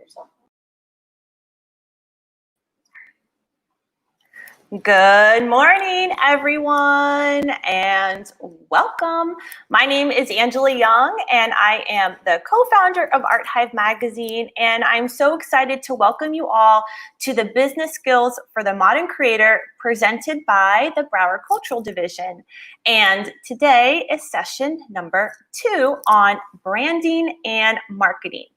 yourself. Good morning, everyone, and welcome. My name is Angela Young, and I am the co-founder of Art Hive Magazine, and I'm so excited to welcome you all to the Business Skills for the Modern Creator presented by the Broward Cultural Division. And today is session number 2 on branding and marketing.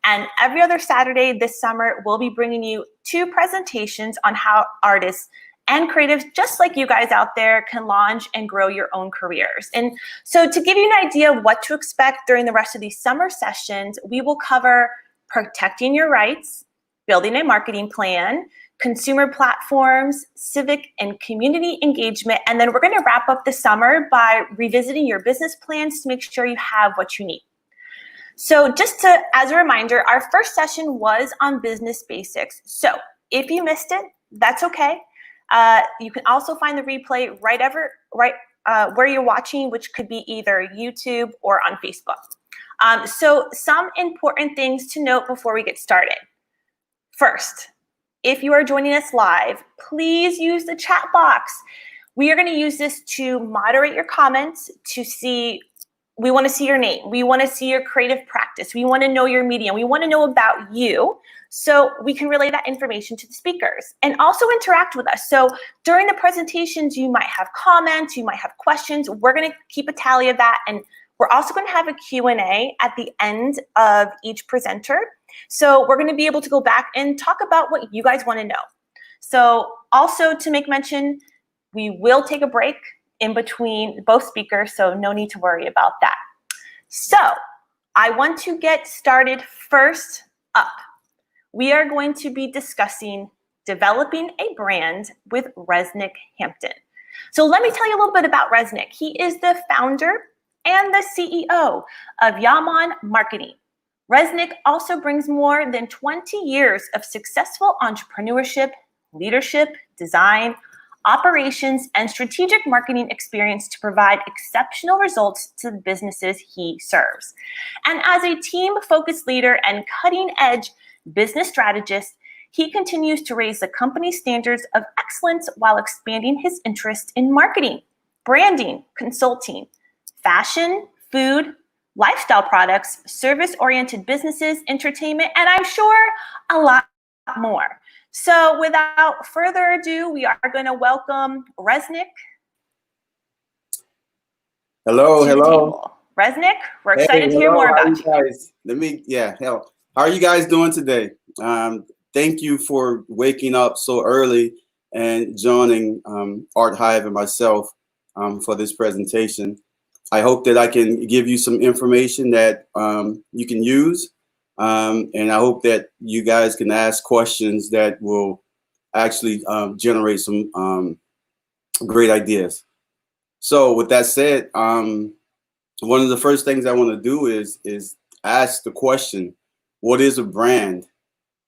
And every other Saturday this summer, we'll be bringing you 2 presentations on how artists and creatives just like you guys out there can launch and grow your own careers. And so to give you an idea of what to expect during the rest of these summer sessions, we will cover protecting your rights, building a marketing plan, consumer platforms, civic and community engagement, and then we're going to wrap up the summer by revisiting your business plans to make sure you have what you need. So just as a reminder, our first session was on business basics. So if you missed it, that's okay. You can also find the replay right where you're watching, which could be either YouTube or on Facebook. So some important things to note before we get started. First, if you are joining us live, please use the chat box. We are going to use this to moderate your comments we want to see your name. We want to see your creative practice. We want to know your medium. We want to know about you so we can relay that information to the speakers and also interact with us. So during the presentations, you might have comments, you might have questions. We're going to keep a tally of that. And we're also going to have a Q&A at the end of each presenter. So we're going to be able to go back and talk about what you guys want to know. So also to make mention, we will take a break in between both speakers, so no need to worry about that. So I want to get started first up. We are going to be discussing developing a brand with Resnick Hampton. So let me tell you a little bit about Resnick. He is the founder and the CEO of Yeahmon Marketing. Resnick also brings more than 20 years of successful entrepreneurship, leadership, design, operations, and strategic marketing experience to provide exceptional results to the businesses he serves. And as a team-focused leader and cutting-edge business strategist, he continues to raise the company's standards of excellence while expanding his interest in marketing, branding, consulting, fashion, food, lifestyle products, service-oriented businesses, entertainment, and I'm sure a lot more. So without further ado, we are going to welcome Resnick. Hello. Resnick, we're excited to hear more about you. Guys? How are you guys doing today? Thank you for waking up so early and joining Art Hive and myself for this presentation. I hope that I can give you some information that you can use. And I hope that you guys can ask questions that will actually generate some great ideas. So with that said, one of the first things I want to do is ask the question, what is a brand?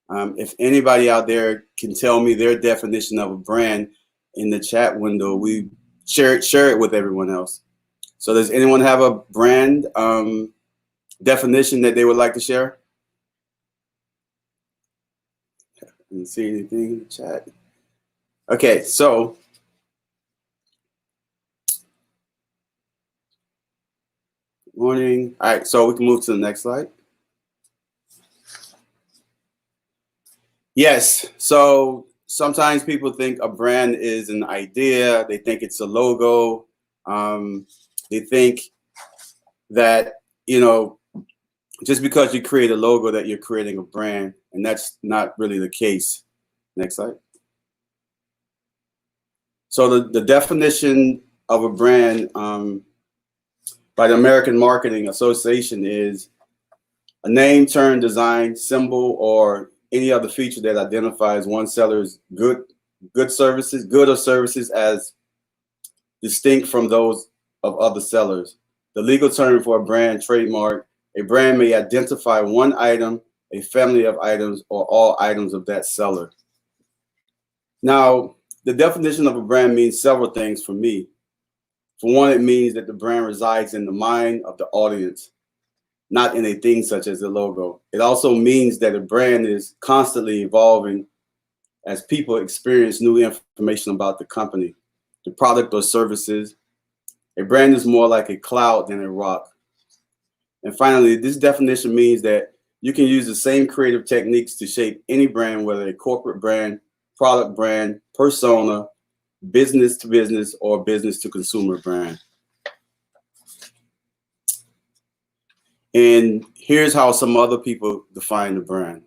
If anybody out there can tell me their definition of a brand in the chat window, we share it with everyone else. So does anyone have a brand definition that they would like to share? Didn't see anything in the chat. Okay, so good morning. All right, so we can move to the next slide. Yes, so sometimes people think a brand is an idea. They think it's a logo. They think that, just because you create a logo that you're creating a brand, and that's not really the case. Next slide. So the definition of a brand by the American Marketing Association is a name, term, design, symbol, or any other feature that identifies one seller's good or services as distinct from those of other sellers. The legal term for a brand trademark. A brand may identify one item, a family of items, or all items of that seller. Now, the definition of a brand means several things for me. For one, it means that the brand resides in the mind of the audience. not in a thing such as a logo. It also means that a brand is constantly evolving as people experience new information about the company, the product or services. A brand is more like a cloud than a rock. And finally, this definition means that you can use the same creative techniques to shape any brand, whether a corporate brand, product brand, persona, business to business, or business to consumer brand. And here's how some other people define the brand.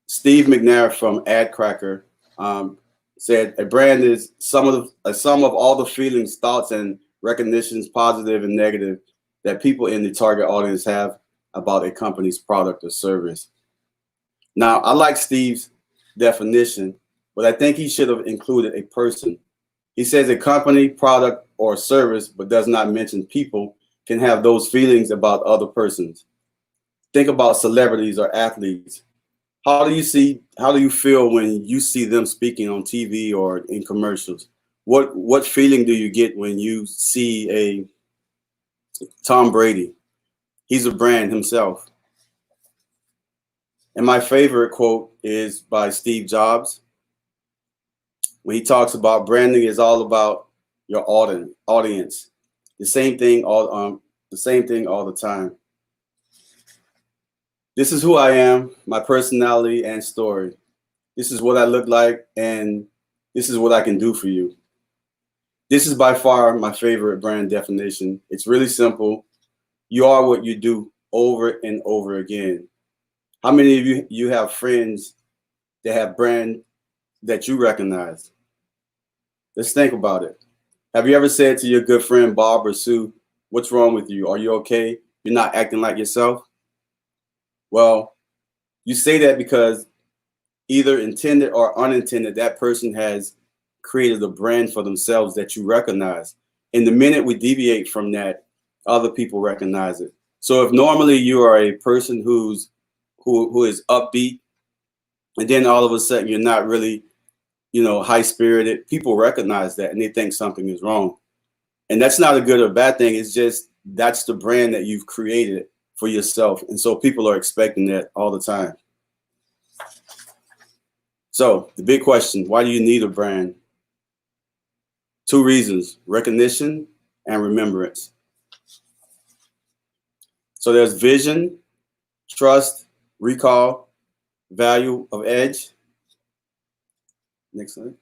Steve McNair from AdCracker said, a brand is a sum of all the feelings, thoughts, and recognitions, positive and negative, that people in the target audience have about a company's product or service. Now, I like Steve's definition, but I think he should have included a person. He says a company, product, or service, but does not mention people, can have those feelings about other persons. Think about celebrities or athletes. How do you feel when you see them speaking on TV or in commercials? What feeling do you get when you see a Tom Brady? He's a brand himself. And my favorite quote is by Steve Jobs, when he talks about branding is all about your audience. The same thing all the time. This is who I am, my personality and story. This is what I look like, and this is what I can do for you. This is by far my favorite brand definition. It's really simple. You are what you do over and over again. How many of you have friends that have brand that you recognize? Let's think about it. Have you ever said to your good friend Bob or Sue, what's wrong with you? Are you okay? You're not acting like yourself? Well, you say that because either intended or unintended, that person has created a brand for themselves that you recognize. And the minute we deviate from that, other people recognize it. So if normally you are a person who is upbeat, and then all of a sudden you're not really, high spirited, people recognize that and they think something is wrong. And that's not a good or bad thing. It's just that's the brand that you've created for yourself. And so people are expecting that all the time. So the big question, why do you need a brand? 2 reasons: recognition and remembrance. So there's vision, trust, recall, value of edge. Next slide.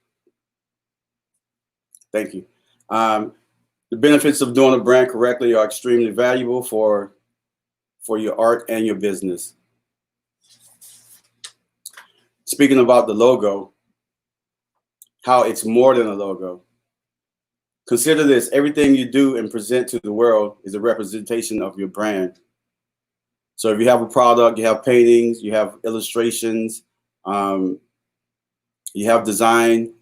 Thank you. The benefits of doing a brand correctly are extremely valuable for your art and your business. Speaking about the logo, how it's more than a logo. Consider this: everything you do and present to the world is a representation of your brand. So if you have a product, you have paintings, you have illustrations, you have design,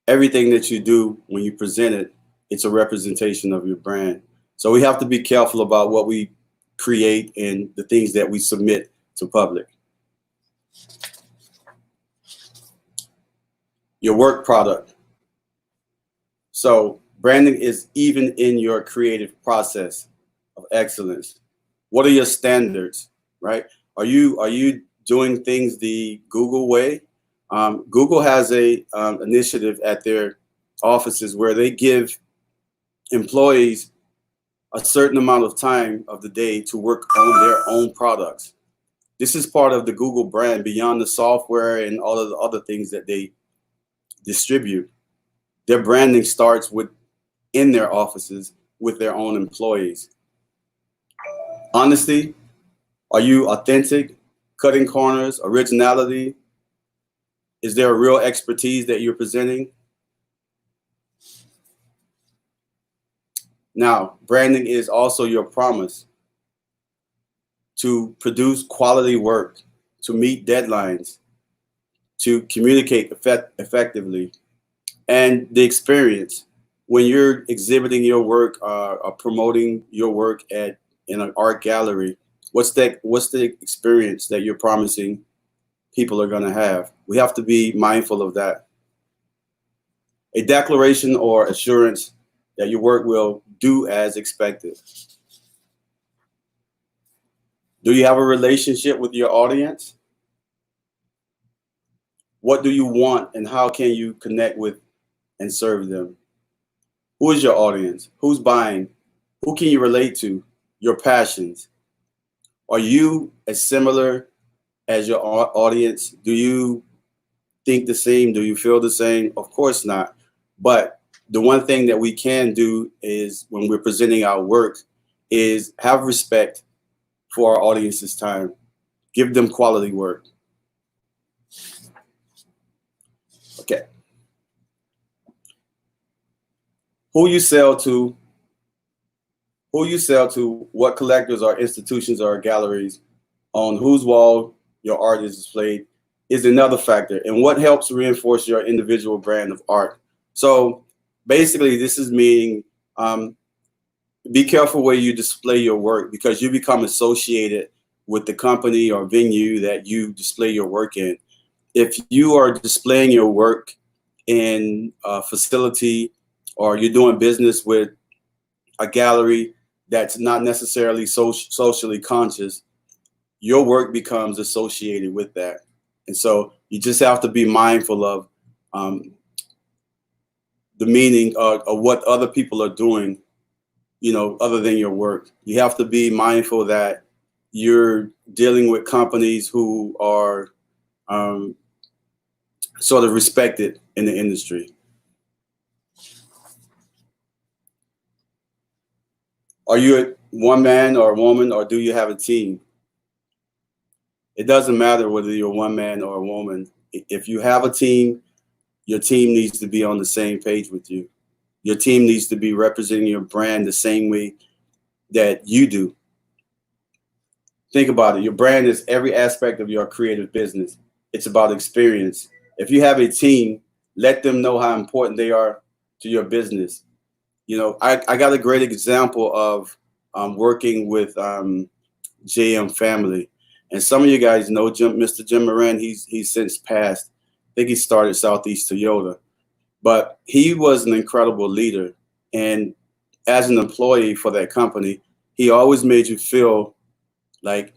everything that you do when you present it, it's a representation of your brand. So we have to be careful about what we create and the things that we submit to public. Your work product. So branding is even in your creative process of excellence. What are your standards, right? Are you doing things the Google way? Google has a initiative at their offices where they give employees a certain amount of time of the day to work on their own products. This is part of the Google brand beyond the software and all of the other things that they distribute. Their branding starts in their offices with their own employees. Honesty. Are you authentic? Cutting corners? Originality? Is there a real expertise that you're presenting? Now, branding is also your promise to produce quality work, to meet deadlines, to communicate effectively, and the experience when you're exhibiting your work or promoting your work in an art gallery. What's the experience that you're promising people are going to have? We have to be mindful of that. A declaration or assurance that your work will do as expected. Do you have a relationship with your audience? What do you want and how can you connect with and serve them? Who is your audience? Who's buying? Who can you relate to? Your passions. Are you as similar as your audience? Do you think the same? Do you feel the same? Of course not. But the one thing that we can do is when we're presenting our work is have respect for our audience's time. Give them quality work. Okay. Who you sell to, what collectors or institutions or galleries, on whose wall your art is displayed is another factor, and what helps reinforce your individual brand of art. So basically, this is meaning be careful where you display your work because you become associated with the company or venue that you display your work in. If you are displaying your work in a facility or you're doing business with a gallery that's not necessarily socially conscious, your work becomes associated with that. And so you just have to be mindful of the meaning of what other people are doing, other than your work. You have to be mindful that you're dealing with companies who are sort of respected in the industry. Are you a one man or a woman, or do you have a team? It doesn't matter whether you're one man or a woman. If you have a team, your team needs to be on the same page with you. Your team needs to be representing your brand the same way that you do. Think about it. Your brand is every aspect of your creative business. It's about experience. If you have a team, let them know how important they are to your business. I got a great example of working with JM Family. And some of you guys know Mr. Jim Moran. He's since passed. I think he started Southeast Toyota. But he was an incredible leader. And as an employee for that company, he always made you feel like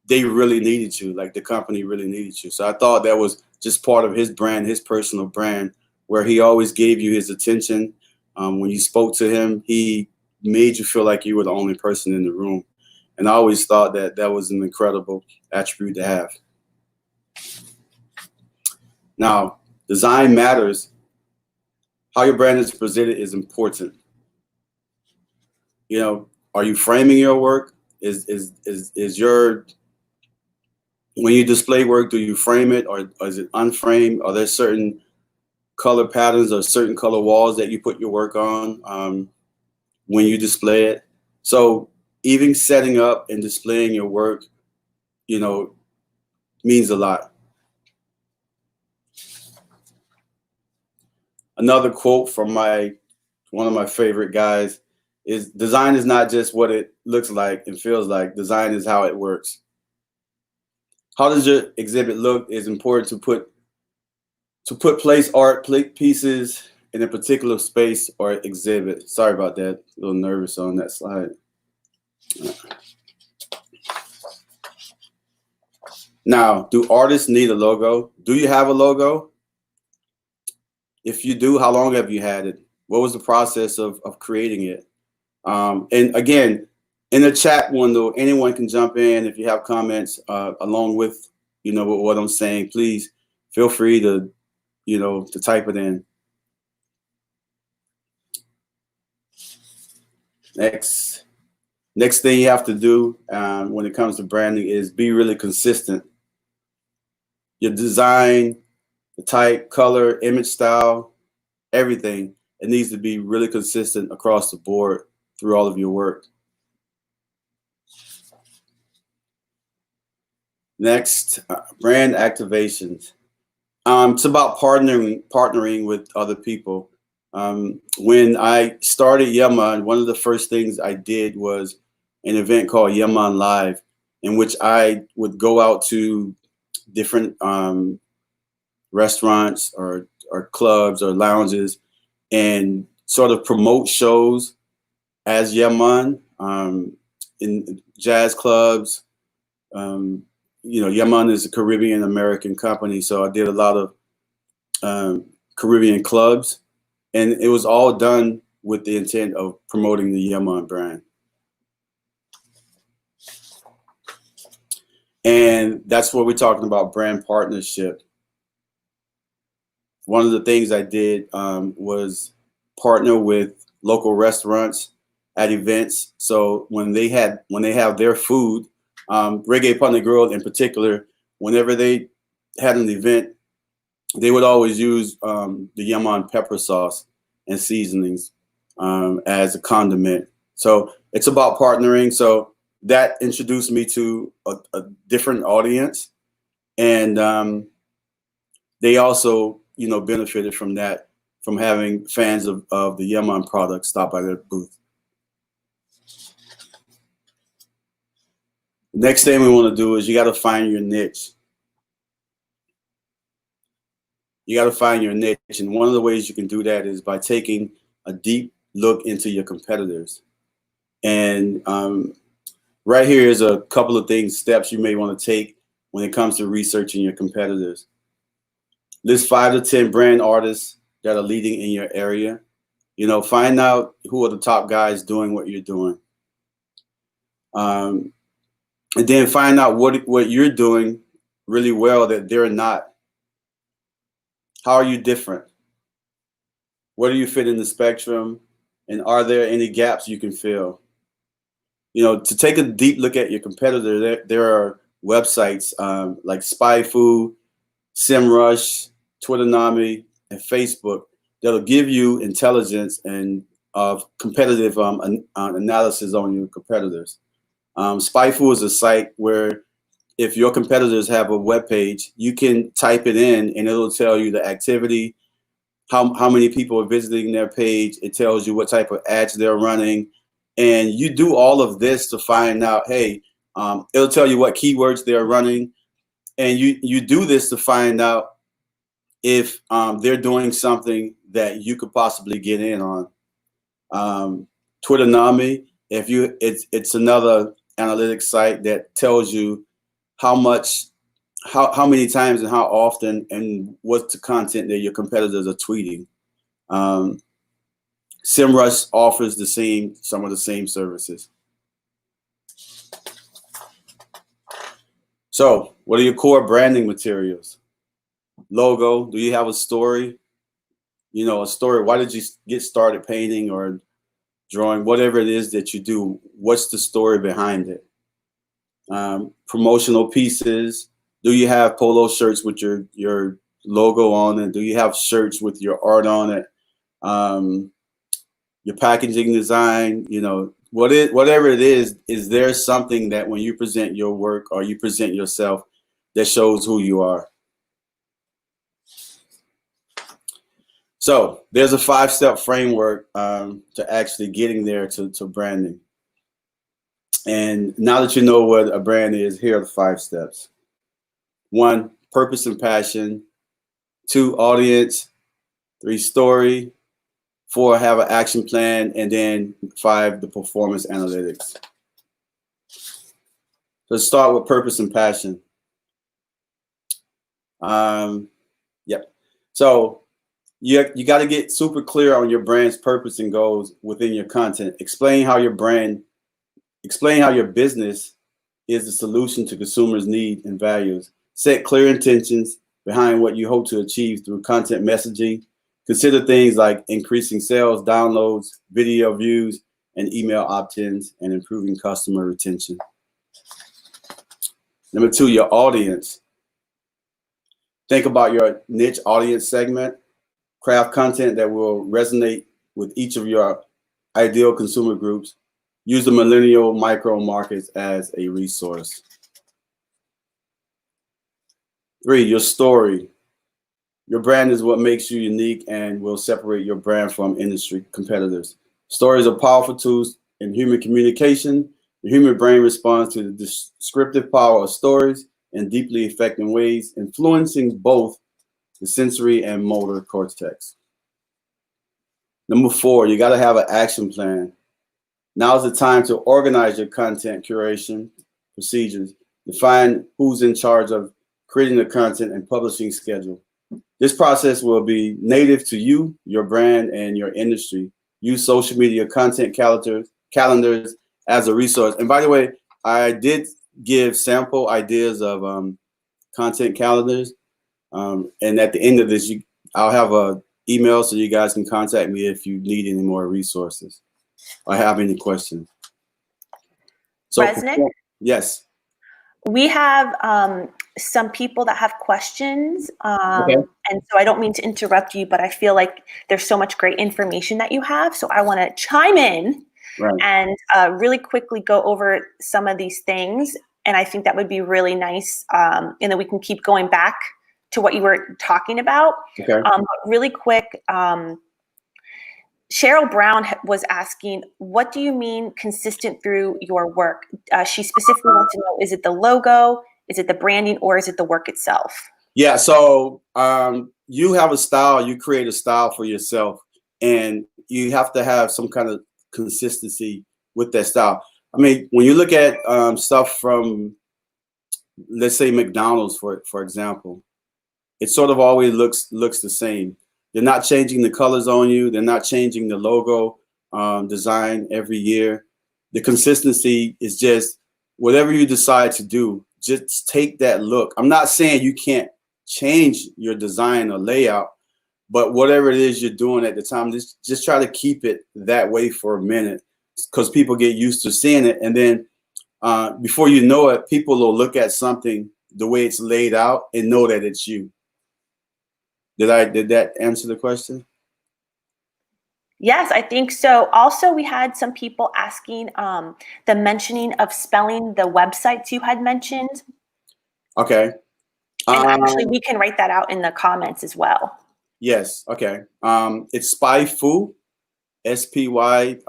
they really needed you, like the company really needed you. So I thought that was just part of his brand, his personal brand, where he always gave you his attention. When you spoke to him, he made you feel like you were the only person in the room. And I always thought that that was an incredible attribute to have. Now, design matters. How your brand is presented is important. Are you framing your work? Is your, when you display work, do you frame it or is it unframed? Are there certain color patterns or certain color walls that you put your work on when you display it? So even setting up and displaying your work, means a lot. Another quote from one of my favorite guys is, design is not just what it looks like and feels like. Design is how it works. How does your exhibit look is important to place art pieces in a particular space or exhibit. Sorry about that. A little nervous on that slide. Now, do artists need a logo? Do you have a logo? If you do, how long have you had it? What was the process of creating it? And again, in the chat window, anyone can jump in if you have comments along with, with what I'm saying. Please feel free to, to type it in. Next thing you have to do when it comes to branding is be really consistent. Your design, the type, color, image style, everything, it needs to be really consistent across the board through all of your work. Next, brand activations. It's about partnering with other people. When I started Yeahmon, one of the first things I did was an event called Yeahmon Live, in which I would go out to different restaurants or clubs or lounges and sort of promote shows as Yeahmon. in jazz clubs. Yeahmon is a Caribbean American company, so I did a lot of Caribbean clubs, and it was all done with the intent of promoting the Yeahmon brand. And that's what we're talking about, brand partnership. One of the things I did was partner with local restaurants at events. So when they have their food, Reggae Partner Grill in particular, whenever they had an event, they would always use the Yeahmon pepper sauce and seasonings as a condiment. So it's about partnering. So that introduced me to a different audience, and they also, benefited from that, from having fans of the Yeahmon product stop by their booth. The next thing we want to do is you got to find your niche. You got to find your niche, and one of the ways you can do that is by taking a deep look into your competitors. And right here is a couple of steps you may want to take when it comes to researching your competitors. List 5 to 10 brand artists that are leading in your area. Find out who are the top guys doing what you're doing. And then find out what you're doing really well that they're not. How are you different? Where do you fit in the spectrum? And are there any gaps you can fill? To take a deep look at your competitor, there are websites like SpyFu, SEMrush, Twitternomy, and Facebook that'll give you intelligence and of competitive analysis on your competitors. SpyFu is a site where if your competitors have a web page, you can type it in and it'll tell you the activity, how many people are visiting their page. It tells you what type of ads they're running. And you do all of this to find out, hey, it'll tell you what keywords they're running. And you do this to find out if they're doing something that you could possibly get in on. Twitternomy, it's another analytics site that tells you how many times and how often and what's the content that your competitors are tweeting. SEMrush offers some of the same services. So, what are your core branding materials? Logo. Do you have a story? A story. Why did you get started painting or drawing? Whatever it is that you do, what's the story behind it? Promotional pieces. Do you have polo shirts with your logo on it? Do you have shirts with your art on it? Your packaging design, whatever it is there something that when you present your work or you present yourself that shows who you are? So there's a 5-step framework to actually getting there to branding. And now that you know what a brand is, here are the 5 steps. 1, purpose and passion. 2, audience. 3, story. 4, have an action plan. And then 5, the performance analytics. Let's start with purpose and passion. Yep. So you got to get super clear on your brand's purpose and goals within your content. Explain how your business is the solution to consumers' needs and values. Set clear intentions behind what you hope to achieve through content messaging. Consider things like increasing sales, downloads, video views, and email opt-ins, and improving customer retention. Number 2, your audience. Think about your niche audience segment. Craft content that will resonate with each of your ideal consumer groups. Use the millennial micro markets as a resource. 3, your story. Your brand is what makes you unique and will separate your brand from industry competitors. Stories are powerful tools in human communication. The human brain responds to the descriptive power of stories in deeply effective ways, influencing both the sensory and motor cortex. Number 4, you got to have an action plan. Now's the time to organize your content curation procedures. Define who's in charge of creating the content and publishing schedule. This process will be native to you, your brand, and your industry. Use social media content calendars as a resource. And by the way, I did give sample ideas of content calendars. And at the end of this, I'll have an email so you guys can contact me if you need any more resources or have any questions. So, Resnick? Yes. We have some people that have questions, Okay. and so I don't mean to interrupt you, but I feel like there's so much great information that you have, so I want to chime in and really quickly go over some of these things, and I think that would be really nice, and then we can keep going back to what you were talking about. Okay. But really quick, Cheryl Brown was asking, what do you mean consistent through your work? She specifically wants to know, is it the logo, is it the branding, or is it the work itself? Yeah, so you have a style, you create a style for yourself, and you have to have some kind of consistency with that style. I mean, when you look at stuff from, let's say, McDonald's, for example, it sort of always looks the same. They're not changing the colors on you. They're not changing the logo design every year. The consistency is just whatever you decide to do, just take that look. I'm not saying you can't change your design or layout, but whatever it is you're doing at the time, just try to keep it that way for a minute, because people get used to seeing it. And then before you know it, people will look at something the way it's laid out and know that it's you. Did that answer the question? Yes, I think so. Also, we had some people asking the mentioning of spelling the websites you had mentioned. Okay. And actually, we can write that out in the comments as well. Yes. Okay. It's spyfu, SPYFU.com.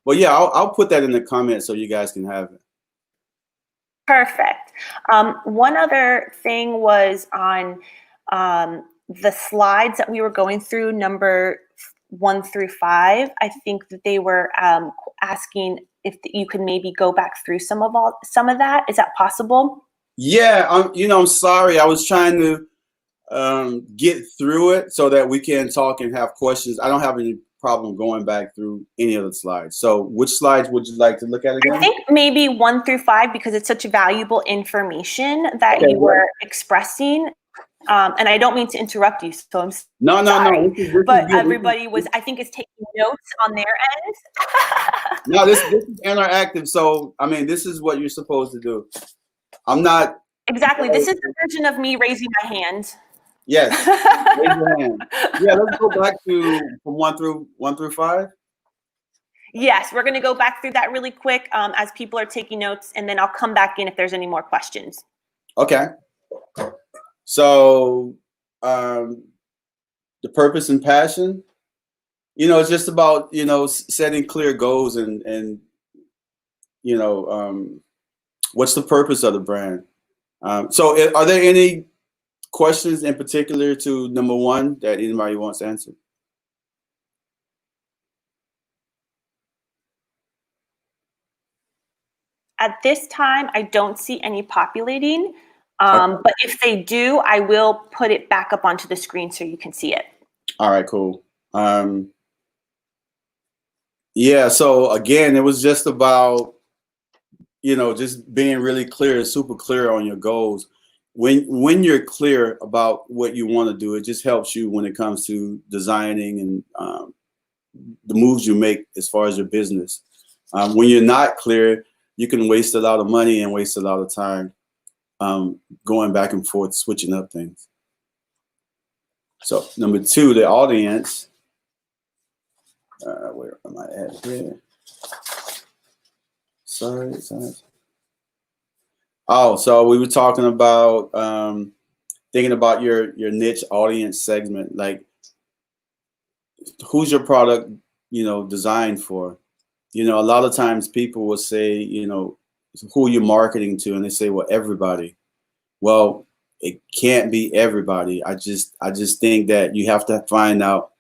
Well, yeah, I'll put that in the comments so you guys can have it. Perfect. One other thing was on the slides that we were going through, number 1 through 5. I think that they were asking if you could maybe go back through some of that. Is that possible? Yeah, I'm sorry. I was trying to get through it so that we can talk and have questions. I don't have any problem going back through any of the slides. So which slides would you like to look at again? I think maybe 1 through 5, because it's such valuable information that you were expressing. And I don't mean to interrupt you, so I'm sorry. No. But everybody I think, is taking notes on their end. No, this is interactive. So, I mean, this is what you're supposed to do. I'm not. Exactly. This is the version of me raising my hand. Yes. Raise your hand. Yeah, let's go back to from 1 through 5. Yes, we're going to go back through that really quick as people are taking notes, and then I'll come back in if there's any more questions. Okay. So, the purpose and passion, it's just about, setting clear goals and what's the purpose of the brand? So are there any questions in particular to number 1 that anybody wants to answer? At this time, I don't see any populating. But if they do, I will put it back up onto the screen so you can see it. All right, cool. Yeah, so again, it was just about, just being really clear, super clear on your goals. When you're clear about what you want to do, it just helps you when it comes to designing and the moves you make as far as your business. When you're not clear, you can waste a lot of money and waste a lot of time going back and forth, switching up things. So number 2, the audience. Where am I at here? Sorry. Oh, so we were talking about thinking about your niche audience segment, like who's your product, designed for? A lot of times people will say, who you're marketing to, and they say, well, everybody. Well, it can't be everybody. I just think that you have to find out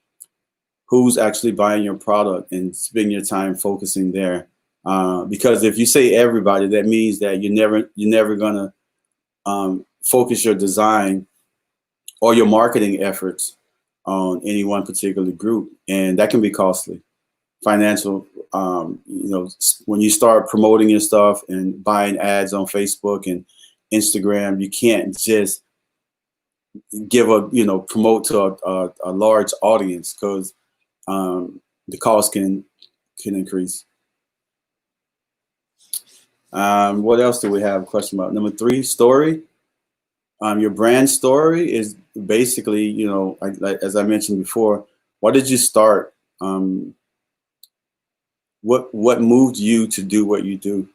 who's actually buying your product and spend your time focusing there. Because if you say everybody, that means that you're never gonna focus your design or your marketing efforts on any one particular group, and that can be costly. Financial, when you start promoting your stuff and buying ads on Facebook and Instagram, you can't just promote to a large audience, because the cost can increase. What else do we have a question about? Number 3, story. Your brand story is basically, as I mentioned before, why did you start? What moved you to do what you do?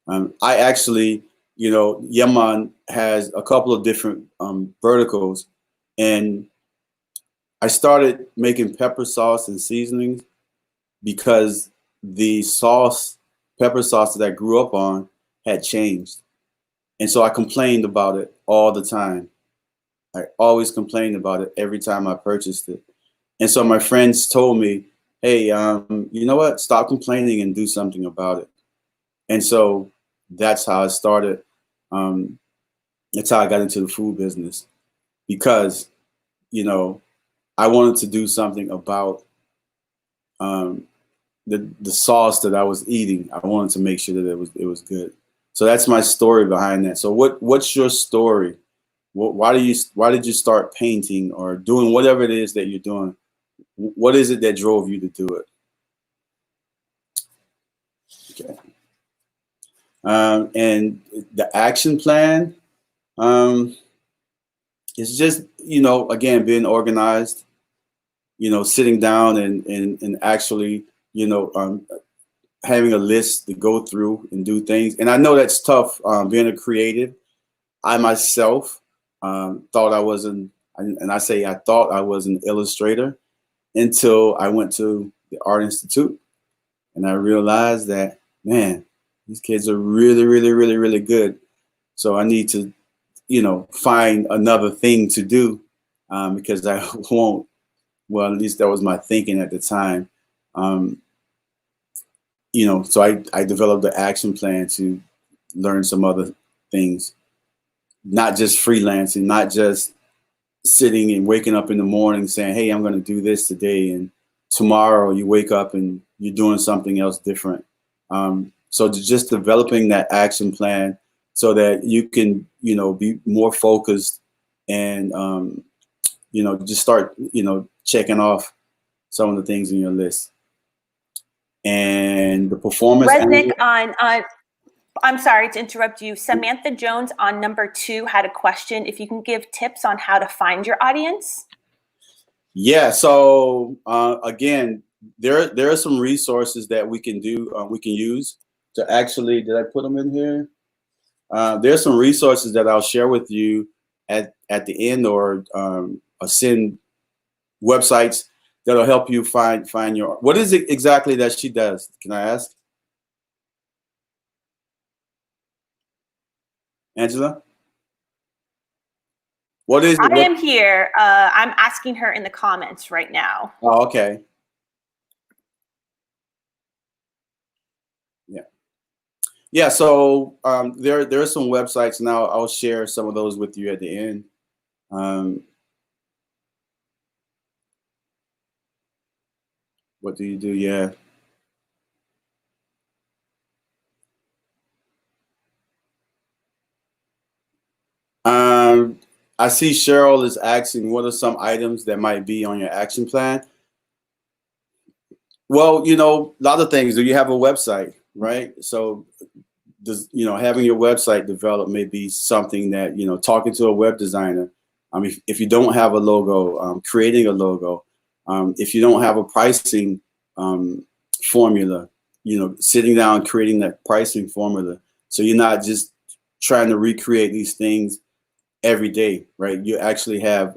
I actually, Yeahmon has a couple of different verticals, and I started making pepper sauce and seasonings because the pepper sauce that I grew up on had changed. And so I complained about it all the time. I always complained about it every time I purchased it. And so my friends told me, hey, you know what? Stop complaining and do something about it. And so that's how I started. That's how I got into the food business, because, I wanted to do something about the sauce that I was eating. I wanted to make sure that it was good. So that's my story behind that. So what's your story? Why did you start painting or doing whatever it is that you're doing? What is it that drove you to do it? Okay. And the action plan is just, again, being organized, sitting down and actually, having a list to go through and do things. And I know that's tough, being a creative. I myself thought I wasn't, and I say I thought I was an illustrator until I went to the Art Institute, and I realized that, man, these kids are really, really, really, really good. So I need to, find another thing to do, because I won't. Well, at least that was my thinking at the time. So I developed the action plan to learn some other things, not just freelancing, not just sitting and waking up in the morning saying, hey, I'm going to do this today, and tomorrow you wake up and you're doing something else different. So just developing that action plan so that you can, be more focused and, just start, checking off some of the things in your list. And the performance. Resnick I'm sorry to interrupt you. Samantha Jones on number 2 had a question. If you can give tips on how to find your audience. Yeah. So again, there are some resources that we can use to actually. Did I put them in here? There's some resources that I'll share with you at the end, or I'll send websites that'll help you find your. What is it exactly that she does? Can I ask? Angela? What is it? I am here. I'm asking her in the comments right now. Oh, okay. Yeah. Yeah, so there are some websites now. I'll share some of those with you at the end. What do you do? Yeah. I see Cheryl is asking, what are some items that might be on your action plan? Well, a lot of things. Do you have a website, right? So, having your website developed may be something that, talking to a web designer. If you don't have a logo, creating a logo. If you don't have a pricing formula, sitting down, creating that pricing formula. So you're not just trying to recreate these things every day, right? You actually have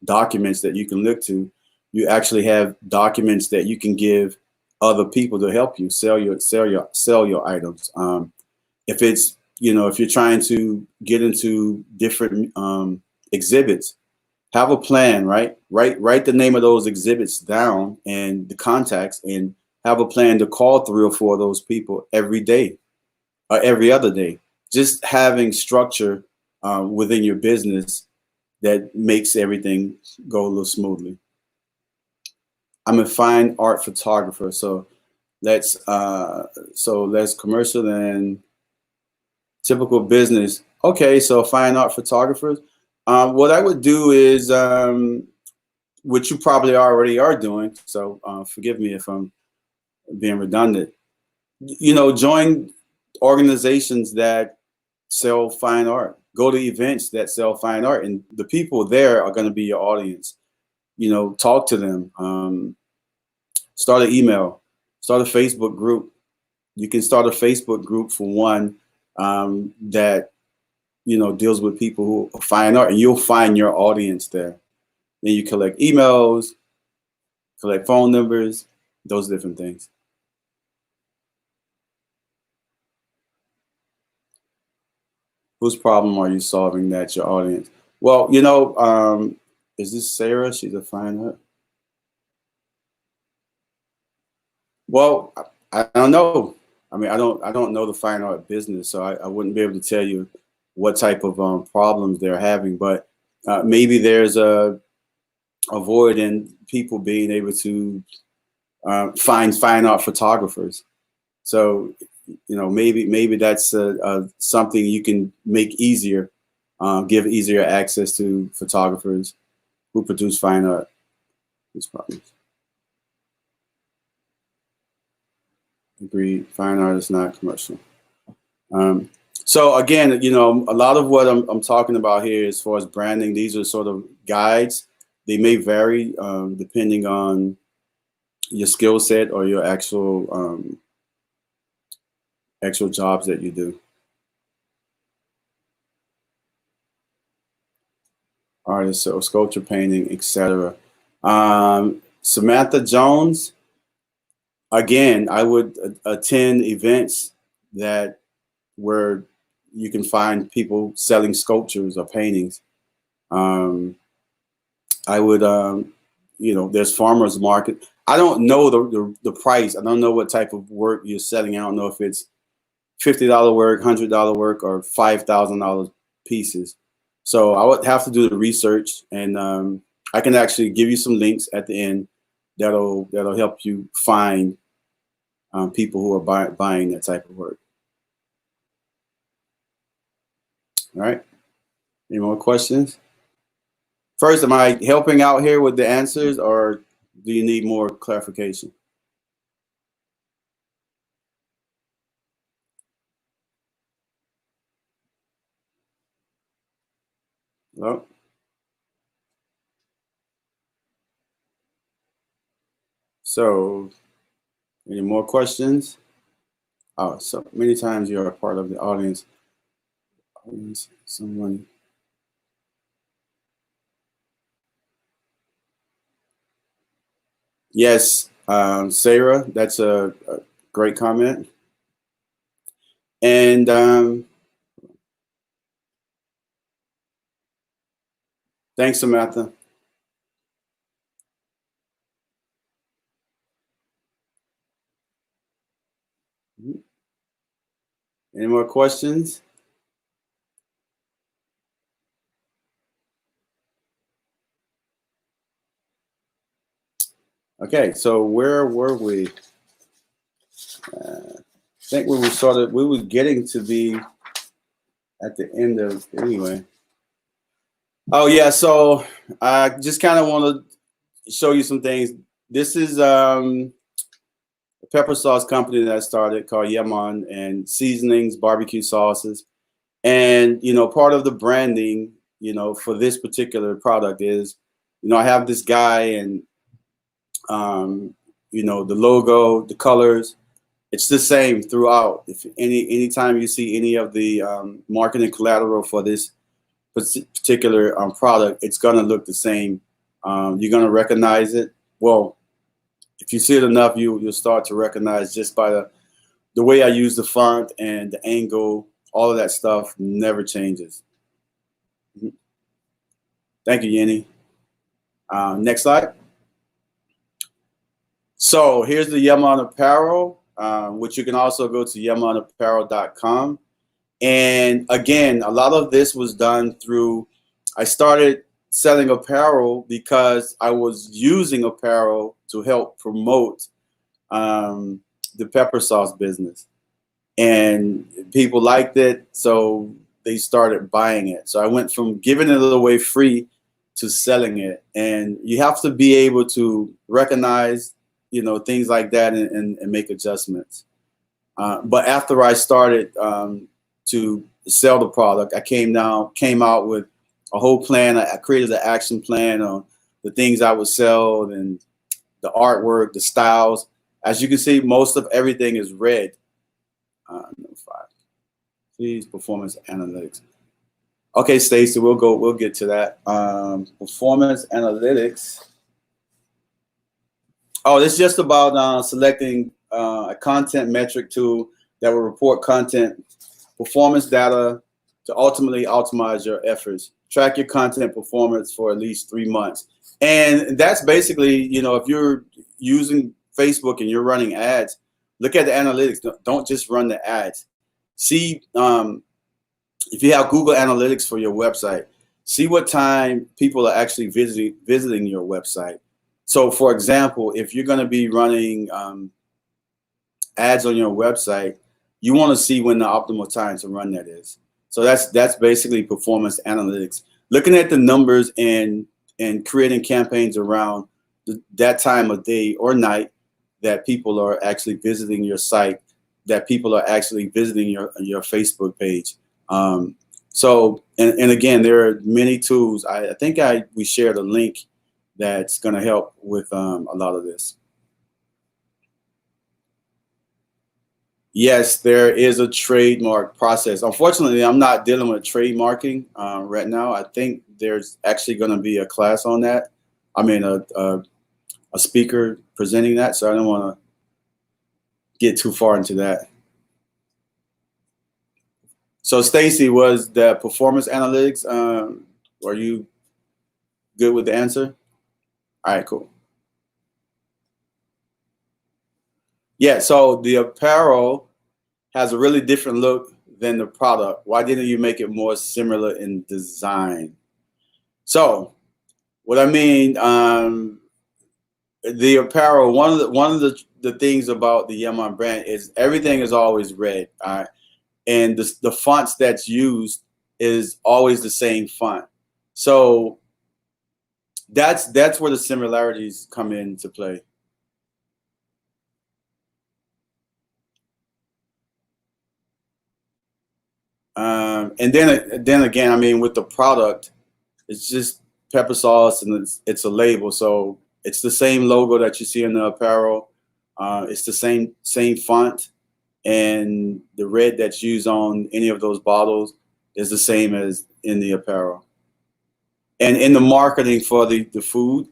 documents that you can look to. You actually have documents that you can give other people to help you sell your items. If it's, if you're trying to get into different exhibits, have a plan, right? Write the name of those exhibits down and the contacts, and have a plan to call 3 or 4 of those people every day or every other day. Just having structure within your business that makes everything go a little smoothly. I'm a fine art photographer, so let's commercial and typical business. Okay, so fine art photographers. What I would do is which you probably already are doing. So forgive me if I'm being redundant. Join organizations that sell fine art. Go to events that sell fine art, and the people there are going to be your audience. Talk to them. Start an email. Start a Facebook group. You can start a Facebook group for one that deals with people who are fine art, and you'll find your audience there. Then you collect emails, collect phone numbers, those different things. Whose problem are you solving that your audience? Well, is this Sarah? She's a fine art. Well, I don't know. I mean, I don't know the fine art business, so I wouldn't be able to tell you what type of problems they're having. But maybe there's a void in people being able to find fine art photographers. So maybe that's something you can make easier, give easier access to photographers who produce fine art. These problems. Agreed. Fine art is not commercial. So again, a lot of what I'm talking about here, as far as branding, these are sort of guides. They may vary depending on your skill set or your actual jobs that you do. Artists, so sculpture, painting, etc. Samantha Jones. Again, I would attend events where you can find people selling sculptures or paintings. I would, there's farmers market. I don't know the price. I don't know what type of work you're selling. I don't know if it's $50 work, $100 work, or $5,000 pieces. So I would have to do the research, and I can actually give you some links at the end that'll help you find people who are buying that type of work. All right. Any more questions? First, am I helping out here with the answers, or do you need more clarification? Hello? So, any more questions? Oh, so many times you're a part of the audience. Someone. Yes, Sarah, that's a great comment. And thanks, Samantha. Any more questions? Okay, so where were we? I think we were getting to be at the end of, anyway. Oh yeah, so I just kind of want to show you some things. This is a pepper sauce company that I started called Yeahmon, and seasonings, barbecue sauces. And, part of the branding, for this particular product is, I have this guy, and, the logo, the colors, it's the same throughout. If anytime you see any of the marketing collateral for this particular product, it's going to look the same. You're going to recognize it. Well, if you see it enough, you'll start to recognize just by the way I use the font and the angle. All of that stuff never changes. Thank you, Yenny. Next slide. So here's the Yeahmon apparel, which you can also go to yeahmonapparel.com. And again, a lot of this was done through, I started selling apparel because I was using apparel to help promote the pepper sauce business. And people liked it, so they started buying it. So I went from giving it away free to selling it. And you have to be able to recognize, things like that and make adjustments. But after I started to sell the product, I came out with a whole plan. I created an action plan on the things I would sell and the artwork, the styles. As you can see, most of everything is red. Number 5. Please, performance analytics. Okay, Stacy, we'll get to that. Performance analytics. Oh, this is just about selecting a content metric tool that will report content performance data to ultimately optimize your efforts. Track your content performance for at least 3 months. And that's basically, if you're using Facebook and you're running ads, look at the analytics. Don't just run the ads. See, if you have Google Analytics for your website, see what time people are actually visiting your website. So, for example, if you're going to be running ads on your website, you want to see when the optimal time to run that is. So that's basically performance analytics. Looking at the numbers and creating campaigns around that time of day or night that people are actually visiting your site, that people are actually visiting your Facebook page. So again, there are many tools. I think we shared a link that's going to help with a lot of this. Yes, there is a trademark process. Unfortunately, I'm not dealing with trademarking right now. I think there's actually going to be a class on that. I mean, a speaker presenting that, so I don't want to get too far into that. So, Stacy, was the performance analytics? Are you good with the answer? All right, cool. Yeah, so the apparel has a really different look than the product. Why didn't you make it more similar in design? So, what I mean, the apparel. One of the things about the Yeahmon brand is everything is always red. All right, and the fonts that's used is always the same font. So that's where the similarities come into play. And then again, I mean, with the product, it's just pepper sauce and it's a label. So it's the same logo that you see in the apparel. It's the same font, and the red that's used on any of those bottles is the same as in the apparel. And in the marketing for the food,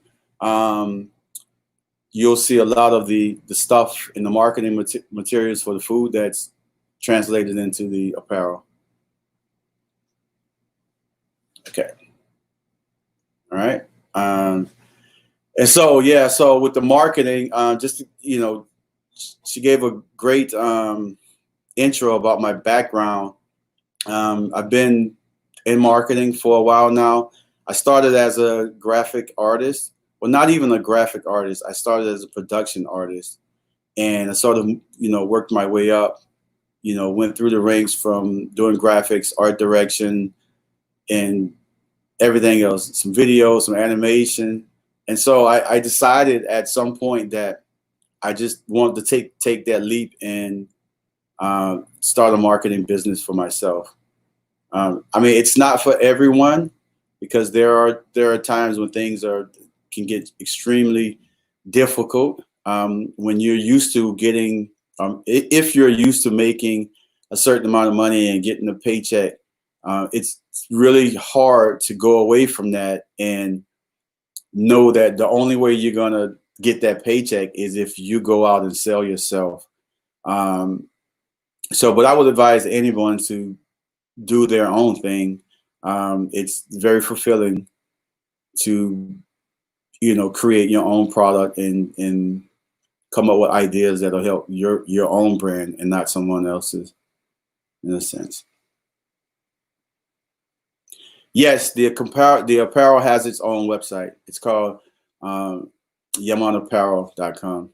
you'll see a lot of the stuff in the marketing materials for the food that's translated into the apparel. Okay. All right. And so, yeah, so with the marketing, just, she gave a great intro about my background. I've been in marketing for a while now. I started as a graphic artist. Well, not even a graphic artist. I started as a production artist. And I sort of, worked my way up, went through the ranks from doing graphics, art direction, and everything else, some video, some animation. And so I decided at some point that I just wanted to take that leap and start a marketing business for myself. I mean, it's not for everyone, because there are times when things can get extremely difficult when you're used to getting, if you're used to making a certain amount of money and getting a paycheck. It's really hard to go away from that and know that the only way you're going to get that paycheck is if you go out and sell yourself. But I would advise anyone to do their own thing. It's very fulfilling to, create your own product and come up with ideas that'll help your own brand and not someone else's, in a sense. Yes, the apparel has its own website. It's called YeahmonApparel.com.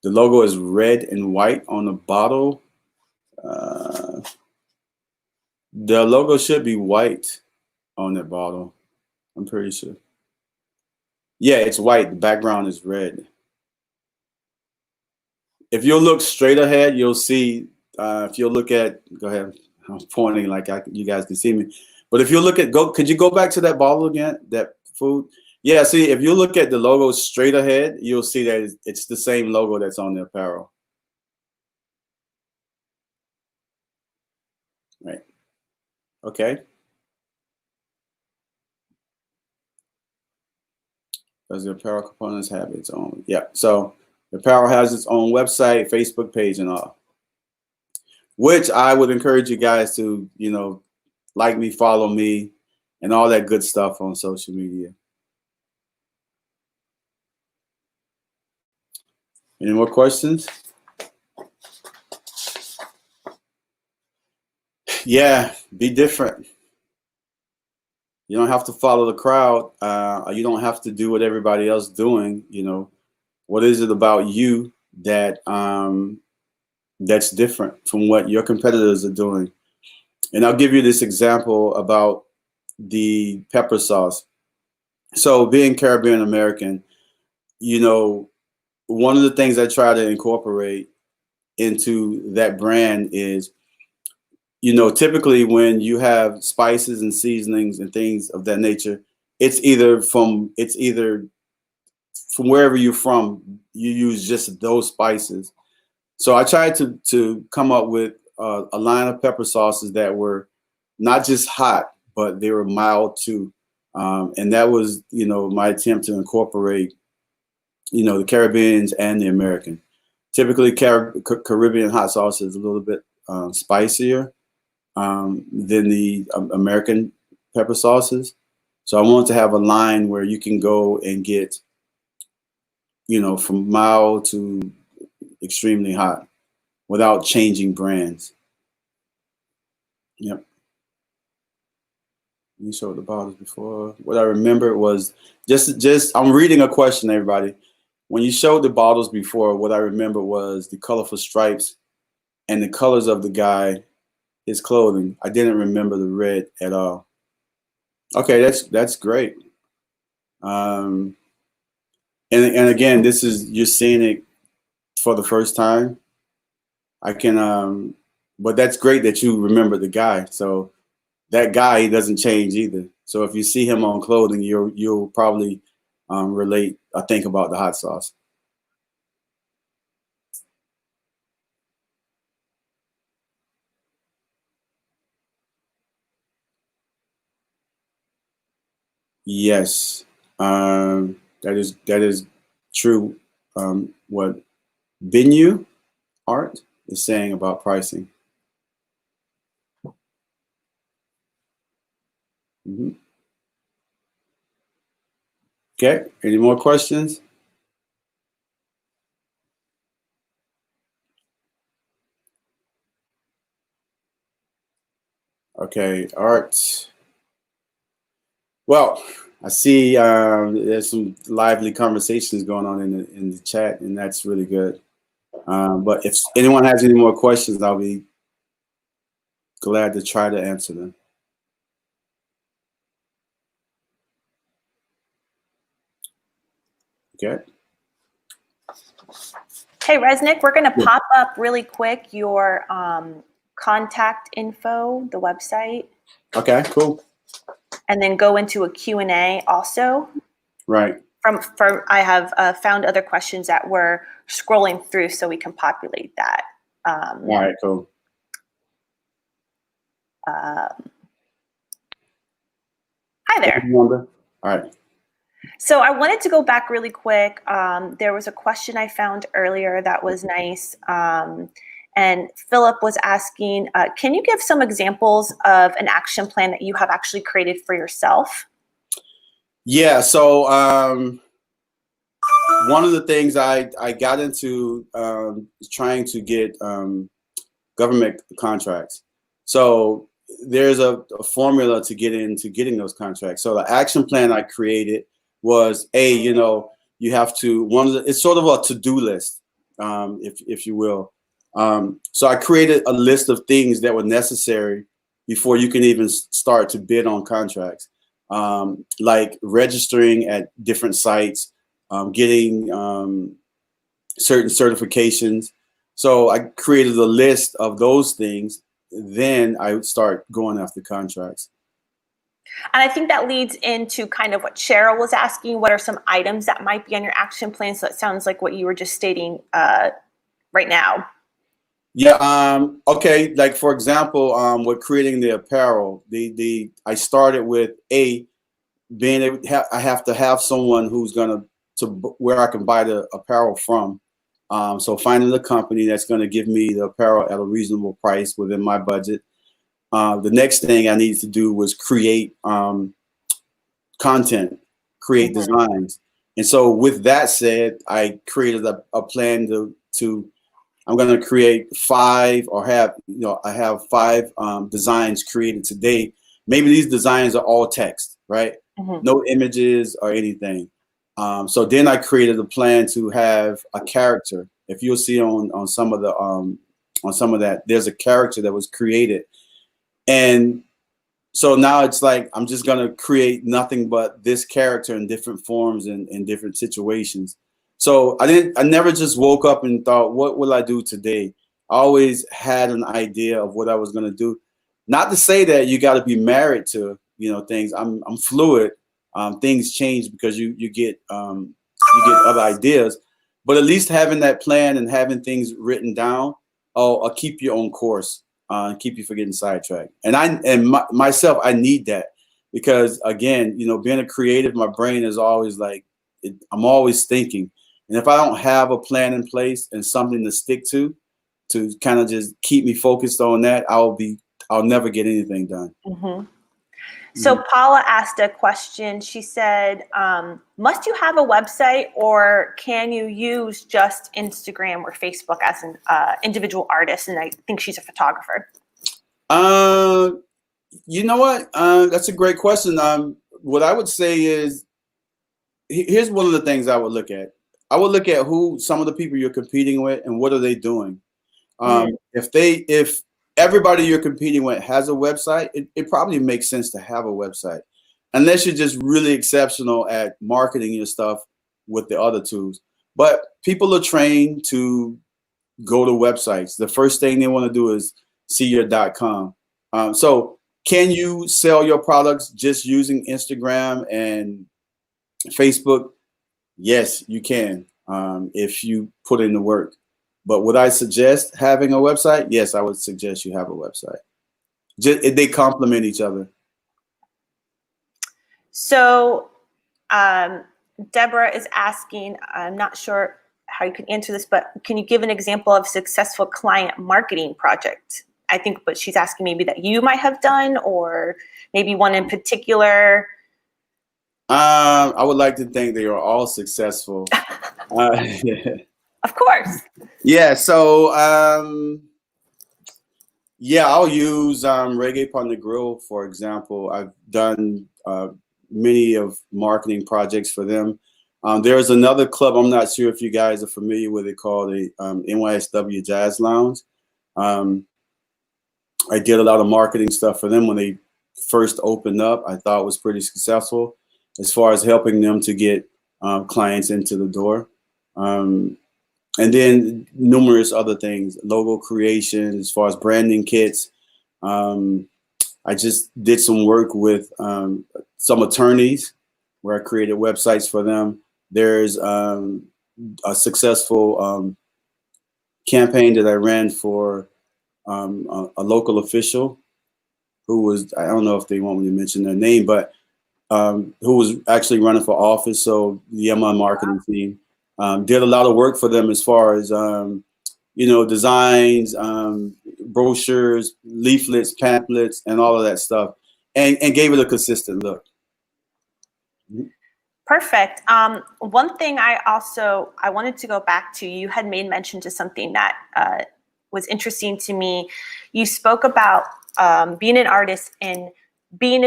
The logo is red and white on the bottle. The logo should be white on the bottle. I'm pretty sure. Yeah, it's white. The background is red. If you look straight ahead, you'll see. If you look at, go ahead. I'm pointing like you guys can see me. But if you look at, could you go back to that bottle again? That food. Yeah. See, if you look at the logo straight ahead, you'll see that it's the same logo that's on the apparel. Right. Okay. Does the apparel components have its own? Yeah. So the apparel has its own website, Facebook page, and all. Which I would encourage you guys to, like me, follow me, and all that good stuff on social media. Any more questions? Yeah, be different. You don't have to follow the crowd. You don't have to do what everybody else is doing. What is it about you that that's different from what your competitors are doing? And I'll give you this example about the pepper sauce. So being Caribbean American, one of the things I try to incorporate into that brand is, typically when you have spices and seasonings and things of that nature, it's either from wherever you're from, you use just those spices. So I tried to come up with a line of pepper sauces that were not just hot, but they were mild too. And that was, my attempt to incorporate, the Caribbeans and the American. Typically, Caribbean hot sauce is a little bit spicier than the American pepper sauces. So I wanted to have a line where you can go and get, from mild to extremely hot without changing brands. Yep. You showed the bottles before. What I remember was just I'm reading a question, everybody. When you showed the bottles before, what I remember was the colorful stripes and the colors of the guy, his clothing. I didn't remember the red at all. Okay, that's great. And again, you're seeing it for the first time. I can but that's great that you remember the guy. So that guy, he doesn't change either. So if you see him on clothing, you'll probably relate, I think, about the hot sauce. Yes, that is true. What Binu Art is saying about pricing. Mm-hmm. Okay, any more questions? Okay, Art. Well, I see there's some lively conversations going on in the chat, and that's really good. But if anyone has any more questions, I'll be glad to try to answer them. Okay. Hey, Resnick, we're going to pop up really quick your contact info, the website. Okay, cool. And then go into a Q&A also. Right. I have found other questions that we're scrolling through so we can populate that. All right, cool. Hi there. All right. So I wanted to go back really quick. There was a question I found earlier that was nice. And And Philip was asking, can you give some examples of an action plan that you have actually created for yourself? Yeah, so one of the things I got into trying to get government contracts. So there's a formula to get into getting those contracts. So the action plan I created was you have to it's sort of a to-do list, if you will. So I created a list of things that were necessary before you can even start to bid on contracts, like registering at different sites, getting certain certifications. So I created a list of those things. Then I would start going after contracts. And I think that leads into kind of what Cheryl was asking. What are some items that might be on your action plan? So it sounds like what you were just stating right now. Yeah. Okay. Like for example, with creating the apparel, I started with being able I have to have someone who's gonna where I can buy the apparel from. So finding a company that's going to give me the apparel at a reasonable price within my budget. The next thing I needed to do was create content, create designs. And so with that said, I created a plan to I'm going to create I have five designs created today. Maybe these designs are all text, right? No images or anything. So then I created a plan to have a character. If you'll see on some of that, there's a character that was created. And so now it's like, I'm just going to create nothing but this character in different forms and in different situations. So I never just woke up and thought, what will I do today? I always had an idea of what I was going to do. Not to say that you got to be married to, things. I'm fluid. Things change because you get other ideas, but at least having that plan and having things written down, I'll keep you on course, keep you from getting sidetracked. And myself, I need that because again, being a creative, my brain is always like, I'm always thinking. And if I don't have a plan in place and something to stick to kind of just keep me focused on that, I'll never get anything done. So Paula asked a question. She said, must you have a website or can you use just Instagram or Facebook as an individual artist? And I think she's a photographer. You know what? That's a great question. What I would say is, here's one of the things I would look at. I would look at who some of the people you're competing with and what are they doing. If everybody you're competing with has a website, it probably makes sense to have a website, unless you're just really exceptional at marketing your stuff with the other tools. But people are trained to go to websites. The first thing they want to do is see your .com. So can you sell your products just using Instagram and Facebook? Yes, you can, if you put in the work. But would I suggest having a website? Yes, I would suggest you have a website. They complement each other. So Deborah is asking, I'm not sure how you can answer this, but can you give an example of successful client marketing project? I think what she's asking maybe that you might have done, or maybe one in particular. I would like to think they are all successful. Of course. Yeah. So, I'll use Reggae Upon the Grill, for example. I've done many of marketing projects for them. There's another club, I'm not sure if you guys are familiar with it, called the NYSW Jazz Lounge. I did a lot of marketing stuff for them when they first opened up. I thought it was pretty successful as far as helping them to get clients into the door. And then numerous other things, logo creation, as far as branding kits. I just did some work with some attorneys where I created websites for them. There's a successful campaign that I ran for a local official who was, I don't know if they want me to mention their name, but who was actually running for office. So the Yeahmon marketing team did a lot of work for them as far as, designs, brochures, leaflets, pamphlets, and all of that stuff, and gave it a consistent look. Perfect. One thing I wanted to go back to, you had made mention to something that was interesting to me. You spoke about being an artist and being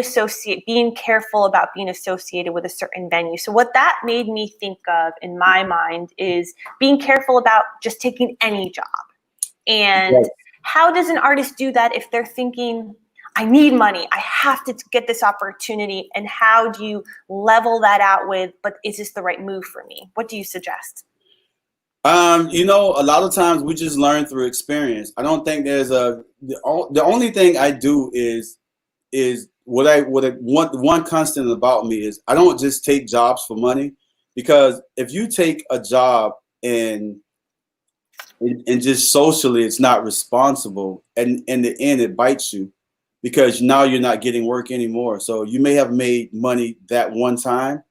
careful about being associated with a certain venue. So what that made me think of in my mind is being careful about just taking any job. And Right. How does an artist do that if they're thinking, I need money, I have to get this opportunity? And how do you level that out with, but is this the right move for me? What do you suggest? A lot of times we just learn through experience. I don't think there's the only thing I do is what I want. One constant about me is I don't just take jobs for money, because if you take a job and just socially it's not responsible, and in the end it bites you, because now you're not getting work anymore. So you may have made money that one time,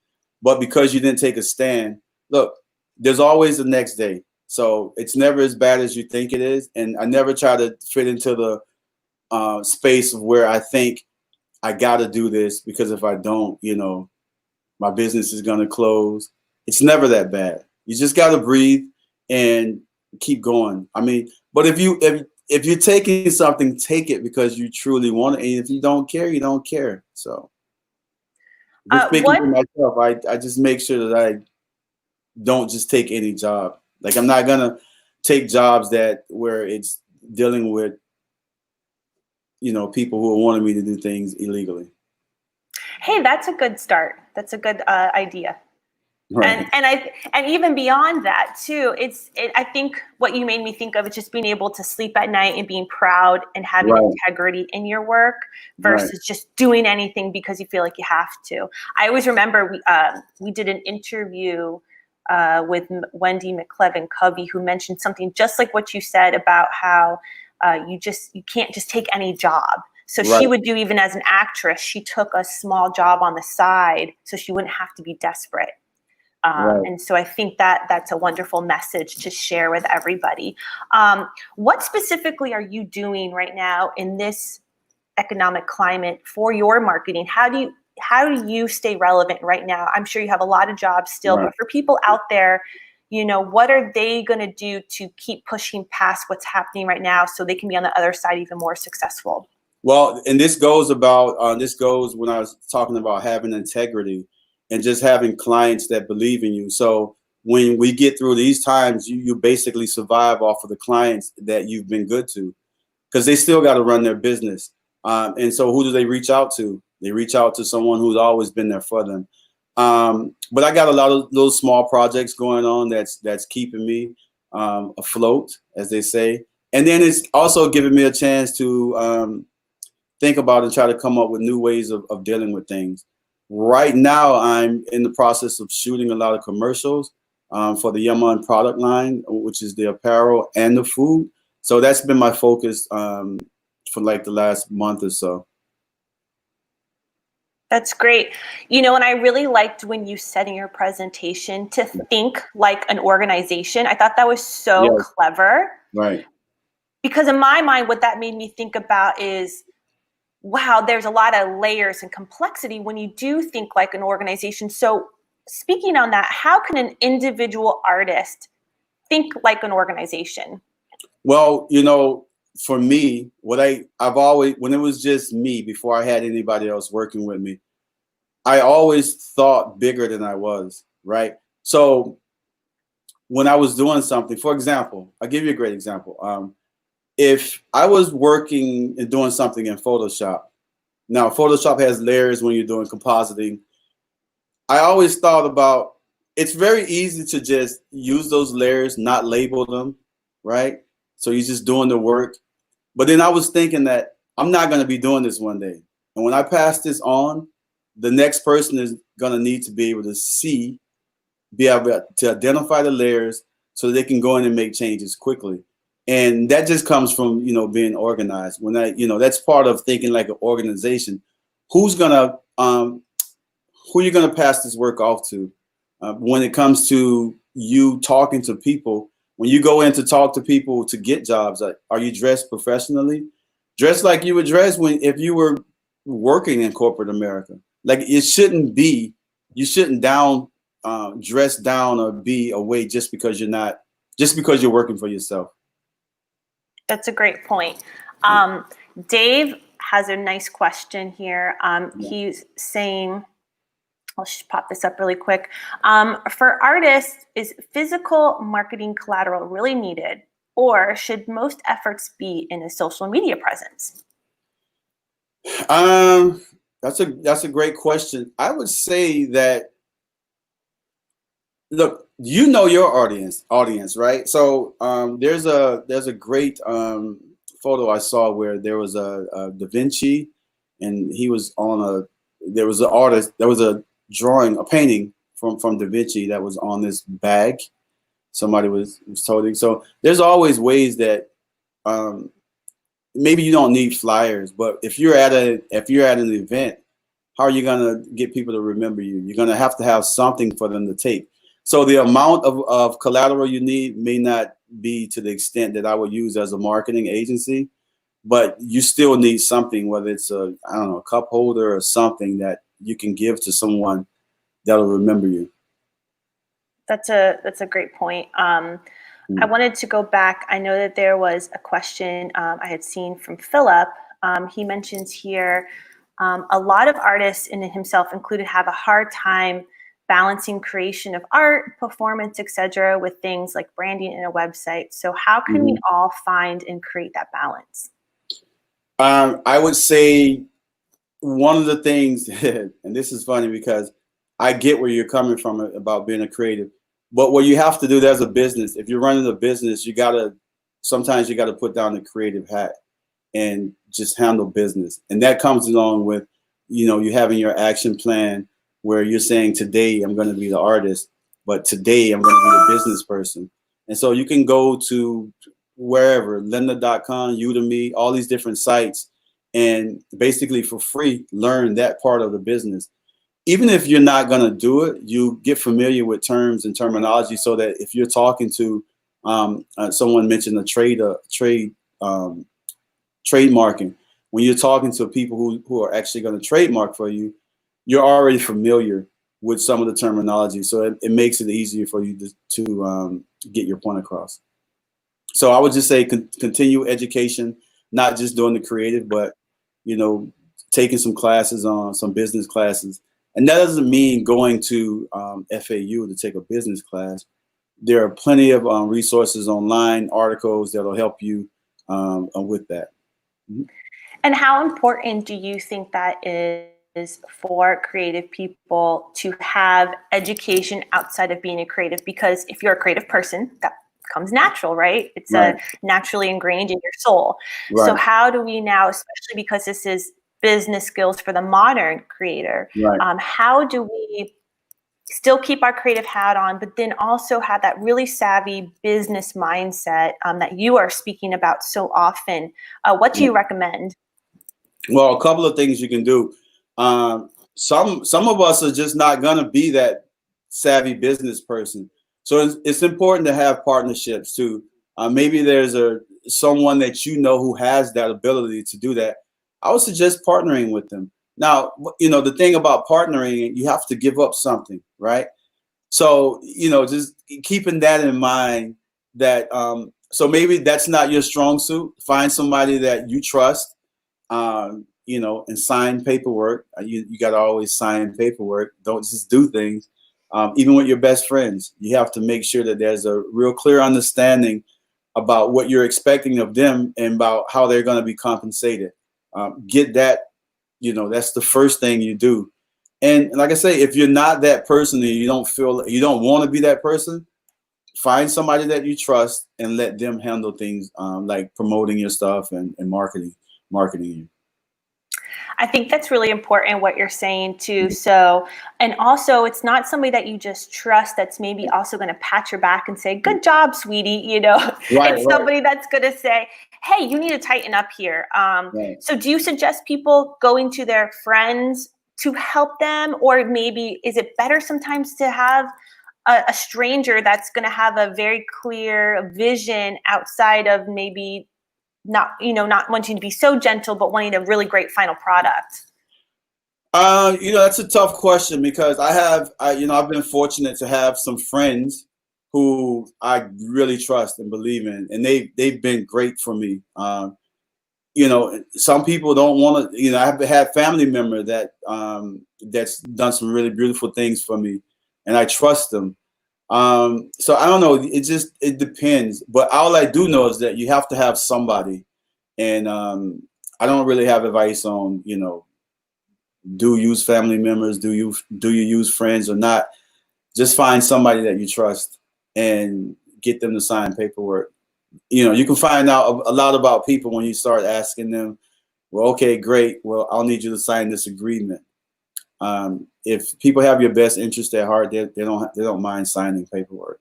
but because you didn't take a stand, look, there's always the next day. So it's never as bad as you think it is. And I never try to fit into the space of where I think I got to do this, because if I don't, my business is going to close. It's never that bad. You just got to breathe and keep going. I mean, but if you're taking something, take it because you truly want it. And if you don't care, you don't care. So just speaking for myself, I just make sure that I don't just take any job. Like, I'm not gonna take jobs where it's dealing with, people who are wanting me to do things illegally. Hey, that's a good start. That's a good idea. Right. And even beyond that too, I think what you made me think of is just being able to sleep at night and being proud and having Right. integrity in your work versus just doing anything because you feel like you have to. I always remember we did an interview with Wendy McClevin Covey, who mentioned something just like what you said about how you can't just take any job. So she would do, even as an actress, she took a small job on the side so she wouldn't have to be desperate. And so I think that's a wonderful message to share with everybody. What specifically are you doing right now in this economic climate for your marketing? How do you stay relevant right now? I'm sure you have a lot of jobs still, but for people out there, what are they going to do to keep pushing past what's happening right now so they can be on the other side even more successful? Well, and this goes when I was talking about having integrity and just having clients that believe in you. So when we get through these times, you basically survive off of the clients that you've been good to, because they still got to run their business. And so who do they reach out to? They reach out to someone who's always been there for them. But I got a lot of little small projects going on that's keeping me afloat, as they say. And then it's also giving me a chance to think about and try to come up with new ways of dealing with things. Right now, I'm in the process of shooting a lot of commercials for the Yeahmon product line, which is the apparel and the food. So that's been my focus for like the last month or so. That's great. And I really liked when you said in your presentation to think like an organization. I thought that was so clever. Right. Because in my mind, what that made me think about is, wow, there's a lot of layers and complexity when you do think like an organization. So speaking on that, how can an individual artist think like an organization? Well, for me, I've always, when it was just me, before I had anybody else working with me, I always thought bigger than I was, right? So when I was doing something, for example, I'll give you a great example. If I was working and doing something in Photoshop, now Photoshop has layers when you're doing compositing. I always thought about, it's very easy to just use those layers, not label them, right? So you're just doing the work. But then I was thinking that I'm not going to be doing this one day. And when I pass this on, the next person is going to need to be able to be able to identify the layers so they can go in and make changes quickly. And that just comes from, being organized. That's part of thinking like an organization. Who you're going to pass this work off to? When it comes to you talking to people, when you go in to talk to people to get jobs, like, are you dressed professionally? Dress like you would dress if you were working in corporate America. Like it shouldn't be, you shouldn't dress down or be away just because you're working for yourself. That's a great point. Dave has a nice question here. He's saying, I'll just pop this up really quick. For artists, is physical marketing collateral really needed, or should most efforts be in a social media presence? That's a great question. I would say that, look, you know your audience, right? So there's a great photo I saw where there was a Da Vinci, and he was there was an artist, there was a drawing, a painting from Da Vinci that was on this bag. Somebody was holding. So there's always ways that maybe you don't need flyers, but if you're at an event, how are you gonna get people to remember you? You're gonna have to have something for them to take. So the amount of collateral you need may not be to the extent that I would use as a marketing agency, but you still need something, whether it's a cup holder or something that you can give to someone that'll remember you. That's a great point. I wanted to go back. I know that there was a question I had seen from Philip. He mentions here, a lot of artists, and himself included, have a hard time balancing creation of art, performance, etc., with things like branding and a website. So how can we all find and create that balance? I would say one of the things, and this is funny because I get where you're coming from about being a creative, but what you have to do, there's a business. If you're running a business, sometimes you gotta put down the creative hat and just handle business. And that comes along with, you having your action plan where you're saying, today I'm going to be the artist, but today I'm going to be the business person. And so you can go to wherever, lynda.com, Udemy, all these different sites, and basically for free, learn that part of the business. Even if you're not going to do it, you get familiar with terms and terminology so that if you're talking to someone mentioned trademarking, when you're talking to people who are actually going to trademark for you, you're already familiar with some of the terminology. So it makes it easier for you to get your point across. So I would just say continue education, not just doing the creative, but, taking some classes on some business classes. And that doesn't mean going to FAU to take a business class. There are plenty of resources online, articles that'll help you with that. And how important do you think that is for creative people to have education outside of being a creative? Because if you're a creative person, that comes natural, right? It's naturally ingrained in your soul. Right. So how do we now, especially because this is business skills for the modern creator, how do we still keep our creative hat on, but then also have that really savvy business mindset that you are speaking about so often? What do you recommend? Well, a couple of things you can do. Some of us are just not going to be that savvy business person. So it's important to have partnerships too. Maybe there's someone that who has that ability to do that. I would suggest partnering with them. Now, the thing about partnering, you have to give up something, right? So, just keeping that in mind, that so maybe that's not your strong suit. Find somebody that you trust, and sign paperwork. You got to always sign paperwork. Don't just do things. Even with your best friends, you have to make sure that there's a real clear understanding about what you're expecting of them and about how they're going to be compensated. Get that, that's the first thing you do. And like I say, if you're not that person and you don't want to be that person, find somebody that you trust and let them handle things like promoting your stuff and marketing you. I think that's really important what you're saying too. So, and also it's not somebody that you just trust that's maybe also going to pat your back and say, good job, sweetie. It's somebody that's going to say, hey, you need to tighten up here. So do you suggest people going to their friends to help them? Or maybe is it better sometimes to have a stranger that's going to have a very clear vision outside of maybe not wanting to be so gentle, but wanting a really great final product? That's a tough question because I've been fortunate to have some friends who I really trust and believe in, and they've been great for me. Some people don't want to. I've had family member that's done some really beautiful things for me, and I trust them. So I don't know. It depends. But all I do know is that you have to have somebody, and I don't really have advice on do you use family members, do you use friends or not. Just find somebody that you trust and get them to sign paperwork. You can find out a lot about people when you start asking them, well, okay, great. Well, I'll need you to sign this agreement. If people have your best interest at heart, they don't mind signing paperwork.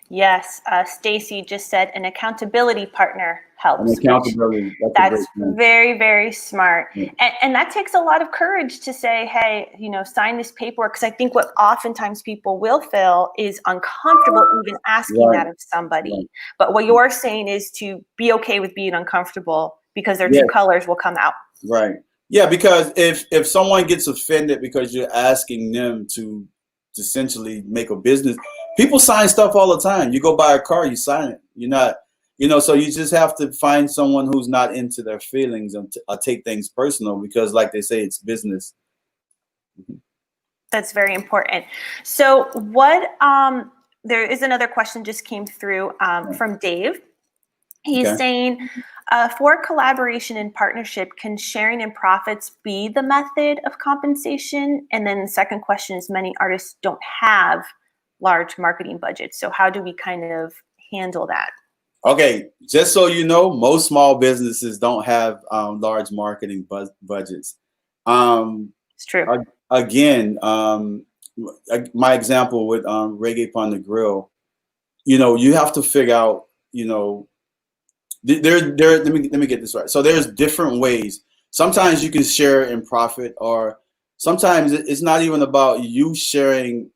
Yes, Stacy just said an accountability partner helps. An accountability, that's very, very smart. Yeah. And that takes a lot of courage to say, hey, sign this paperwork. Because I think what oftentimes people will feel is uncomfortable even asking that of somebody. Right. But what you're saying is to be okay with being uncomfortable because their true colors will come out. Right. Yeah, because if someone gets offended because you're asking them to essentially make a business, people sign stuff all the time. You go buy a car, you sign it. You're not, so you just have to find someone who's not into their feelings and take things personal because, like they say, it's business. That's very important. So there is another question just came through from Dave. He's saying, for collaboration and partnership, can sharing in profits be the method of compensation? And then the second question is, many artists don't have large marketing budgets. So how do we kind of handle that? Okay, just so you know, most small businesses don't have large marketing budgets. It's true. Again, my example with Reggae Upon the Grill, you have to figure out, let me get this right. So there's different ways. Sometimes you can share in profit, or sometimes it's not even about you sharing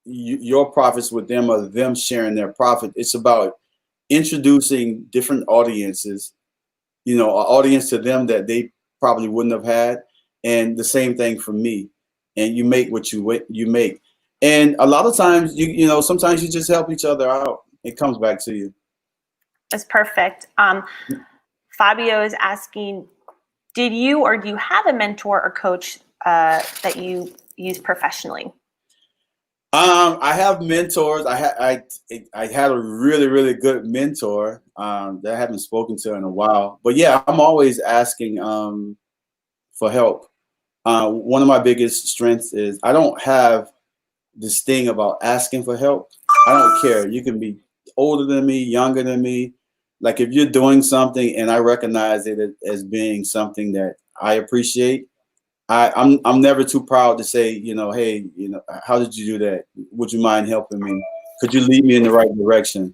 your profits with them or them sharing their profit. It's about introducing different audiences, an audience to them that they probably wouldn't have had. And the same thing for me. And you make what you make. And a lot of times, sometimes you just help each other out. It comes back to you. That's perfect. Fabio is asking, do you have a mentor or coach that you use professionally? I have mentors. I had a really, really good mentor that I haven't spoken to in a while. But yeah, I'm always asking for help. One of my biggest strengths is I don't have this thing about asking for help. I don't care. You can be older than me, younger than me. Like if you're doing something and I recognize it as being something that I appreciate, I'm never too proud to say, hey, how did you do that? Would you mind helping me? Could you lead me in the right direction?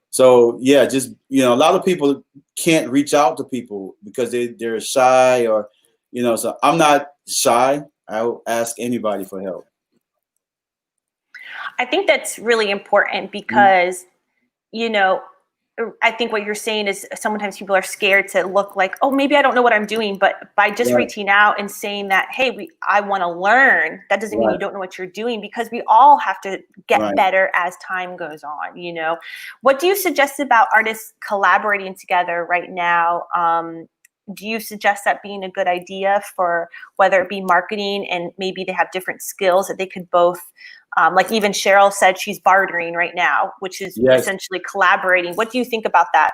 So yeah, just a lot of people can't reach out to people because they're shy or so I'm not shy. I'll ask anybody for help. I think that's really important because I think what you're saying is sometimes people are scared to look like, oh, maybe I don't know what I'm doing. But by just reaching out and saying that, hey, I want to learn, that doesn't mean you don't know what you're doing, because we all have to get better as time goes on. What do you suggest about artists collaborating together right now? Do you suggest that being a good idea for whether it be marketing and maybe they have different skills that they could both like even Cheryl said she's bartering right now, which is essentially collaborating. What do you think about that?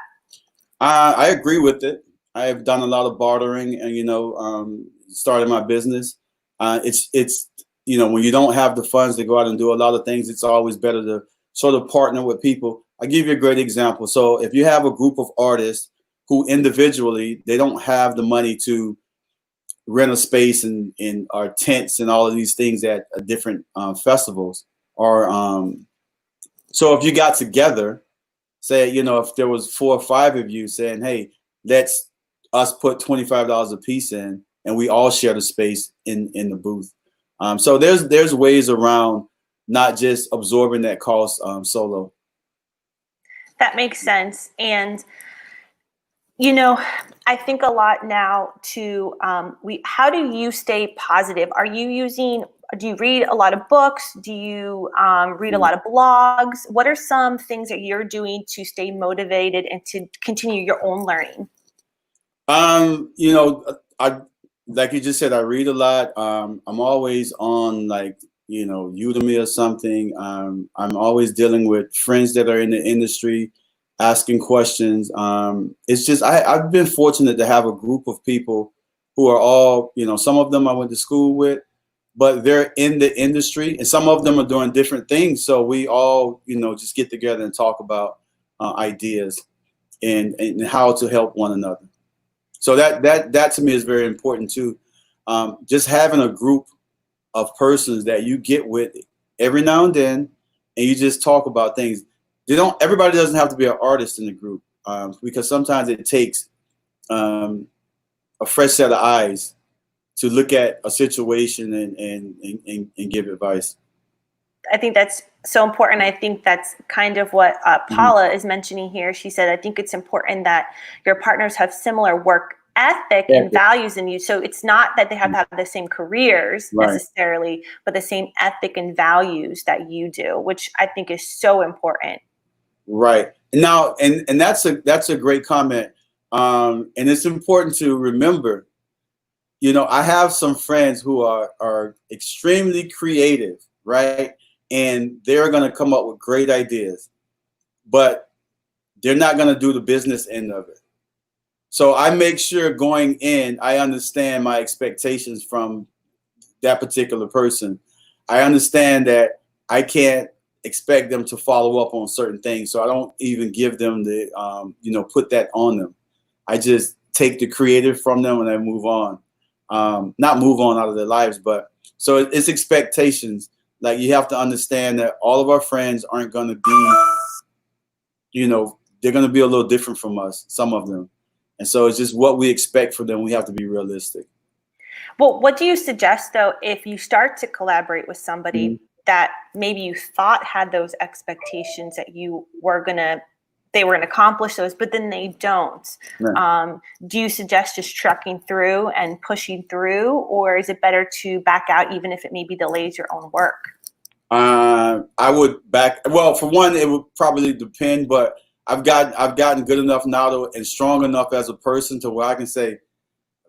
I agree with it. I have done a lot of bartering and, started my business. It's when you don't have the funds to go out and do a lot of things, it's always better to sort of partner with people. I'll give you a great example. So if you have a group of artists who individually, they don't have the money to rent a space and our tents and all of these things at different festivals, or so if you got together, say if there was 4 or 5 of you saying, hey, let's us put $25 a piece in and we all share the space in the booth. So there's ways around not just absorbing that cost solo. That makes sense. And, you know, I think a lot now to how do you stay positive? Do you read a lot of books? Do you read a lot of blogs? What are some things that you're doing to stay motivated and to continue your own learning? You know, I like you just said, I read a lot. I'm always on Udemy or something. I'm always dealing with friends that are in the industry, asking questions. It's just I've been fortunate to have a group of people who are all, some of them I went to school with, but they're in the industry, and some of them are doing different things. So we all, just get together and talk about ideas and how to help one another. So that to me is very important too. Just having a group of persons that you get with every now and then, and you just talk about things. Everybody doesn't have to be an artist in the group, because sometimes it takes a fresh set of eyes to look at a situation and give advice. I think that's so important. I think that's kind of what Paula is mentioning here. She said, I think it's important that your partners have similar work ethic and values in you. So it's not that they have to have the same careers necessarily, but the same ethic and values that you do, which I think is so important. Right. Now, and that's a great comment. And it's important to remember, I have some friends who are extremely creative, right? And they're going to come up with great ideas, but they're not going to do the business end of it. So I make sure going in, I understand my expectations from that particular person. I understand that I can't expect them to follow up on certain things. So I don't even give them the, put that on them. I just take the creative from them and I move on. Not move on out of their lives, but so it's expectations. Like, you have to understand that all of our friends aren't going to be, they're going to be a little different from us, some of them. And so it's just what we expect from them. We have to be realistic. Well, what do you suggest, though, if you start to collaborate with somebody that maybe you thought had those expectations that they were going to accomplish those, but then they don't? Right. Do you suggest just trucking through and pushing through, or is it better to back out even if it maybe delays your own work? I would well, for one, it would probably depend, but I've gotten good enough now and strong enough as a person to where I can say,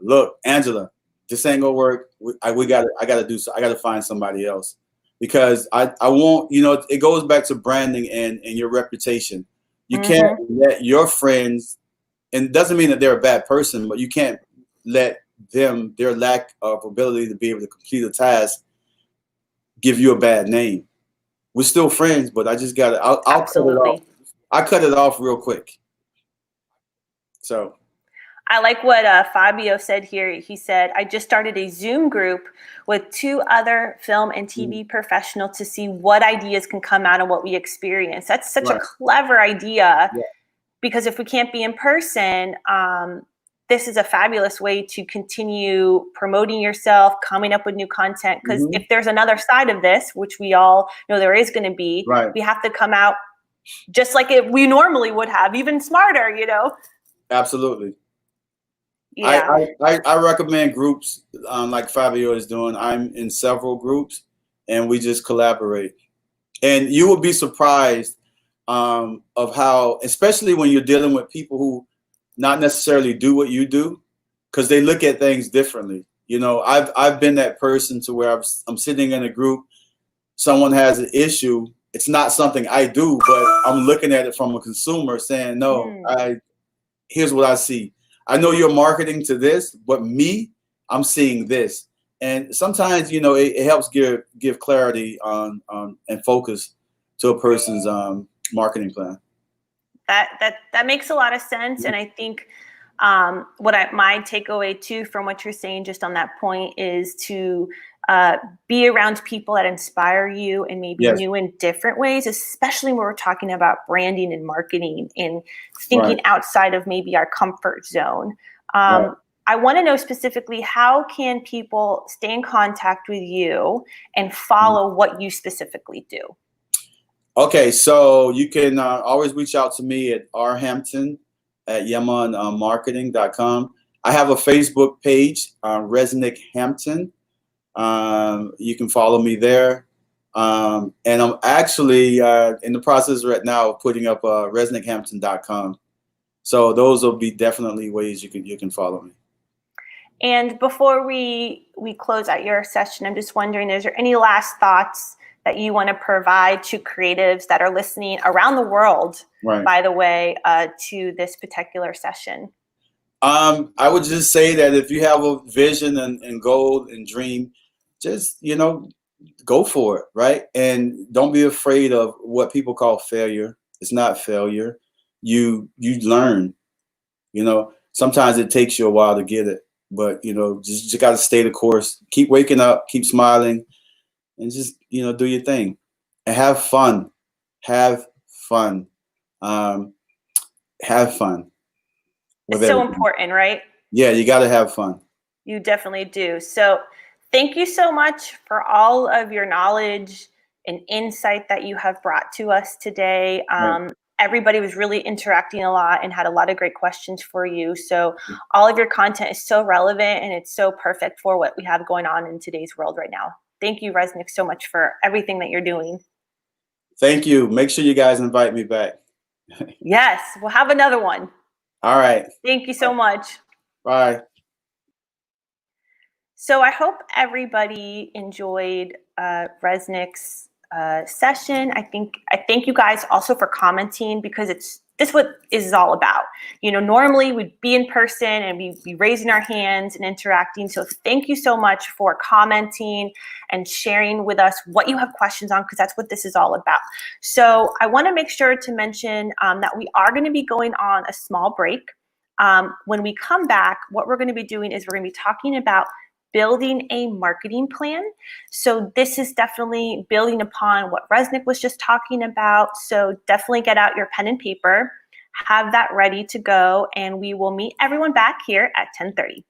look, Angela, this ain't gonna work. I gotta find somebody else, because I won't, it goes back to branding and your reputation. You can't let your friends, and it doesn't mean that they're a bad person, but you can't let their lack of ability to be able to complete a task give you a bad name. We're still friends, but I just I'll cut it off. I cut it off real quick. So I like what Fabio said here. He said, I just started a Zoom group with 2 other film and TV professionals to see what ideas can come out of what we experience. That's such a clever idea, because if we can't be in person, this is a fabulous way to continue promoting yourself, coming up with new content. Because if there's another side of this, which we all know there is going to be, we have to come out just like we normally would have, even smarter, Absolutely. Yeah. I recommend groups like Fabio is doing. I'm in several groups, and we just collaborate. And you will be surprised of how, especially when you're dealing with people who not necessarily do what you do, because they look at things differently. I've been that person to where I'm sitting in a group, someone has an issue. It's not something I do, but I'm looking at it from a consumer saying, no, here's what I see. I know you're marketing to this, but I'm seeing this. And sometimes, it helps give clarity on and focus to a person's marketing plan. That makes a lot of sense. And I think my takeaway too from what you're saying just on that point is to be around people that inspire you in maybe new and different ways, especially when we're talking about branding and marketing and thinking outside of maybe our comfort zone. I want to know specifically, how can people stay in contact with you and follow what you specifically do? Okay, so you can always reach out to me at rhampton@yeahmonmarketing.com. I have a Facebook page, Resnick Hampton. You can follow me there. And I'm actually in the process right now of putting up resnickhampton.com. So those will be definitely ways you can follow me. And before we close out your session, I'm just wondering, is there any last thoughts that you want to provide to creatives that are listening around the world, Right. by the way, to this particular session? I would just say that if you have a vision and goal and dream, just, go for it, right? And don't be afraid of what people call failure. It's not failure. You learn, sometimes it takes you a while to get it, but just got to stay the course, keep waking up, keep smiling, and just, do your thing and have fun. Have fun. Have fun with It's so everything. important, right? Yeah, you got to have fun. You definitely do. So thank you so much for all of your knowledge and insight that you have brought to us today. Right. Everybody was really interacting a lot and had a lot of great questions for you. So all of your content is so relevant and it's so perfect for what we have going on in today's world right now. Thank you, Resnick, so much for everything that you're doing. Thank you. Make sure you guys invite me back. Yes, we'll have another one. All right. Thank you so much. Bye. So I hope everybody enjoyed Resnick's session. I thank you guys also for commenting, because this what is all about. Normally we'd be in person and we'd be raising our hands and interacting. So thank you so much for commenting and sharing with us what you have questions on, because that's what this is all about. So I want to make sure to mention that we are going to be going on a small break. When we come back, what we're going to be doing is we're going to be talking about building a marketing plan. So this is definitely building upon what Resnick was just talking about. So definitely get out your pen and paper, have that ready to go, and we will meet everyone back here at 10:30.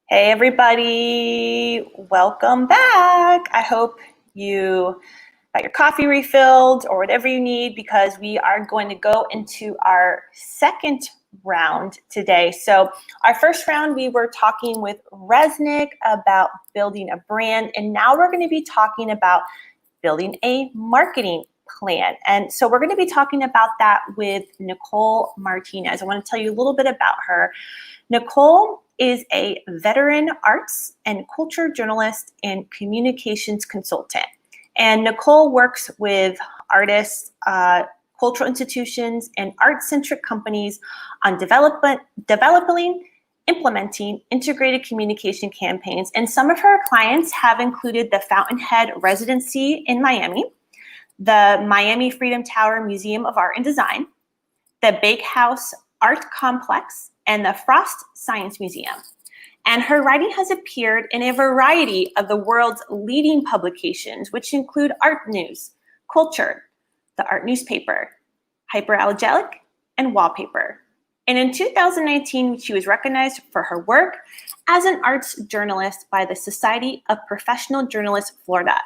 Hey everybody, welcome back. I hope you got your coffee refilled or whatever you need, because we are going to go into our second round today. So our first round, we were talking with Resnick about building a brand, and now we're going to be talking about building a marketing plan. And so we're going to be talking about that with Nicole Martinez. I want to tell you a little bit about her. Nicole is a veteran arts and culture journalist and communications consultant. And Nicole works with artists, cultural institutions, and art-centric companies on developing, implementing integrated communication campaigns. And some of her clients have included the Fountainhead Residency in Miami, the Miami Freedom Tower Museum of Art and Design, the Bake House Art Complex, and the Frost Science Museum. And her writing has appeared in a variety of the world's leading publications, which include Art News, Culture, the Art Newspaper, Hyperallergenic, and Wallpaper. And in 2019, she was recognized for her work as an arts journalist by the Society of Professional Journalists Florida.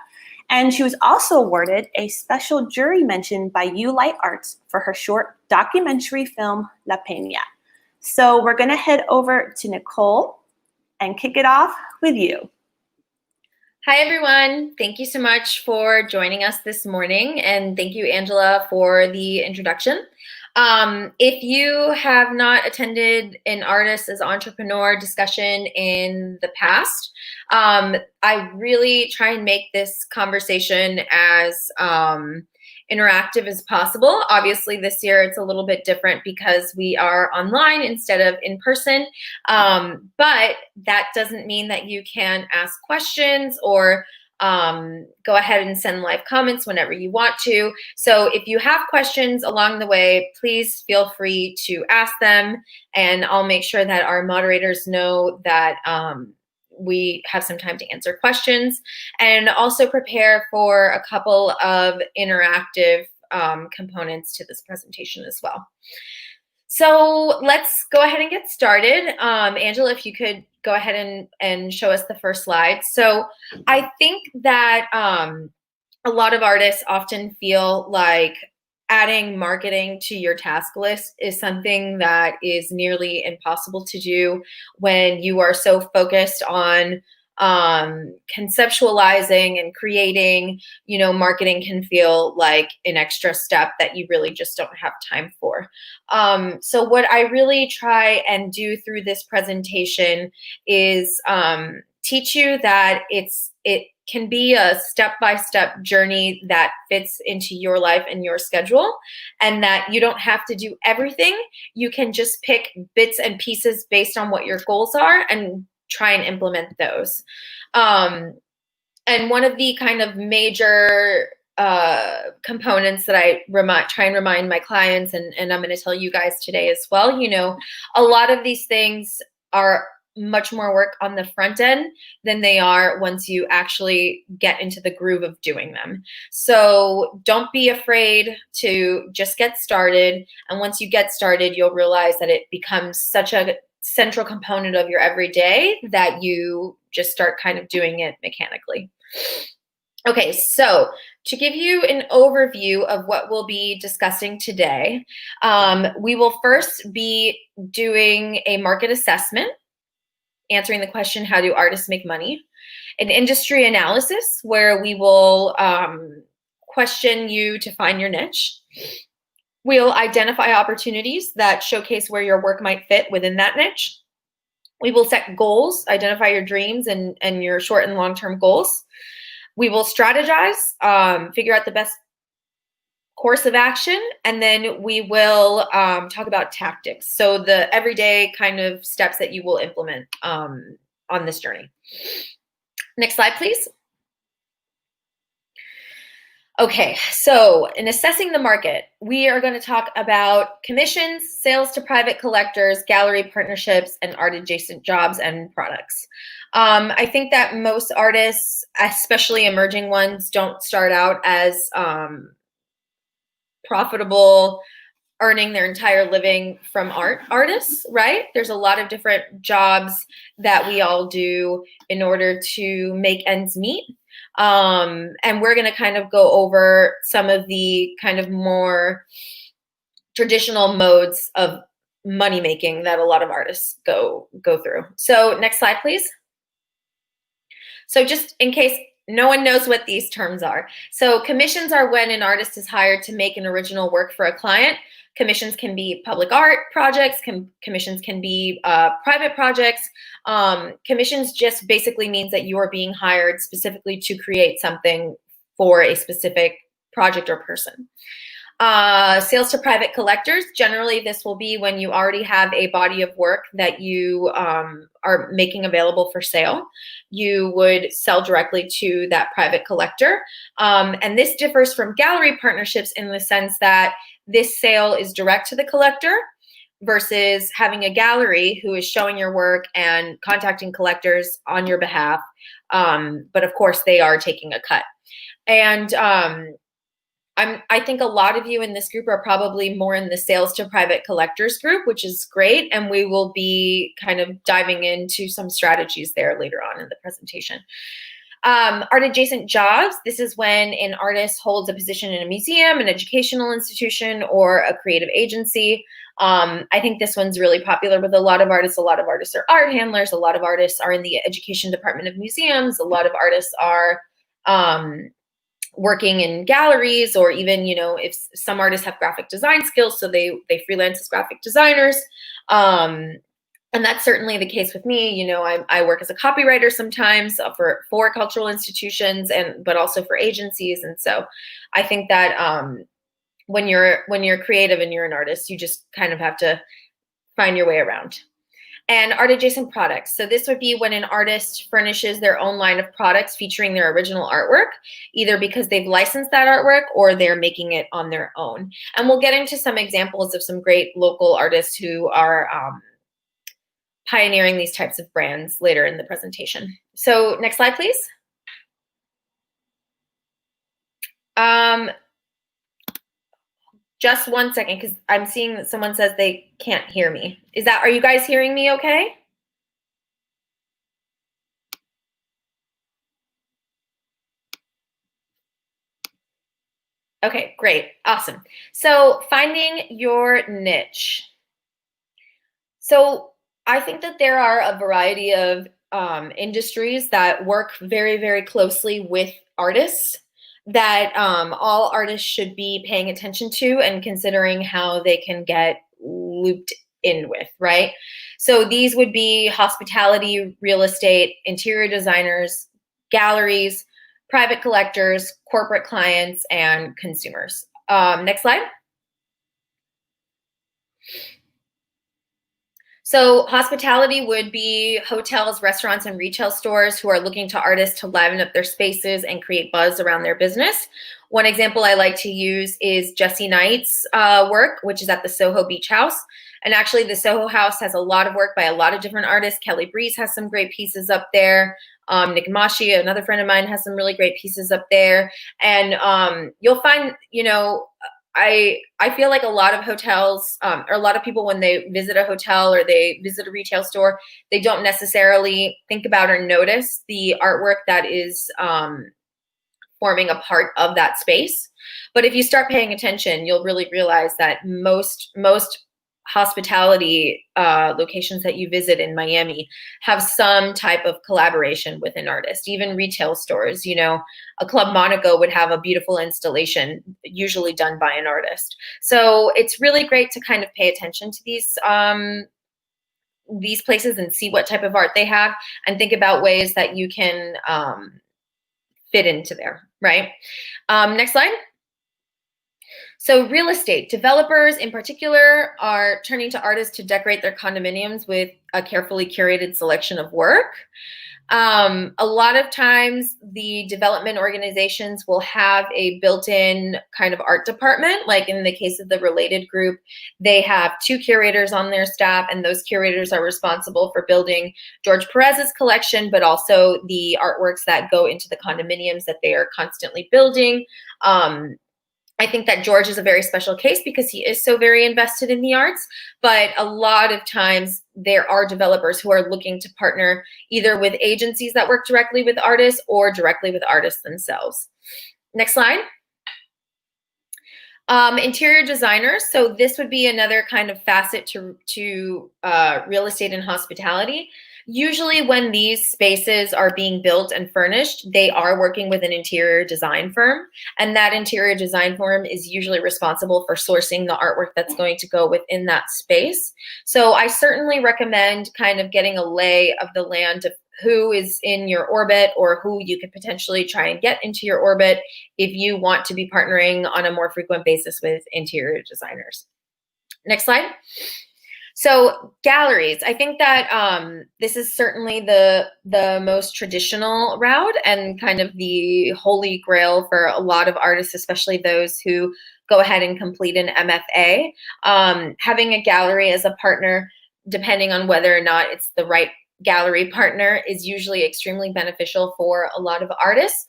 And she was also awarded a special jury mention by You Light Arts for her short documentary film, La Peña. So we're gonna head over to Nicole and kick it off with you. Hi, everyone. Thank you so much for joining us this morning. And thank you, Angela, for the introduction. If you have not attended an Artist as Entrepreneur discussion in the past, I really try and make this conversation as interactive as possible. Obviously, this year it's a little bit different because we are online instead of in person, but that doesn't mean that you can ask questions or go ahead and send live comments whenever you want to. So if you have questions along the way, please feel free to ask them, and I'll make sure that our moderators know that we have some time to answer questions, and also prepare for a couple of interactive components to this presentation as well. So let's go ahead and get started. Angela, if you could go ahead and show us the first slide. So I think that a lot of artists often feel like adding marketing to your task list is something that is nearly impossible to do when you are so focused on conceptualizing and creating. You know, marketing can feel like an extra step that you really just don't have time for. So what I really try and do through this presentation is teach you that it can be a step-by-step journey that fits into your life and your schedule, and that you don't have to do everything. You can just pick bits and pieces based on what your goals are and try and implement those. And one of the kind of major components that I try and remind my clients, and I'm going to tell you guys today as well, you know, a lot of these things are much more work on the front end than they are once you actually get into the groove of doing them. So don't be afraid to just get started. And once you get started, you'll realize that it becomes such a central component of your everyday that you just start kind of doing it mechanically. Okay, so to give you an overview of what we'll be discussing today, we will first be doing a market assessment, answering the question, how do artists make money? An industry analysis, where we will question you to find your niche. We'll identify opportunities that showcase where your work might fit within that niche. We will set goals, identify your dreams and your short and long-term goals. We will strategize, figure out the best course of action, and then we will talk about tactics. So the everyday kind of steps that you will implement on this journey. Next slide, please. Okay, so in assessing the market, we are going to talk about commissions, sales to private collectors, gallery partnerships, and art-adjacent jobs and products. I think that most artists, especially emerging ones, don't start out as profitable, earning their entire living from artists, right? There's a lot of different jobs that we all do in order to make ends meet. And we're going to kind of go over some of the kind of more traditional modes of money making that a lot of artists go through. So next slide, please. So just in case no one knows what these terms are. So commissions are when an artist is hired to make an original work for a client. Commissions can be public art projects, commissions can be private projects. Commissions just basically means that you are being hired specifically to create something for a specific project or person. Sales to private collectors, generally this will be when you already have a body of work that you are making available for sale. You would sell directly to that private collector. And this differs from gallery partnerships in the sense that this sale is direct to the collector versus having a gallery who is showing your work and contacting collectors on your behalf. But of course they are taking a cut. And I think a lot of you in this group are probably more in the sales to private collectors group, which is great. And we will be kind of diving into some strategies there later on in the presentation. Art adjacent jobs. This is when an artist holds a position in a museum, an educational institution, or a creative agency. I think this one's really popular with a lot of artists. A lot of artists are art handlers. A lot of artists are in the education department of museums. A lot of artists are working in galleries, or even, you know, if some artists have graphic design skills, so they freelance as graphic designers. And that's certainly the case with me. You know, I work as a copywriter sometimes for cultural institutions, but also for agencies. And so I think that when you're creative and you're an artist, you just kind of have to find your way around. And art adjacent products. So this would be when an artist furnishes their own line of products featuring their original artwork, either because they've licensed that artwork or they're making it on their own. And we'll get into some examples of some great local artists who are pioneering these types of brands later in the presentation. So next slide, please. Just one second, because I'm seeing that someone says they can't hear me. Are you guys hearing me okay? Okay, great, awesome. So finding your niche. So I think that there are a variety of industries that work very, very closely with artists that all artists should be paying attention to and considering how they can get looped in with, right? So these would be hospitality, real estate, interior designers, galleries, private collectors, corporate clients, and consumers. Next slide. So hospitality would be hotels, restaurants, and retail stores who are looking to artists to liven up their spaces and create buzz around their business. One example I like to use is Jesse Knight's work, which is at the Soho Beach House. And actually the Soho House has a lot of work by a lot of different artists. Kelly Breeze has some great pieces up there. Nick Mashi, another friend of mine, has some really great pieces up there. And you'll find, you know, I feel like a lot of hotels, or a lot of people, when they visit a hotel or they visit a retail store, they don't necessarily think about or notice the artwork that is forming a part of that space. But if you start paying attention, you'll really realize that most hospitality locations that you visit in Miami have some type of collaboration with an artist. Even retail stores, you know, a Club Monaco would have a beautiful installation, usually done by an artist. So it's really great to kind of pay attention to these places and see what type of art they have, and think about ways that you can fit into there, right? Next slide. So real estate developers in particular are turning to artists to decorate their condominiums with a carefully curated selection of work. A lot of times the development organizations will have a built-in kind of art department. Like in the case of the Related Group, they have 2 curators on their staff, and those curators are responsible for building George Perez's collection, but also the artworks that go into the condominiums that they are constantly building. I think that George is a very special case because he is so very invested in the arts, but a lot of times there are developers who are looking to partner either with agencies that work directly with artists or directly with artists themselves. Next slide. Interior designers. So this would be another kind of facet to real estate and hospitality. Usually when these spaces are being built and furnished, they are working with an interior design firm, and that interior design firm is usually responsible for sourcing the artwork that's going to go within that space. So I certainly recommend kind of getting a lay of the land of who is in your orbit or who you could potentially try and get into your orbit if you want to be partnering on a more frequent basis with interior designers. Next slide. So galleries, I think that this is certainly the most traditional route and kind of the holy grail for a lot of artists, especially those who go ahead and complete an MFA. Having a gallery as a partner, depending on whether or not it's the right gallery partner, is usually extremely beneficial for a lot of artists,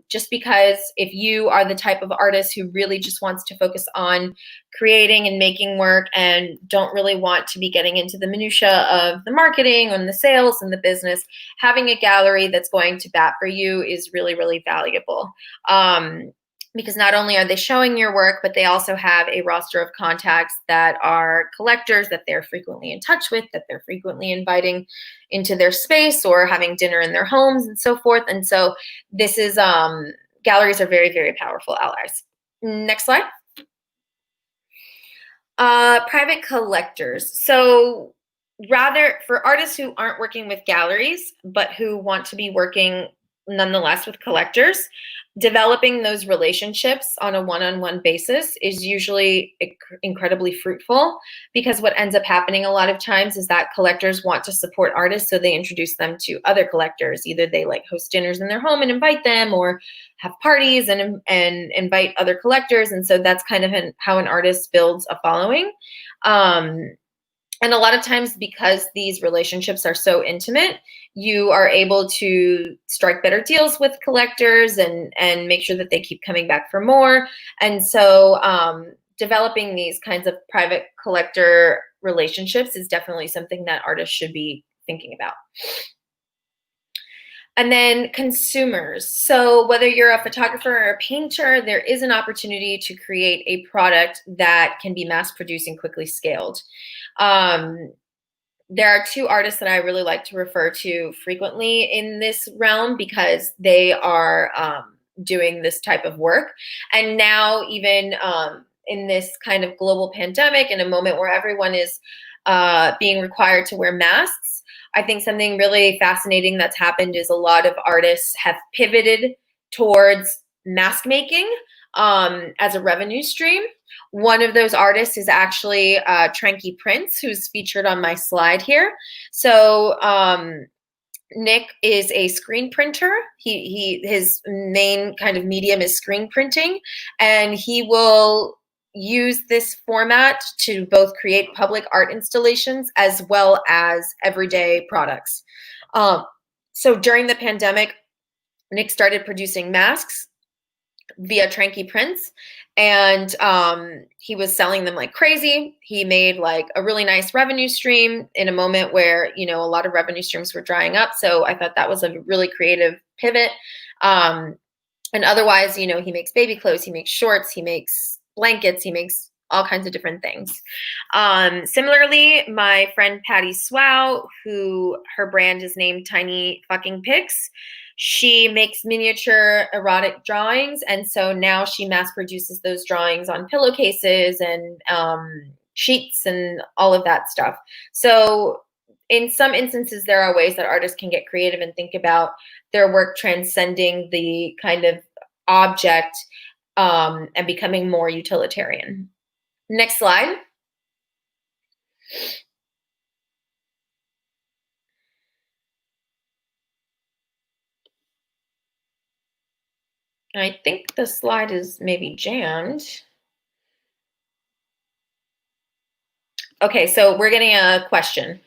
just because if you are the type of artist who really just wants to focus on creating and making work and don't really want to be getting into the minutia of the marketing and the sales and the business, having a gallery that's going to bat for you is really, really valuable. Because not only are they showing your work, but they also have a roster of contacts that are collectors that they're frequently in touch with, that they're frequently inviting into their space or having dinner in their homes and so forth. And so this is, galleries are very, very powerful allies. Next slide. Private collectors. So rather, for artists who aren't working with galleries, but who want to be working nonetheless with collectors, developing those relationships on a one-on-one basis is usually incredibly fruitful, because what ends up happening a lot of times is that collectors want to support artists, so they introduce them to other collectors. Either they like host dinners in their home and invite them, or have parties and invite other collectors. And so that's kind of how an artist builds a following. And a lot of times, because these relationships are so intimate, you are able to strike better deals with collectors and make sure that they keep coming back for more. And so developing these kinds of private collector relationships is definitely something that artists should be thinking about. And then consumers. So whether you're a photographer or a painter, there is an opportunity to create a product that can be mass produced and quickly scaled. There are 2 artists that I really like to refer to frequently in this realm, because they are doing this type of work. And now, even in this kind of global pandemic, in a moment where everyone is being required to wear masks, I think something really fascinating that's happened is a lot of artists have pivoted towards mask making as a revenue stream. One of those artists is actually Tranky Prince, who's featured on my slide here. So Nick is a screen printer. His main kind of medium is screen printing, and he will use this format to both create public art installations as well as everyday products. So during the pandemic, Nick started producing masks via Tranky Prints, And he was selling them like crazy. He made like a really nice revenue stream in a moment where, you know, a lot of revenue streams were drying up. So I thought that was a really creative pivot. And otherwise, you know, he makes baby clothes, he makes shorts, he makes blankets, he makes all kinds of different things. Similarly, my friend Patty Swow, who her brand is named Tiny Fucking Pics, she makes miniature erotic drawings. And so now she mass produces those drawings on pillowcases and sheets and all of that stuff. So in some instances, there are ways that artists can get creative and think about their work transcending the kind of object and becoming more utilitarian. Next slide. I think the slide is maybe jammed. Okay, so we're getting a question.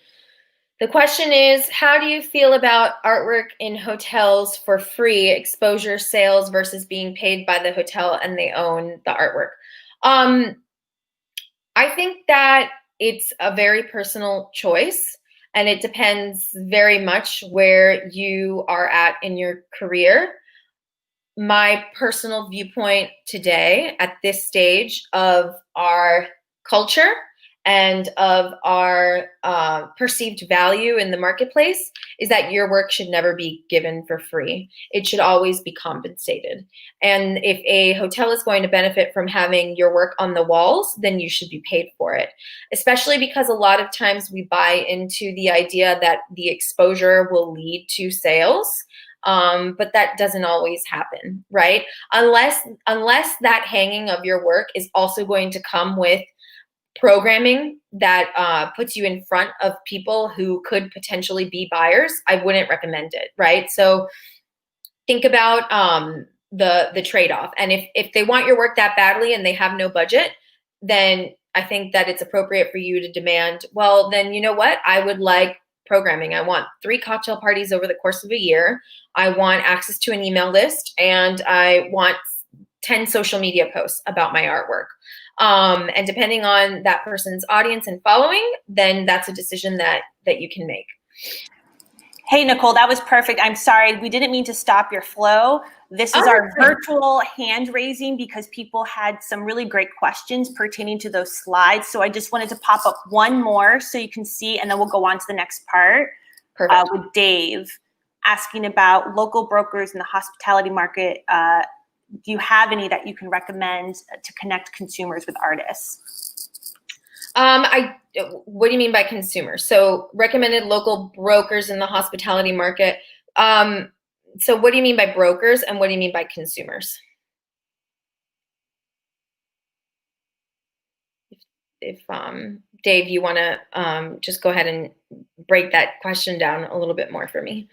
The question is, how do you feel about artwork in hotels for free, exposure sales versus being paid by the hotel and they own the artwork? I think that it's a very personal choice, and it depends very much where you are at in your career. My personal viewpoint today at this stage of our culture and of our perceived value in the marketplace is that your work should never be given for free. It should always be compensated. And if a hotel is going to benefit from having your work on the walls, then you should be paid for it, especially because a lot of times we buy into the idea that the exposure will lead to sales. But that doesn't always happen, right? Unless that hanging of your work is also going to come with programming that puts you in front of people who could potentially be buyers, I wouldn't recommend it, right? So think about the trade-off. And if they want your work that badly and they have no budget, then I think that it's appropriate for you to demand, well, then you know what? I would like programming. I want 3 cocktail parties over the course of a year. I want access to an email list, and I want 10 social media posts about my artwork. And depending on that person's audience and following, then that's a decision that you can make. Hey, Nicole, that was perfect. I'm sorry, we didn't mean to stop your flow. This is our virtual hand raising because people had some really great questions pertaining to those slides. So I just wanted to pop up one more so you can see, and then we'll go on to the next part. Perfect. With Dave asking about local brokers in the hospitality market. Do you have any that you can recommend to connect consumers with artists? What do you mean by consumers? So recommended local brokers in the hospitality market. So what do you mean by brokers and what do you mean by consumers? If Dave, you want to just go ahead and break that question down a little bit more for me.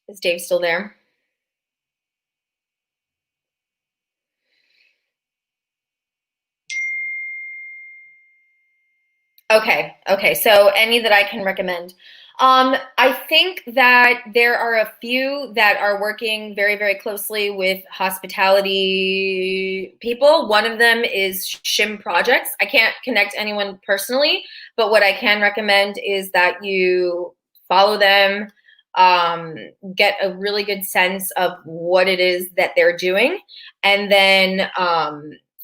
Is Dave still there? Okay. So any that I can recommend. I think that there are a few that are working very, very closely with hospitality people. One of them is Shim Projects. I can't connect anyone personally, but what I can recommend is that you follow them, get a really good sense of what it is that they're doing, and then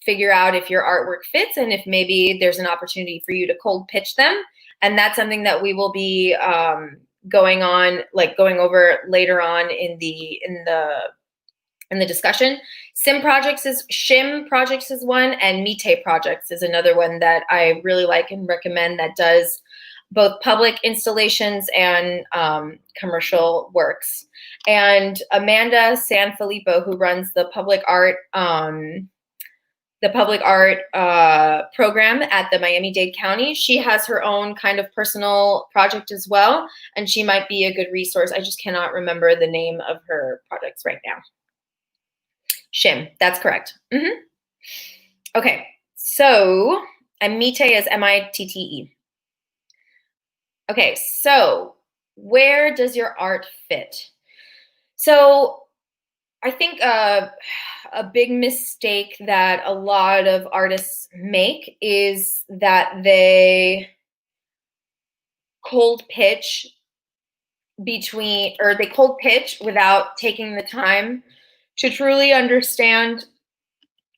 figure out if your artwork fits and if maybe there's an opportunity for you to cold pitch them. And that's something that we will be going over later on in the discussion. Shim Projects is one, and Mite Projects is another one that I really like and recommend that does both public installations and commercial works. And Amanda Sanfilippo, who runs the public art the public art program at the Miami-Dade County. She has her own kind of personal project as well, and she might be a good resource. I just cannot remember the name of her projects right now. Shim, that's correct. Okay, so, and Mite is M-I-T-T-E. Okay, so where does your art fit? So I think a big mistake that a lot of artists make is that they cold pitch without taking the time to truly understand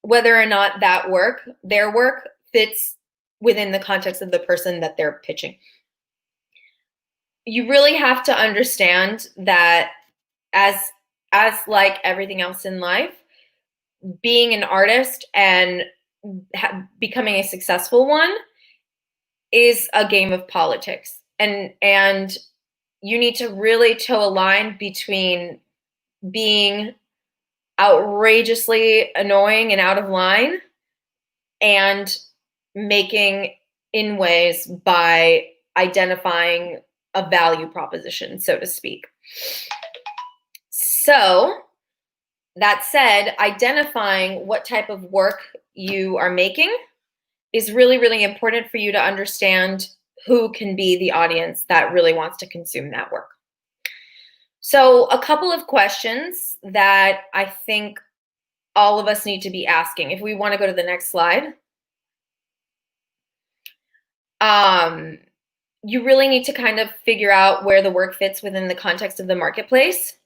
whether or not their work, fits within the context of the person that they're pitching. You really have to understand that as like everything else in life, being an artist and becoming a successful one is a game of politics. And you need to really toe a line between being outrageously annoying and out of line and making in ways by identifying a value proposition, so to speak. So that said, identifying what type of work you are making is really, really important for you to understand who can be the audience that really wants to consume that work. So a couple of questions that I think all of us need to be asking. If we want to go to the next slide. You really need to kind of figure out where the work fits within the context of the marketplace.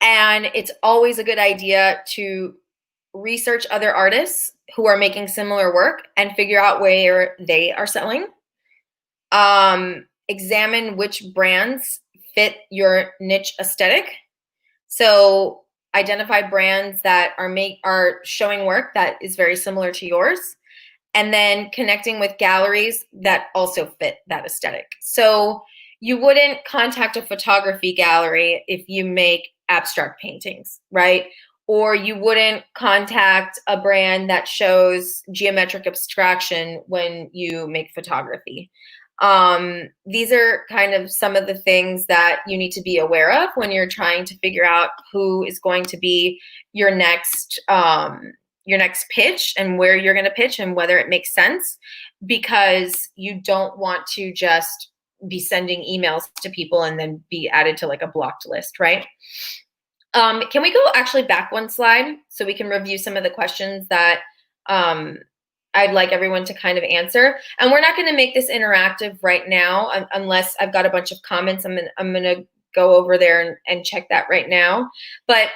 And it's always a good idea to research other artists who are making similar work and figure out where they are selling. Examine which brands fit your niche aesthetic. So identify brands that are showing work that is very similar to yours, and then connecting with galleries that also fit that aesthetic. So you wouldn't contact a photography gallery if you make abstract paintings, right? Or you wouldn't contact a brand that shows geometric abstraction when you make photography. These are kind of some of the things that you need to be aware of when you're trying to figure out who is going to be your next pitch and where you're going to pitch and whether it makes sense, because you don't want to just be sending emails to people and then be added to like a blocked list, right? Can we go actually back one slide so we can review some of the questions that I'd like everyone to kind of answer? And we're not going to make this interactive right now unless I've got a bunch of comments. I'm going to go over there and check that right now. But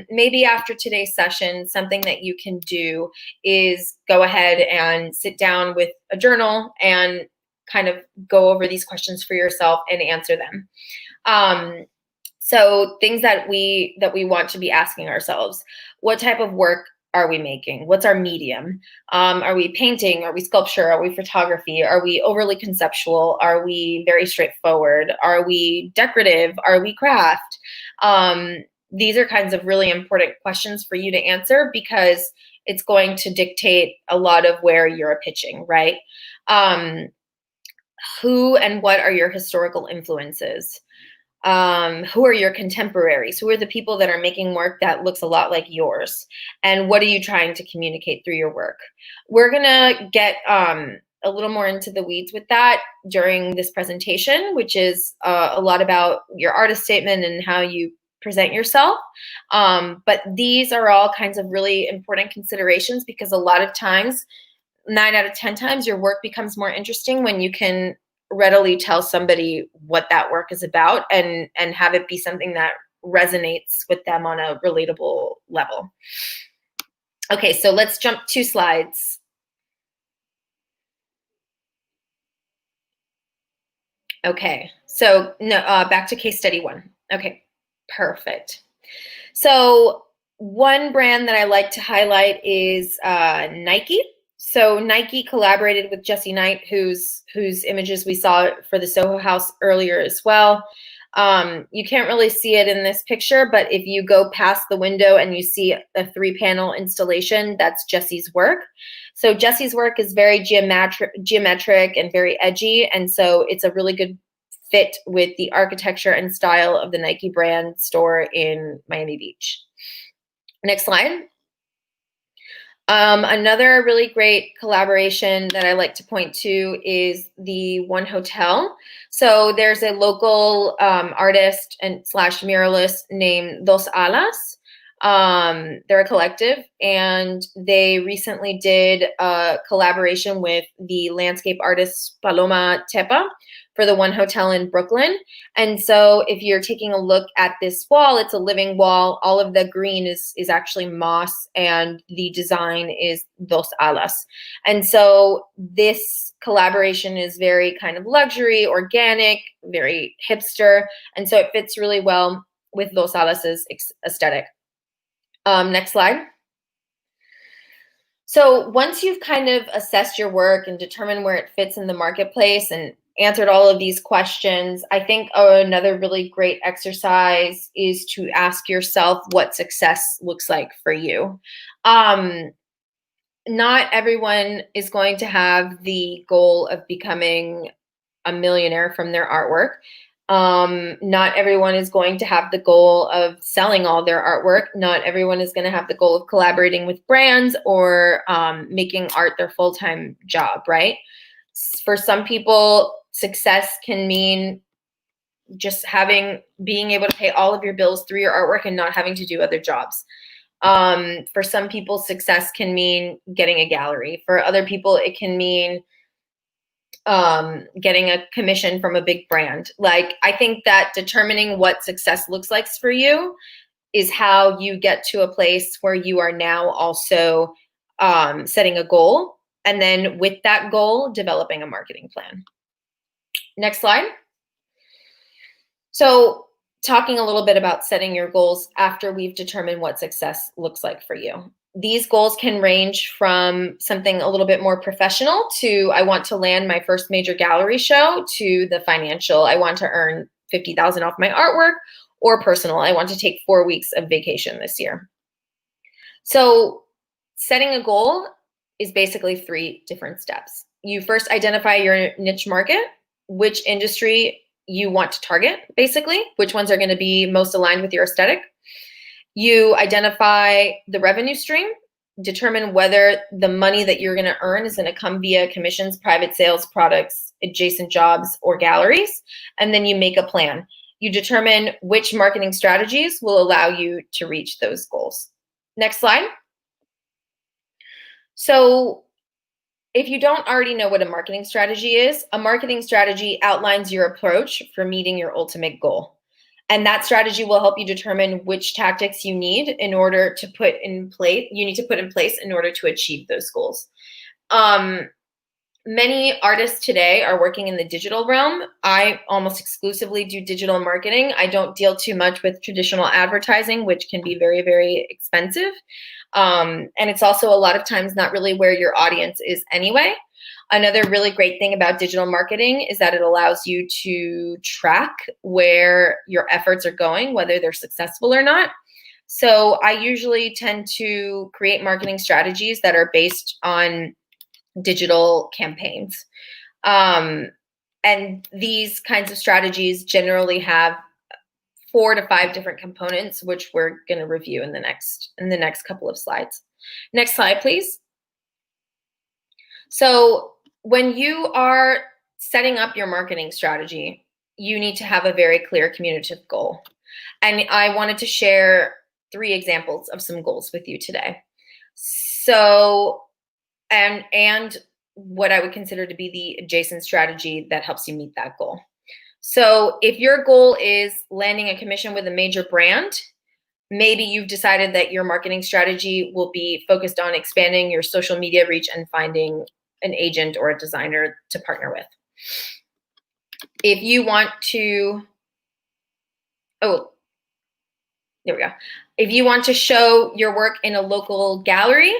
maybe after today's session, something that you can do is go ahead and sit down with a journal and kind of go over these questions for yourself and answer them. So things that we want to be asking ourselves: what type of work are we making? What's our medium? Are we painting? Are we sculpture? Are we photography? Are we overly conceptual? Are we very straightforward? Are we decorative? Are we craft? These are kinds of really important questions for you to answer, because it's going to dictate a lot of where you're pitching, right? Who and what are your historical influences? Who are your contemporaries? Who are the people that are making work that looks a lot like yours? And what are you trying to communicate through your work? We're gonna get a little more into the weeds with that during this presentation, which is a lot about your artist statement and how you present yourself. But these are all kinds of really important considerations, because a lot of times, 9 out of 10 times, your work becomes more interesting when you can readily tell somebody what that work is about and have it be something that resonates with them on a relatable level. Okay, so let's jump 2 slides. Okay, so no, back to case study 1. Okay, perfect. So one brand that I like to highlight is Nike. So Nike collaborated with Jesse Knight, whose images we saw for the Soho House earlier as well. You can't really see it in this picture, but if you go past the window and you see a 3-panel installation, that's Jesse's work. So Jesse's work is very geometric and very edgy, and so it's a really good fit with the architecture and style of the Nike brand store in Miami Beach. Next slide. Another really great collaboration that I like to point to is the One Hotel. So there's a local artist and / muralist named Dos Alas. They're a collective, and they recently did a collaboration with the landscape artist Paloma Tepa for the One Hotel in Brooklyn. And so if you're taking a look at this wall, it's a living wall. All of the green is actually moss, and the design is Dos Alas. And so this collaboration is very kind of luxury, organic, very hipster. And so it fits really well with Dos Alas's aesthetic. Next slide. So once you've kind of assessed your work and determined where it fits in the marketplace and answered all of these questions, I think another really great exercise is to ask yourself what success looks like for you. Not everyone is going to have the goal of becoming a millionaire from their artwork. Not everyone is going to have the goal of selling all their artwork. Not everyone is going to have the goal of collaborating with brands or making art their full-time job, right? For some people, success can mean just being able to pay all of your bills through your artwork and not having to do other jobs. For some people, success can mean getting a gallery. For other people, it can mean getting a commission from a big brand. Like, I think that determining what success looks like for you is how you get to a place where you are now also setting a goal, and then with that goal, developing a marketing plan. Next slide. So talking a little bit about setting your goals after we've determined what success looks like for you. These goals can range from something a little bit more professional to I want to land my first major gallery show, to the financial, I want to earn $50,000 off my artwork, or personal, I want to take 4 weeks of vacation this year. So setting a goal is basically 3 different steps. You first identify your niche market, which industry you want to target, basically, which ones are going to be most aligned with your aesthetic. You identify the revenue stream, determine whether the money that you're going to earn is going to come via commissions, private sales, products, adjacent jobs, or galleries, and then you make a plan. You determine which marketing strategies will allow you to reach those goals. Next slide. So if you don't already know what a marketing strategy is, a marketing strategy outlines your approach for meeting your ultimate goal. And that strategy will help you determine which tactics you need in order to put in place in order to achieve those goals. Many artists today are working in the digital realm. I almost exclusively do digital marketing. I don't deal too much with traditional advertising, which can be very, very expensive. And it's also a lot of times not really where your audience is anyway. Another really great thing about digital marketing is that it allows you to track where your efforts are going, whether they're successful or not. So I usually tend to create marketing strategies that are based on digital campaigns. And these kinds of strategies generally have 4 to 5 different components, which we're going to review in the next couple of slides. Next slide, please. So when you are setting up your marketing strategy, you need to have a very clear communicative goal. And I wanted to share 3 examples of some goals with you today. So, and what I would consider to be the adjacent strategy that helps you meet that goal. So if your goal is landing a commission with a major brand, maybe you've decided that your marketing strategy will be focused on expanding your social media reach and finding an agent or a designer to partner with. If you want to, If you want to show your work in a local gallery,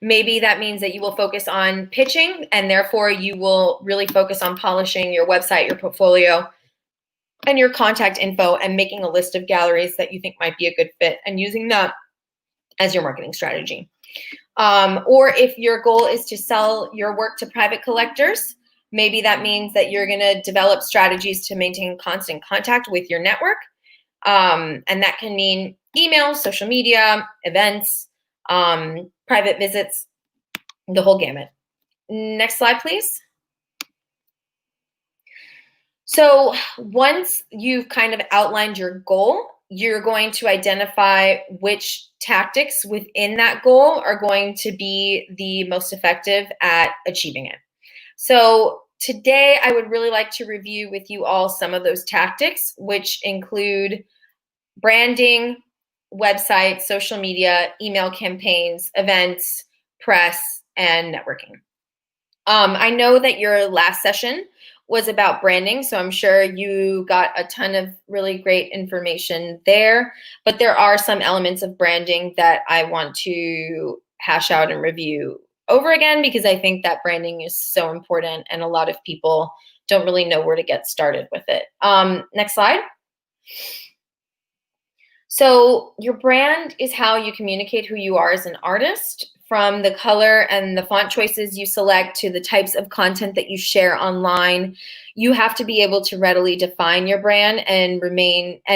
maybe that means that you will focus on pitching, and therefore you will really focus on polishing your website, your portfolio, and your contact info and making a list of galleries that you think might be a good fit and using that as your marketing strategy. Or if your goal is to sell your work to private collectors, maybe that means that you're going to develop strategies to maintain constant contact with your network. And that can mean email, social media, events, private visits, the whole gamut. Next slide, please. So once you've kind of outlined your goal, you're going to identify which tactics within that goal are going to be the most effective at achieving it. So today, I would really like to review with you all some of those tactics, which include branding, website, social media, email campaigns, events, press, and networking. I know that your last session was about branding, so I'm sure you got a ton of really great information there, but there are some elements of branding that I want to hash out and review over again because I think that branding is so important and a lot of people don't really know where to get started with it. Next slide. So your brand is how you communicate who you are as an artist, from the color and the font choices you select to the types of content that you share online. You have to be able to readily define your brand and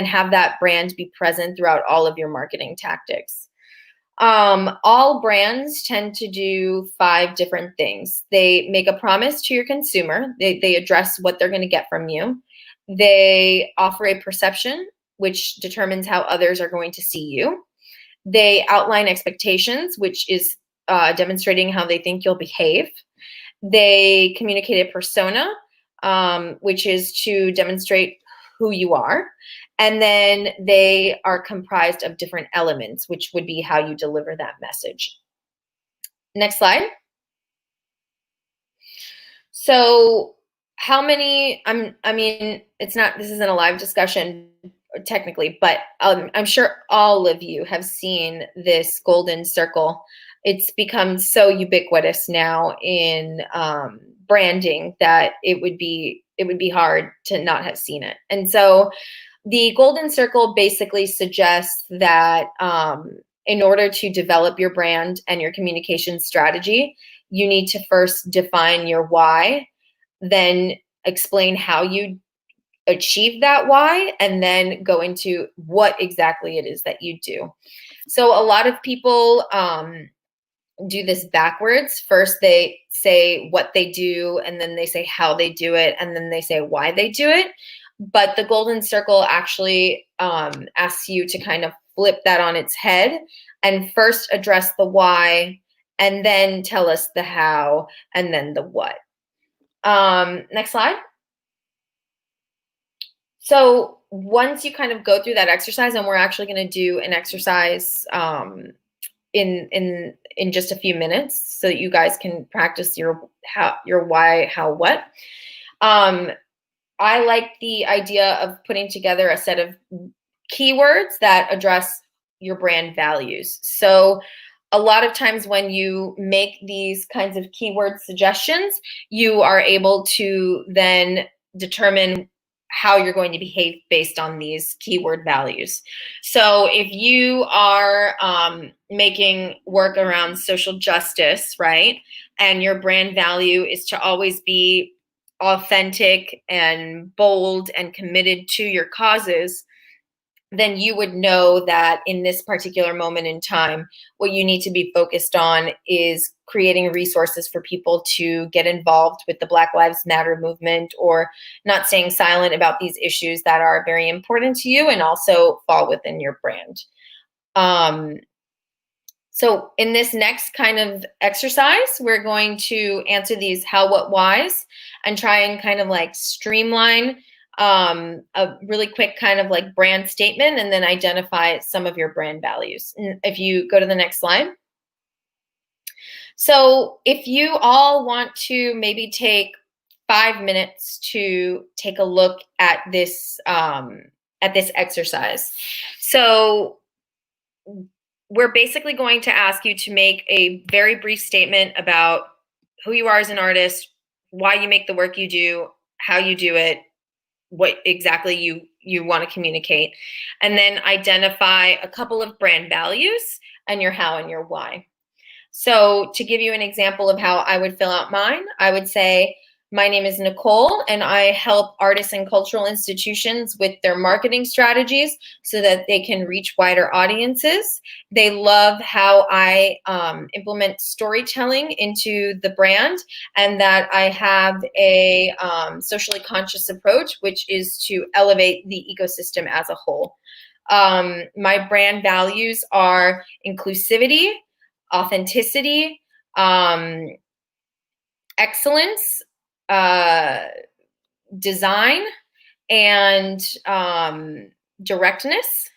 have that brand be present throughout all of your marketing tactics. All brands tend to do 5 different things. They make a promise to your consumer. They address what they're going to get from you. They offer a perception, which determines how others are going to see you. They outline expectations, which is demonstrating how they think you'll behave. They communicate a persona, which is to demonstrate who you are. And then they are comprised of different elements, which would be how you deliver that message. Next slide. So how many, this isn't a live discussion technically, but I'm sure all of you have seen this golden circle. It's become so ubiquitous now in branding that it would be hard to not have seen it. And so the golden circle basically suggests that in order to develop your brand and your communication strategy, you need to first define your why, then explain how you achieve that why, and then go into what exactly it is that you do. So a lot of people do this backwards. First, they say what they do, and then they say how they do it, and then they say why they do it. But the golden circle actually asks you to kind of flip that on its head and first address the why, and then tell us the how, and then the what. Next slide. So once you kind of go through that exercise, and we're actually going to do an exercise in just a few minutes, so that you guys can practice your why, how, what. I like the idea of putting together a set of keywords that address your brand values. So a lot of times when you make these kinds of keyword suggestions, you are able to then determine how you're going to behave based on these keyword values. So if you are making work around social justice, right, and your brand value is to always be authentic and bold and committed to your causes, then you would know that in this particular moment in time, what you need to be focused on is creating resources for people to get involved with the Black Lives Matter movement, or not staying silent about these issues that are very important to you and also fall within your brand. So in this next kind of exercise, we're going to answer these how, what, whys, and try and kind of like streamline a really quick kind of like brand statement, and then identify some of your brand values. And if you go to the next slide. So if you all want to maybe take 5 minutes to take a look at this exercise. So we're basically going to ask you to make a very brief statement about who you are as an artist, why you make the work you do, how you do it, what exactly you want to communicate. And then identify a couple of brand values and your how and your why. So to give you an example of how I would fill out mine, I would say, my name is Nicole, and I help artists and cultural institutions with their marketing strategies so that they can reach wider audiences. They love how I implement storytelling into the brand, and that I have a socially conscious approach, which is to elevate the ecosystem as a whole. My brand values are inclusivity, authenticity, excellence, design, and directness.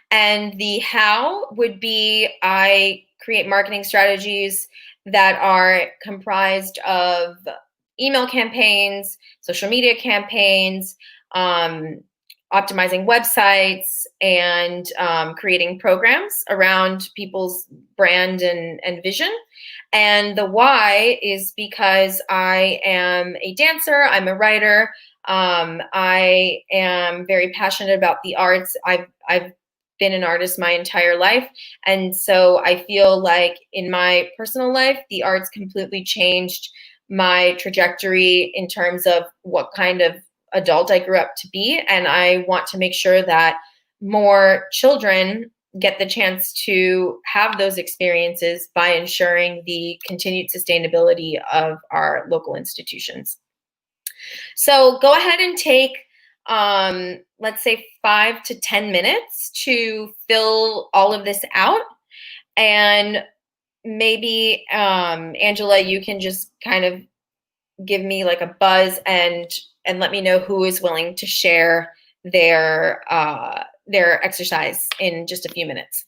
And the how would be, I create marketing strategies that are comprised of email campaigns, social media campaigns, optimizing websites, and creating programs around people's brand and vision. And the why is because I am a dancer, I'm a writer, I am very passionate about the arts. I've been an artist my entire life. And so I feel like in my personal life, the arts completely changed my trajectory in terms of what kind of adult I grew up to be. And I want to make sure that more children get the chance to have those experiences by ensuring the continued sustainability of our local institutions. So go ahead and take, let's say 5 to 10 minutes to fill all of this out. And maybe, Angela, you can just kind of give me like a buzz and let me know who is willing to share their exercise in just a few minutes.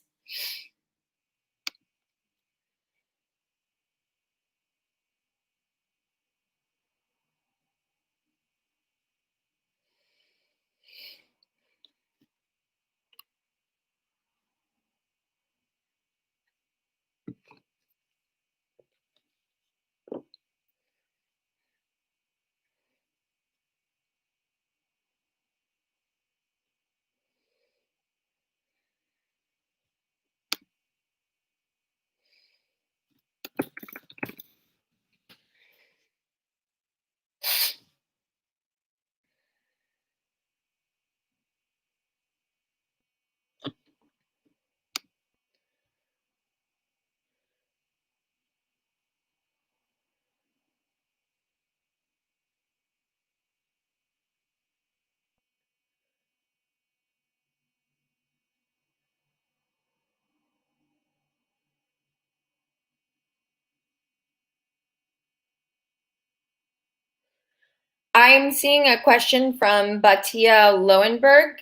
I'm seeing a question from Batia Lowenberg.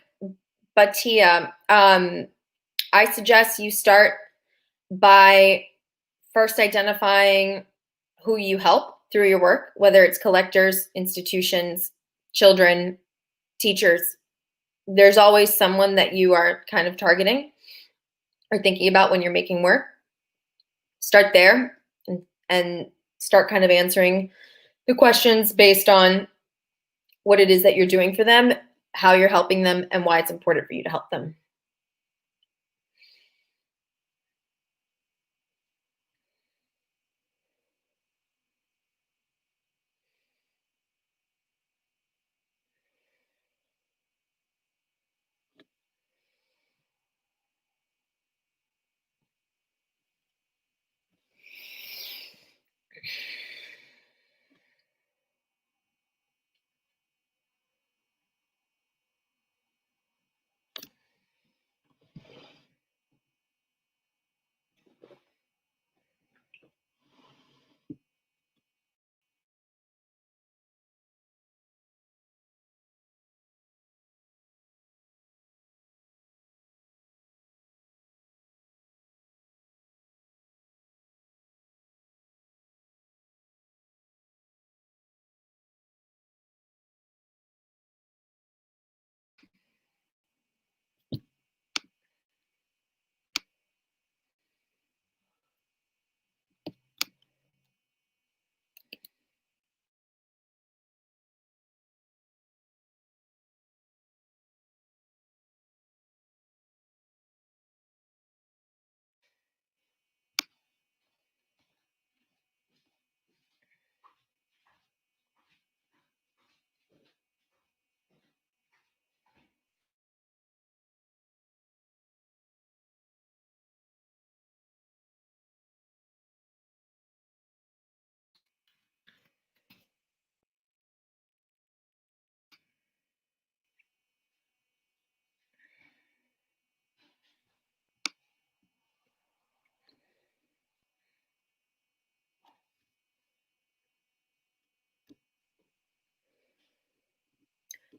Batia, I suggest you start by first identifying who you help through your work, whether it's collectors, institutions, children, teachers. There's always someone that you are kind of targeting or thinking about when you're making work. Start there and start kind of answering the questions based on what it is that you're doing for them, how you're helping them, and why it's important for you to help them.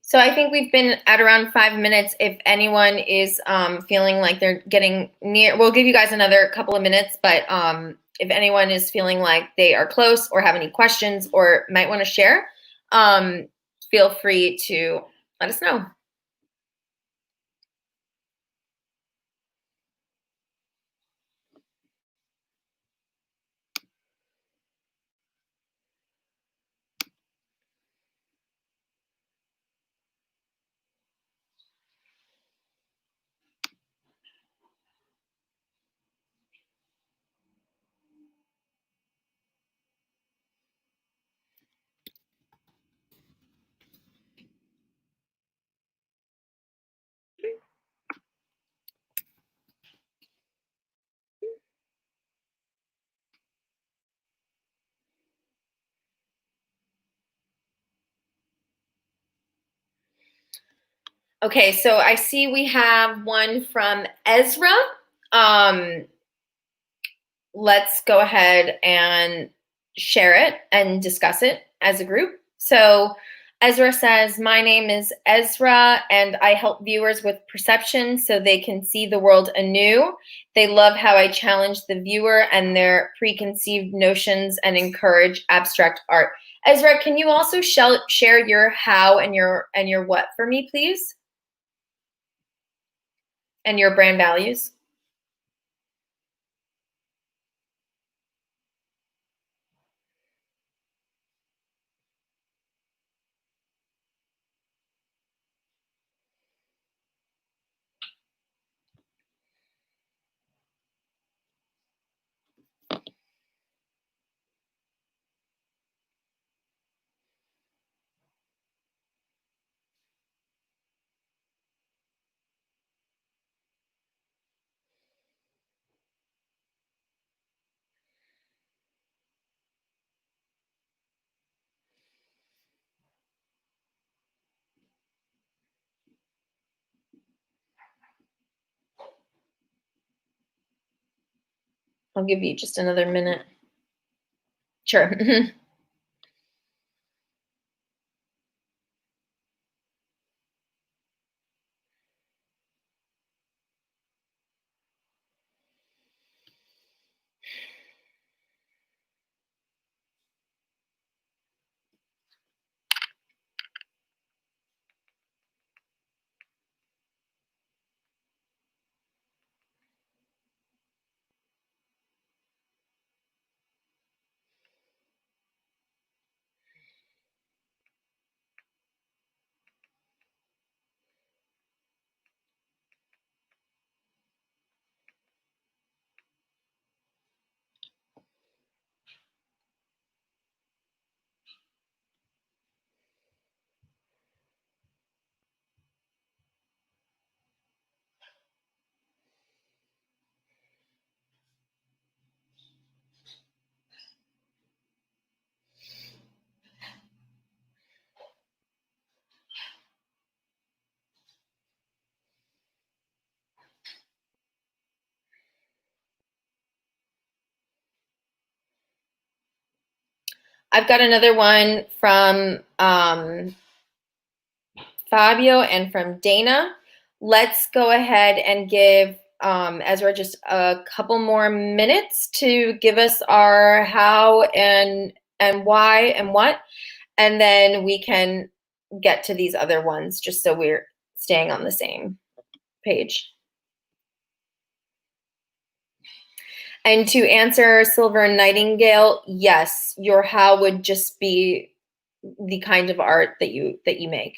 So I think we've been at around 5 minutes. If anyone is feeling like they're getting near, we'll give you guys another couple of minutes, but if anyone is feeling like they are close or have any questions or might want to share, feel free to let us know. Okay, so I see we have one from Ezra. Let's go ahead and share it and discuss it as a group. So Ezra says, my name is Ezra, and I help viewers with perception so they can see the world anew. They love how I challenge the viewer and their preconceived notions and encourage abstract art. Ezra, can you also share your how and your what for me, please? And your brand values. I'll give you just another minute. Sure. I've got another one from Fabio and from Dana. Let's go ahead and give Ezra just a couple more minutes to give us our how and why and what, and then we can get to these other ones just so we're staying on the same page. And to answer Silver Nightingale, yes, your how would just be the kind of art that you make.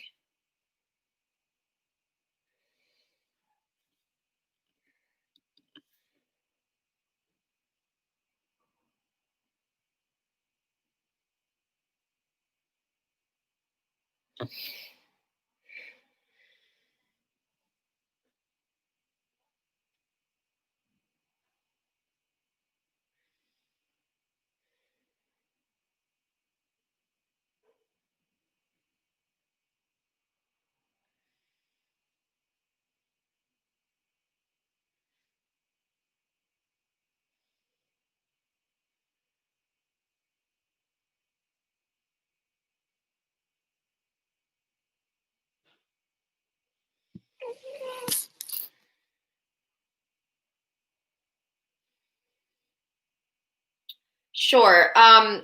Sure.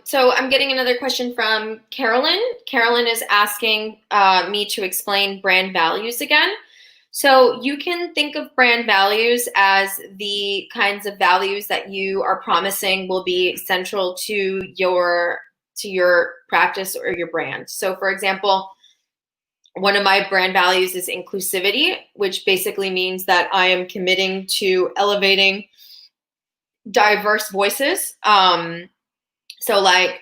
So I'm getting another question from Carolyn. Carolyn is asking me to explain brand values again. So you can think of brand values as the kinds of values that you are promising will be central to your practice or your brand. So for example, one of my brand values is inclusivity, which basically means that I am committing to elevating diverse voices. So like,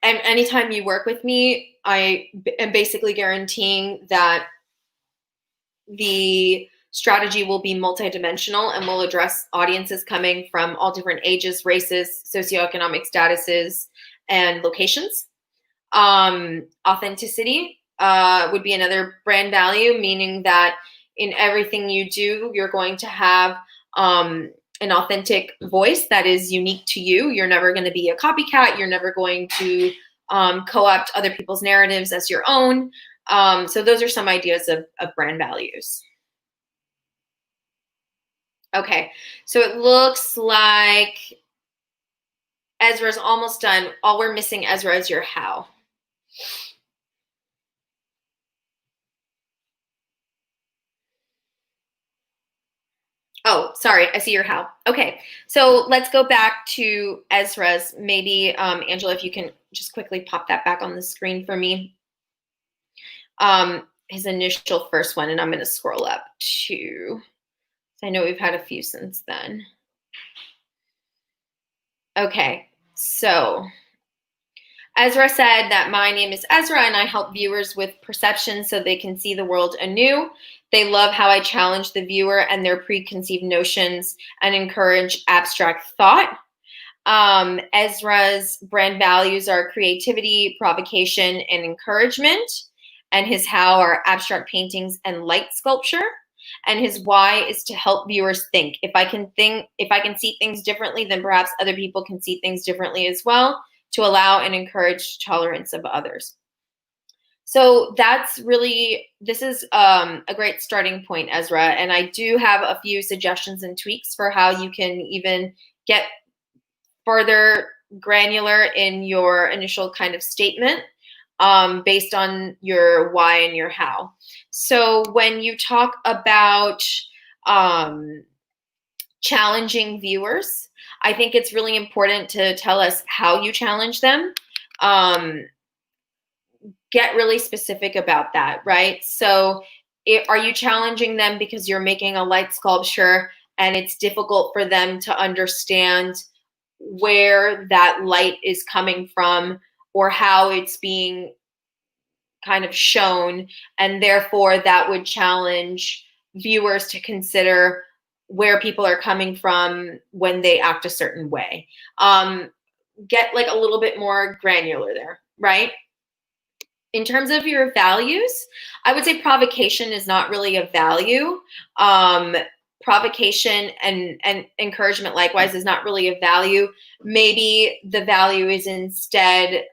and anytime you work with me, I am basically guaranteeing that the strategy will be multidimensional and will address audiences coming from all different ages, races, socioeconomic statuses, and locations. Authenticity would be another brand value, meaning that in everything you do, you're going to have an authentic voice that is unique to you. You're never going to be a copycat. You're never going to co-opt other people's narratives as your own. So those are some ideas of brand values. Okay, so it looks like Ezra's almost done. All we're missing, Ezra, is your how. Oh, sorry, I see your how. Okay, so let's go back to Ezra's. Maybe, Angela, if you can just quickly pop that back on the screen for me. His initial first one, and I'm going to scroll up to, I know we've had a few since then. Okay, so Ezra said that my name is Ezra and I help viewers with perception so they can see the world anew. They love how I challenge the viewer and their preconceived notions and encourage abstract thought. Ezra's brand values are creativity, provocation, and encouragement. And his how are abstract paintings and light sculpture. And his why is to help viewers think. If I can see things differently, then perhaps other people can see things differently as well, to allow and encourage tolerance of others. So that's really, this is a great starting point, Ezra. And I do have a few suggestions and tweaks for how you can even get further granular in your initial kind of statement based on your why and your how. So when you talk about challenging viewers, I think it's really important to tell us how you challenge them. Get really specific about that, right? So are you challenging them because you're making a light sculpture and it's difficult for them to understand where that light is coming from or how it's being kind of shown, and therefore that would challenge viewers to consider where people are coming from when they act a certain way. Get like a little bit more granular there, right? In terms of your values, I would say provocation is not really a value. Provocation and encouragement likewise is not really a value. Maybe the value is instead,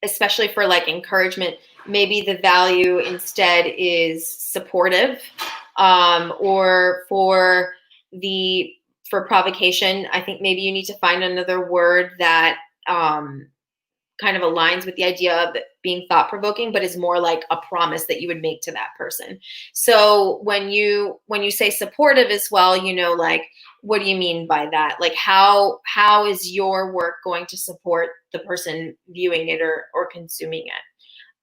especially for like encouragement, maybe the value instead is supportive. Or for provocation, I think maybe you need to find another word that kind of aligns with the idea of being thought-provoking, but is more like a promise that you would make to that person. So when you say supportive as well, you know, like, what do you mean by that? Like, how is your work going to support the person viewing it or consuming it?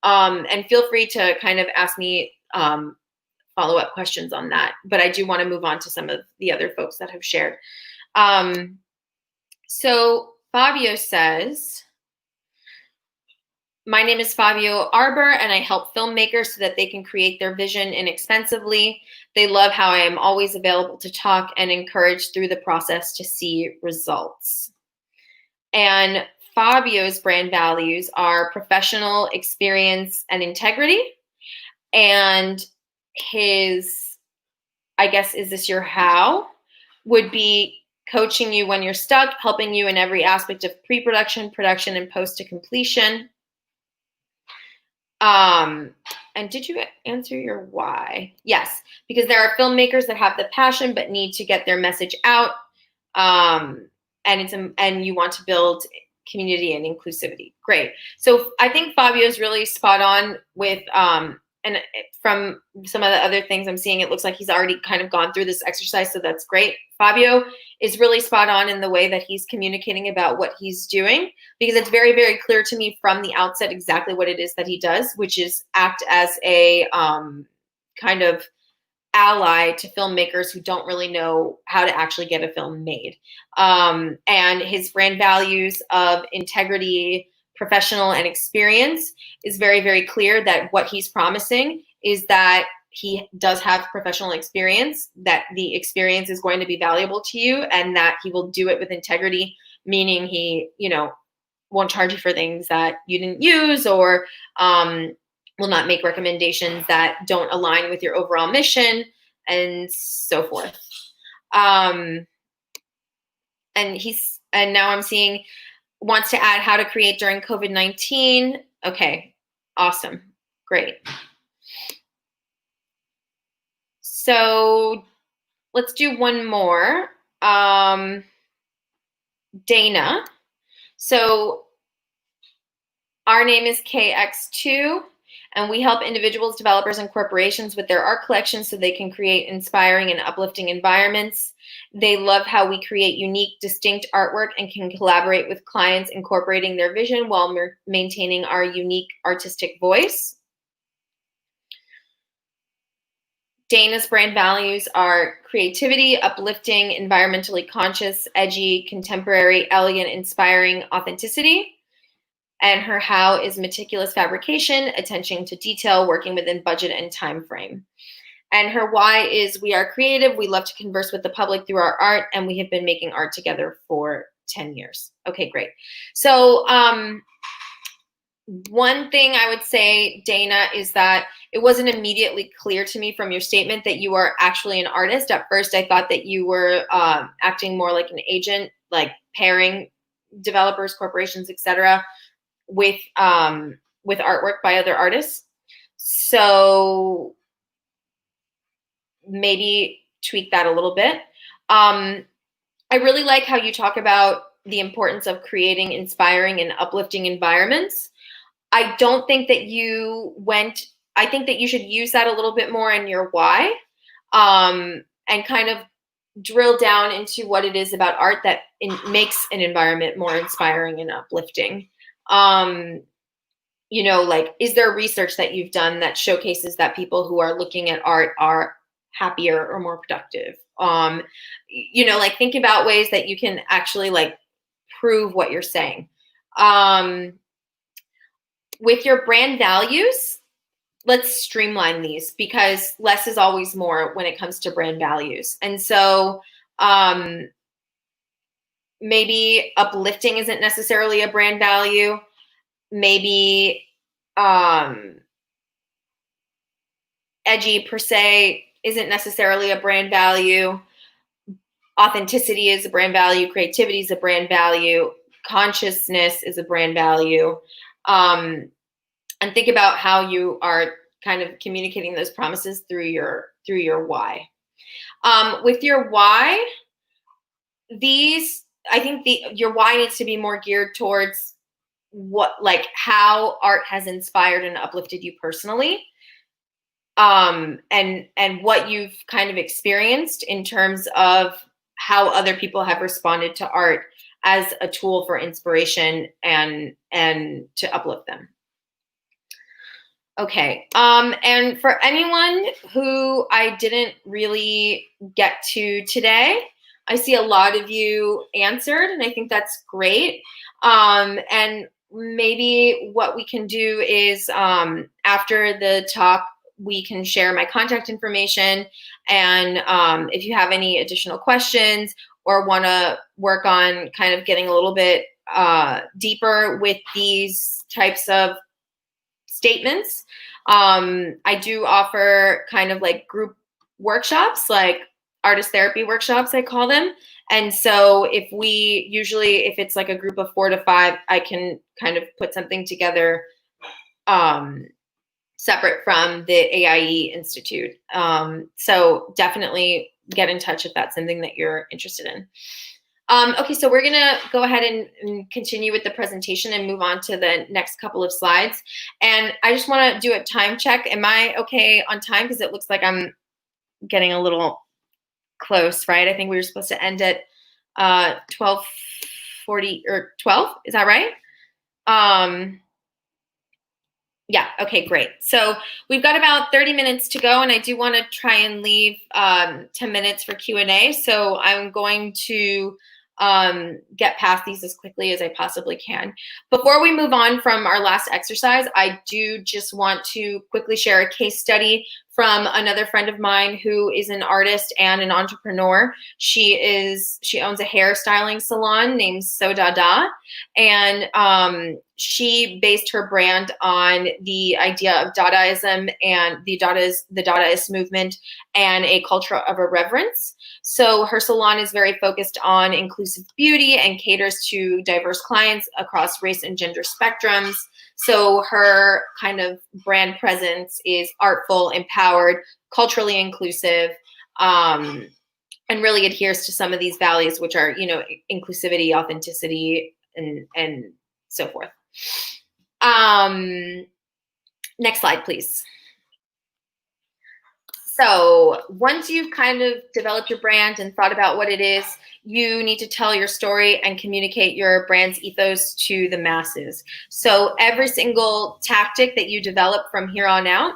And feel free to kind of ask me follow-up questions on that. But I do want to move on to some of the other folks that have shared. So Fabio says, my name is Fabio Arbor, and I help filmmakers so that they can create their vision inexpensively. They love how I am always available to talk and encourage through the process to see results. And Fabio's brand values are professional experience and integrity. And his, I guess, is this your how? Would be coaching you when you're stuck, helping you in every aspect of pre-production, production, and post to completion. And did you answer your why? Yes, because there are filmmakers that have the passion but need to get their message out. And you want to build community and inclusivity. Great. So I think Fabio is really spot on with, and from some of the other things I'm seeing, it looks like he's already kind of gone through this exercise. So that's great. Fabio is really spot on in the way that he's communicating about what he's doing, because it's very, very clear to me from the outset exactly what it is that he does, which is act as a kind of ally to filmmakers who don't really know how to actually get a film made. And his brand values of integrity, professional, and experience is very, very clear that what he's promising is that he does have professional experience, that the experience is going to be valuable to you, and that he will do it with integrity, meaning he, won't charge you for things that you didn't use, or will not make recommendations that don't align with your overall mission, and so forth. And now I'm seeing wants to add how to create during COVID-19. Okay, awesome, great. So let's do one more. Dana. So our name is KX2, and we help individuals, developers, and corporations with their art collections so they can create inspiring and uplifting environments. They love how we create unique, distinct artwork and can collaborate with clients, incorporating their vision while maintaining our unique artistic voice. Dana's brand values are creativity, uplifting, environmentally conscious, edgy, contemporary, elegant, inspiring, authenticity. And her how is meticulous fabrication, attention to detail, working within budget and time frame. And her why is we are creative, we love to converse with the public through our art, and we have been making art together for 10 years. Okay, great. So one thing I would say, Dana, is that it wasn't immediately clear to me from your statement that you are actually an artist. At first, I thought that you were acting more like an agent, like pairing developers, corporations, etc., with artwork by other artists. So maybe tweak that a little bit. I really like how you talk about the importance of creating inspiring and uplifting environments. I don't think that I think that you should use that a little bit more in your why, and kind of drill down into what it is about art that makes an environment more inspiring and uplifting. Like, is there research that you've done that showcases that people who are looking at art are happier or more productive? Like, think about ways that you can actually like prove what you're saying. With your brand values, let's streamline these, because less is always more when it comes to brand values. And so maybe uplifting isn't necessarily a brand value. Maybe edgy per se isn't necessarily a brand value. Authenticity is a brand value. Creativity is a brand value. Consciousness is a brand value. And think about how you are kind of communicating those promises through your why. With your why, I think your why needs to be more geared towards how art has inspired and uplifted you personally, and what you've kind of experienced in terms of how other people have responded to art as a tool for inspiration and to uplift them. Okay, and for anyone who I didn't really get to today, I see a lot of you answered, and I think that's great. And maybe what we can do is after the talk, we can share my contact information. And if you have any additional questions or want to work on kind of getting a little bit deeper with these types of statements, I do offer kind of like group workshops, like artist therapy workshops, I call them. And so if it's like a group of 4 to 5, I can kind of put something together separate from the AIE Institute. So definitely get in touch if that's something that you're interested in. Okay, so we're gonna go ahead and continue with the presentation and move on to the next couple of slides. And I just wanna do a time check. Am I okay on time? Because it looks like I'm getting a little close, right? I think we were supposed to end at 12:40 or 12, is that right? Yeah, okay, great. So we've got about 30 minutes to go, and I do want to try and leave 10 minutes for Q&A. So I'm going to get past these as quickly as I possibly can. Before we move on from our last exercise, I do just want to quickly share a case study from another friend of mine who is an artist and an entrepreneur. She owns a hairstyling salon named So Dada, and she based her brand on the idea of Dadaism and the Dadaist movement and a culture of irreverence. So her salon is very focused on inclusive beauty and caters to diverse clients across race and gender spectrums. So her kind of brand presence is artful, empowered, culturally inclusive, and really adheres to some of these values, which are, inclusivity, authenticity, and so forth. Next slide, please. So once you've kind of developed your brand and thought about what it is, you need to tell your story and communicate your brand's ethos to the masses. So every single tactic that you develop from here on out,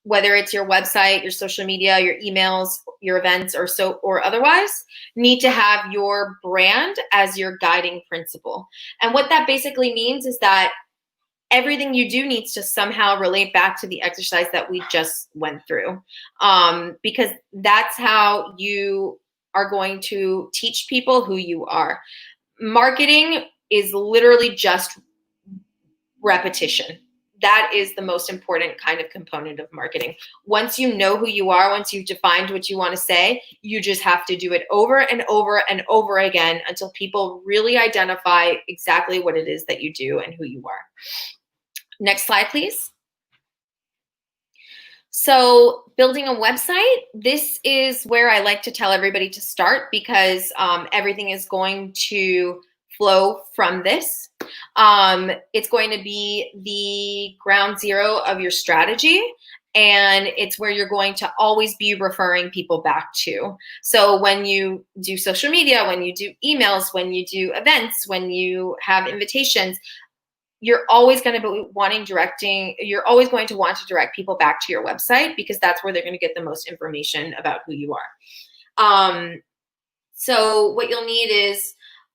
whether it's your website, your social media, your emails, your events, or otherwise, need to have your brand as your guiding principle. And what that basically means is that everything you do needs to somehow relate back to the exercise that we just went through, because that's how you are going to teach people who you are. Marketing is literally just repetition. That is the most important kind of component of marketing. Once you know who you are, once you've defined what you want to say, you just have to do it over and over and over again until people really identify exactly what it is that you do and who you are. Next slide, please. So building a website, this is where I like to tell everybody to start, because everything is going to flow from this. It's going to be the ground zero of your strategy, and it's where you're going to always be referring people back to. So when you do social media, when you do emails, when you do events, when you have invitations, you're always going to be you're always going to want to direct people back to your website, because that's where they're going to get the most information about who you are. So what you'll need is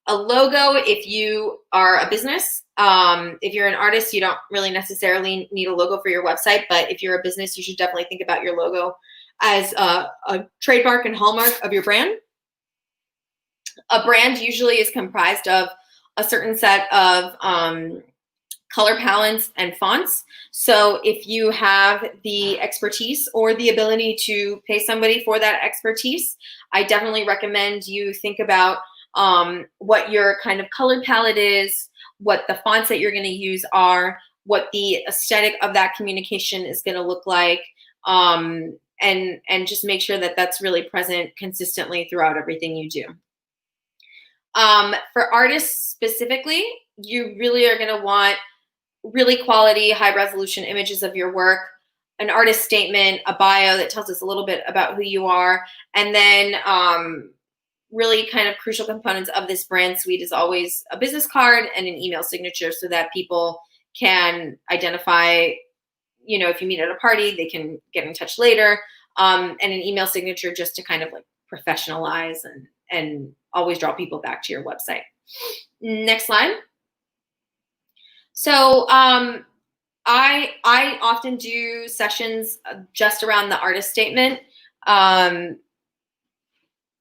a logo if you are a business. If you're an artist, you don't really necessarily need a logo for your website, but if you're a business, you should definitely think about your logo as a trademark and hallmark of your brand. A brand usually is comprised of a certain set of color palettes and fonts. So if you have the expertise or the ability to pay somebody for that expertise, I definitely recommend you think about what your kind of color palette is, what the fonts that you're going to use are, what the aesthetic of that communication is going to look like, and just make sure that that's really present consistently throughout everything you do. For artists specifically, you really are going to want really quality, high resolution images of your work, an artist statement, a bio that tells us a little bit about who you are, and then really kind of crucial components of this brand suite is always a business card and an email signature, so that people can identify, if you meet at a party, they can get in touch later, and an email signature just to kind of like professionalize and always draw people back to your website. Next slide. So I often do sessions just around the artist statement, and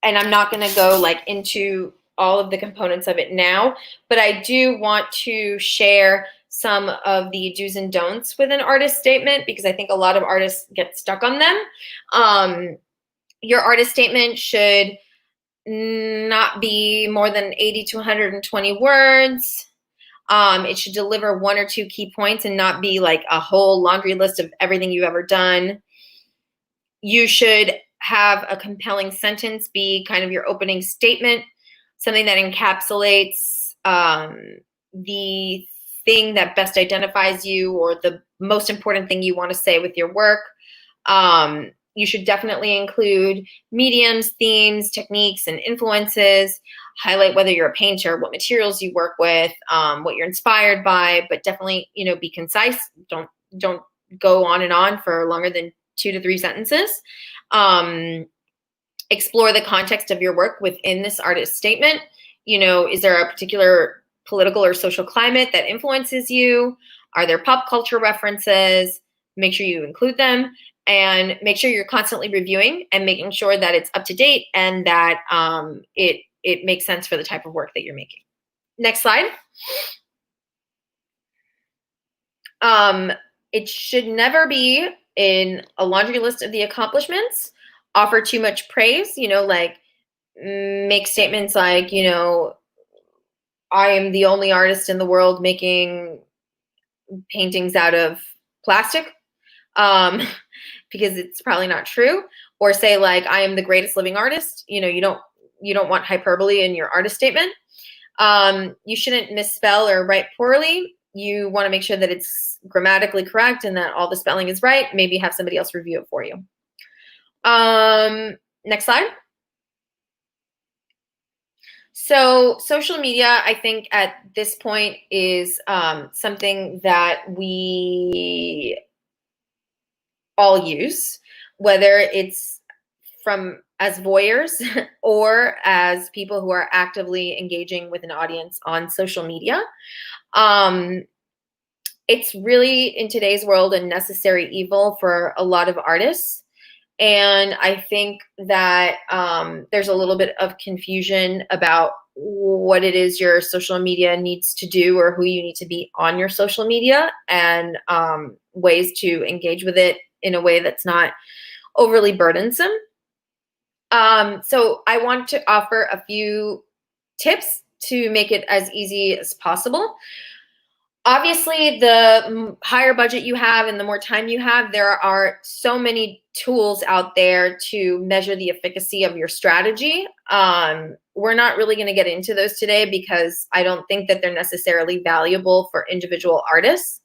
I'm not going to go into all of the components of it now, but I do want to share some of the do's and don'ts with an artist statement, because I think a lot of artists get stuck on them. Your artist statement should not be more than 80 to 120 words. It should deliver 1 or 2 key points and not be like a whole laundry list of everything you've ever done. You should have a compelling sentence be kind of your opening statement. something that encapsulates the thing that best identifies you, or the most important thing you want to say with your work. You should definitely include mediums, themes, techniques, and influences. Highlight whether you're a painter, what materials you work with, what you're inspired by, but definitely, be concise. Don't go on and on for longer than 2 to 3 sentences. Explore the context of your work within this artist statement. Is there a particular political or social climate that influences you? Are there pop culture references? Make sure you include them, and make sure you're constantly reviewing and making sure that it's up to date and that it makes sense for the type of work that you're making. Next slide. It should never be in a laundry list of the accomplishments. Offer too much praise, like make statements like, I am the only artist in the world making paintings out of plastic, because it's probably not true. Or say like, I am the greatest living artist. You don't want hyperbole in your artist statement. You shouldn't misspell or write poorly. You want to make sure that it's grammatically correct and that all the spelling is right. Maybe have somebody else review it for you. Next slide. So social media, I think at this point is something that we all use, whether it's from as voyeurs or as people who are actively engaging with an audience on social media. It's really, in today's world, a necessary evil for a lot of artists. And I think that there's a little bit of confusion about what it is your social media needs to do, or who you need to be on your social media, and ways to engage with it in a way that's not overly burdensome. So I want to offer a few tips to make it as easy as possible. Obviously, the higher budget you have and the more time you have, there are so many tools out there to measure the efficacy of your strategy. We're not really going to get into those today because I don't think that they're necessarily valuable for individual artists.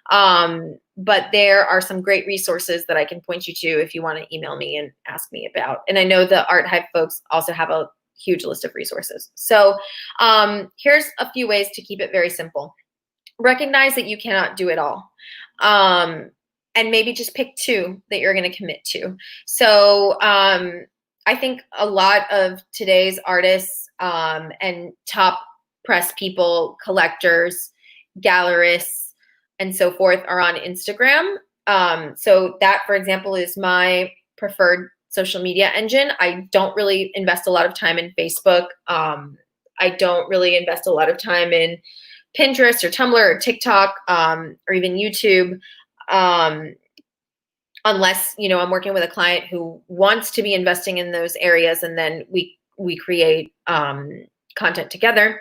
But there are some great resources that I can point you to if you want to email me and ask me about. And I know the Art Hive folks also have a huge list of resources. So here's a few ways to keep it very simple. Recognize that you cannot do it all. And maybe just pick 2 that you're going to commit to. So I think a lot of today's artists and top press people, collectors, gallerists, and so forth are on Instagram. So that, for example, is my preferred social media engine. I don't really invest a lot of time in Facebook. I don't really invest a lot of time in Pinterest or Tumblr or TikTok, or even YouTube, unless, I'm working with a client who wants to be investing in those areas, and then we create content together.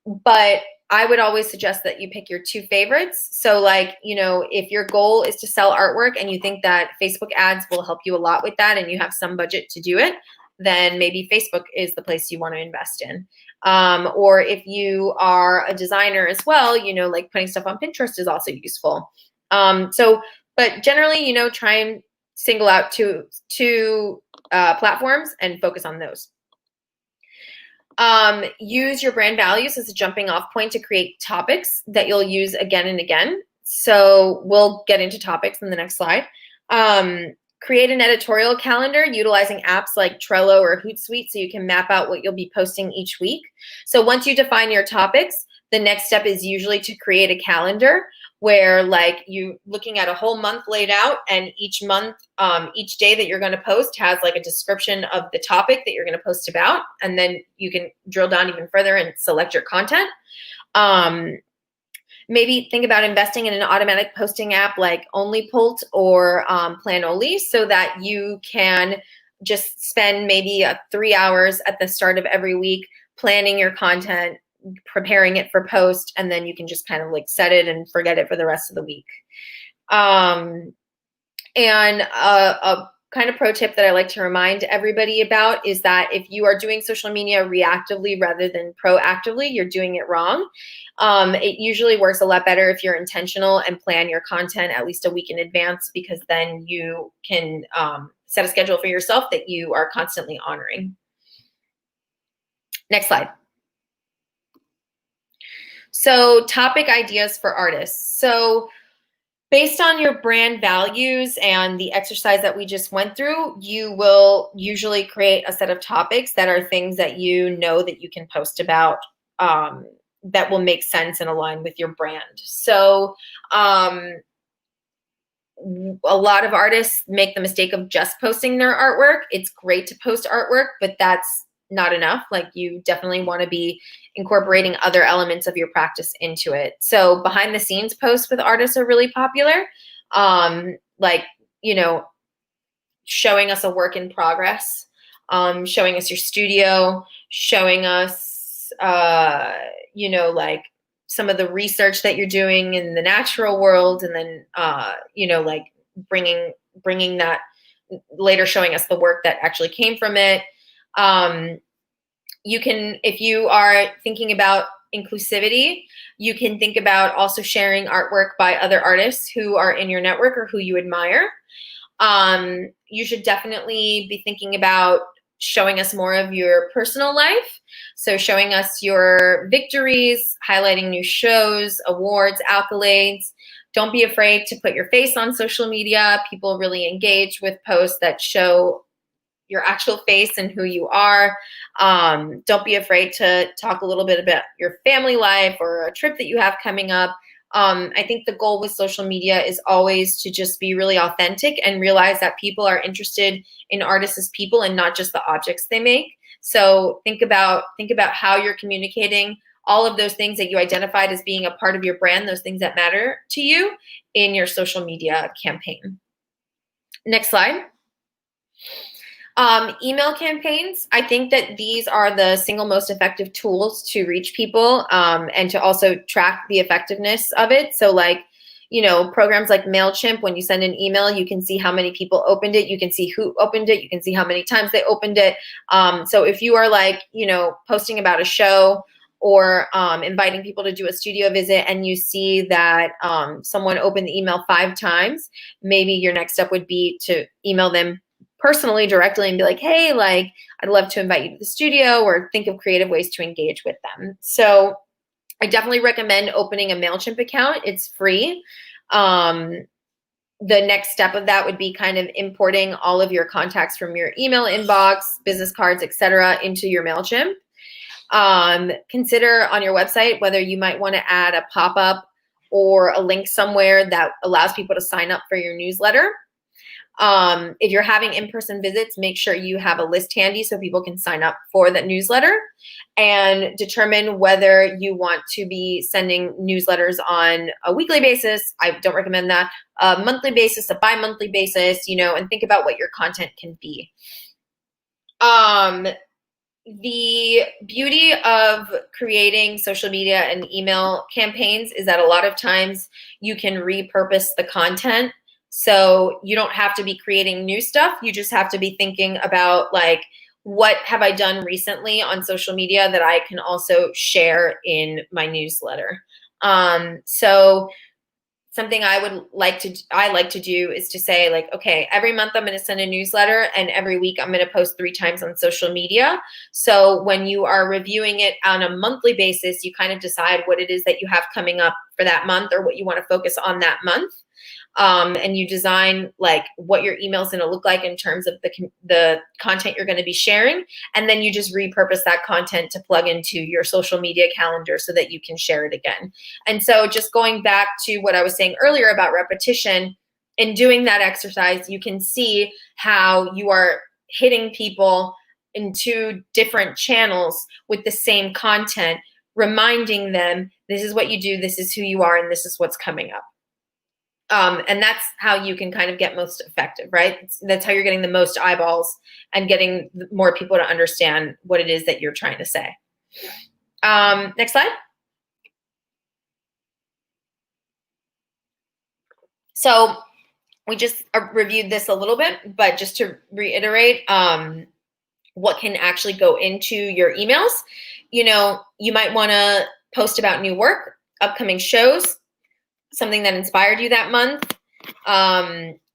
But I would always suggest that you pick your 2 favorites. So like, if your goal is to sell artwork and you think that Facebook ads will help you a lot with that, and you have some budget to do it, then maybe Facebook is the place you want to invest in. Or if you are a designer as well, like putting stuff on Pinterest is also useful. But generally, try and single out two platforms and focus on those. Use your brand values as a jumping off point to create topics that you'll use again and again. So we'll get into topics in the next slide. Create an editorial calendar utilizing apps like Trello or Hootsuite so you can map out what you'll be posting each week. So once you define your topics, the next step is usually to create a calendar where like you looking at a whole month laid out, and each month, each day that you're going to post has like a description of the topic that you're going to post about. And then you can drill down even further and select your content. Maybe think about investing in an automatic posting app like OnlyPult or Planoly, so that you can just spend maybe 3 hours at the start of every week planning your content, preparing it for post, and then you can just kind of like set it and forget it for the rest of the week. And a kind of pro tip that I like to remind everybody about is that if you are doing social media reactively rather than proactively, you're doing it wrong. It usually works a lot better if you're intentional and plan your content at least a week in advance, because then you can set a schedule for yourself that you are constantly honoring. Next slide. So topic ideas for artists. So based on your brand values and the exercise that we just went through, you will usually create a set of topics that are things that you know that you can post about that will make sense and align with your brand. So a lot of artists make the mistake of just posting their artwork. It's great to post artwork, but that's not enough. Like, you definitely want to be incorporating other elements of your practice into it. So behind the scenes posts with artists are really popular. Like, you know, showing us a work in progress, showing us your studio, showing us, you know, like some of the research that you're doing in the natural world, and then, you know, like bringing that later, showing us the work that actually came from it. You can, if you are thinking about inclusivity, you can think about also sharing artwork by other artists who are in your network or who you admire. You should definitely be thinking about showing us more of your personal life. So showing us your victories, highlighting new shows, awards, accolades. Don't be afraid to put your face on social media. People really engage with posts that show your actual face and who you are. Don't be afraid to talk a little bit about your family life or a trip that you have coming up. I think the goal with social media is always to just be really authentic and realize that people are interested in artists as people and not just the objects they make. So think about how you're communicating all of those things that you identified as being a part of your brand, those things that matter to you in your social media campaign. Next slide. Email campaigns. I think that these are the single most effective tools to reach people, and to also track the effectiveness of it. So like, you know, programs like MailChimp, when you send an email, you can see how many people opened it. You can see who opened it. You can see how many times they opened it. So if you are like, you know, posting about a show or inviting people to do a studio visit, and you see that someone opened the email 5 times, maybe your next step would be to email them personally, directly, and be like, hey, like, I'd love to invite you to the studio, or think of creative ways to engage with them. So I definitely recommend opening a MailChimp account. It's free. The next step of that would be kind of importing all of your contacts from your email inbox, business cards, etc., into your MailChimp. Consider on your website whether you might want to add a pop-up or a link somewhere that allows people to sign up for your newsletter. If you're having in-person visits, make sure you have a list handy so people can sign up for that newsletter, and determine whether you want to be sending newsletters on a weekly basis. I don't recommend that. A monthly basis, a bi-monthly basis, you know, and think about what your content can be. The beauty of creating social media and email campaigns is that a lot of times you can repurpose the content. So you don't have to be creating new stuff. You just have to be thinking about, like, what have I done recently on social media that I can also share in my newsletter. So something I like to do is to say, like, okay, every month I'm going to send a newsletter, and every week I'm going to post 3 times on social media. So when you are reviewing it on a monthly basis, you kind of decide what it is that you have coming up for that month, or what you want to focus on that month. And you design, like, what your email is going to look like in terms of the content you're going to be sharing. And then you just repurpose that content to plug into your social media calendar so that you can share it again. And so just going back to what I was saying earlier about repetition, in doing that exercise, you can see how you are hitting people in 2 different channels with the same content, reminding them, this is what you do, this is who you are, and this is what's coming up. And that's how you can kind of get most effective, right? That's how you're getting the most eyeballs and getting more people to understand what it is that you're trying to say. Next slide. So we just reviewed this a little bit, but just to reiterate, what can actually go into your emails. You might want to post about new work, upcoming shows, something that inspired you that month.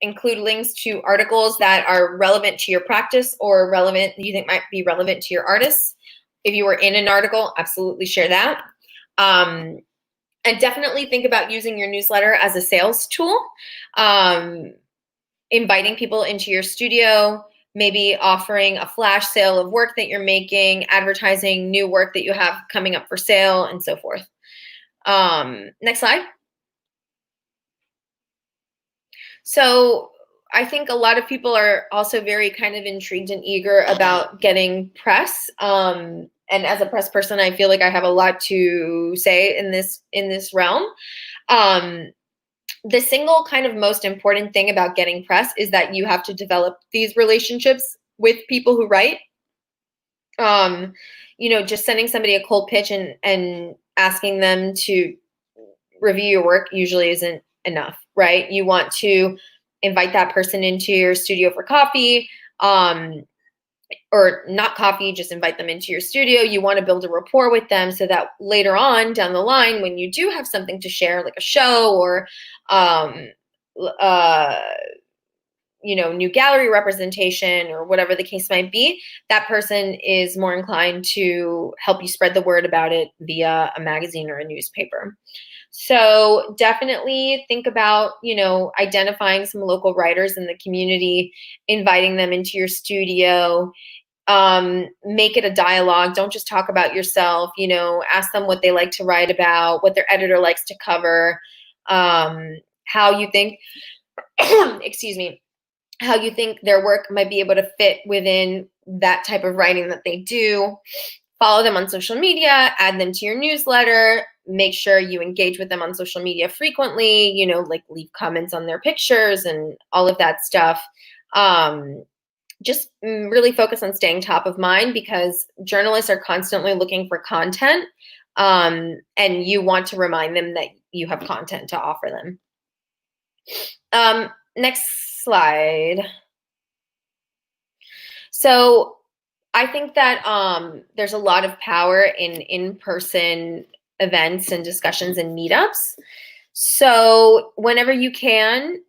Include links to articles that are relevant to your practice or relevant you think might be relevant to your artists. If you were in an article, absolutely share that. And definitely think about using your newsletter as a sales tool. Inviting people into your studio, maybe offering a flash sale of work that you're making, advertising new work that you have coming up for sale, and so forth. Next slide. So I think a lot of people are also very kind of intrigued and eager about getting press. And as a press person, I feel like I have a lot to say in this realm. The single kind of most important thing about getting press is that you have to develop these relationships with people who write. Just sending somebody a cold pitch and asking them to review your work usually isn't enough, right? You want to invite that person into your studio for coffee, or not coffee, just invite them into your studio. You want to build a rapport with them so that later on down the line, when you do have something to share, like a show or, new gallery representation or whatever the case might be, that person is more inclined to help you spread the word about it via a magazine or a newspaper. So definitely think about, identifying some local writers in the community, inviting them into your studio, make it a dialogue. Don't just talk about yourself, ask them what they like to write about, what their editor likes to cover, how you think, excuse me, how you think their work might be able to fit within that type of writing that they do. Follow them on social media, add them to your newsletter, make sure you engage with them on social media frequently, like leave comments on their pictures and all of that stuff. Just really focus on staying top of mind because journalists are constantly looking for content, and you want to remind them that you have content to offer them. Next slide. So I think that there's a lot of power in in-person events and discussions and meetups. So whenever you can,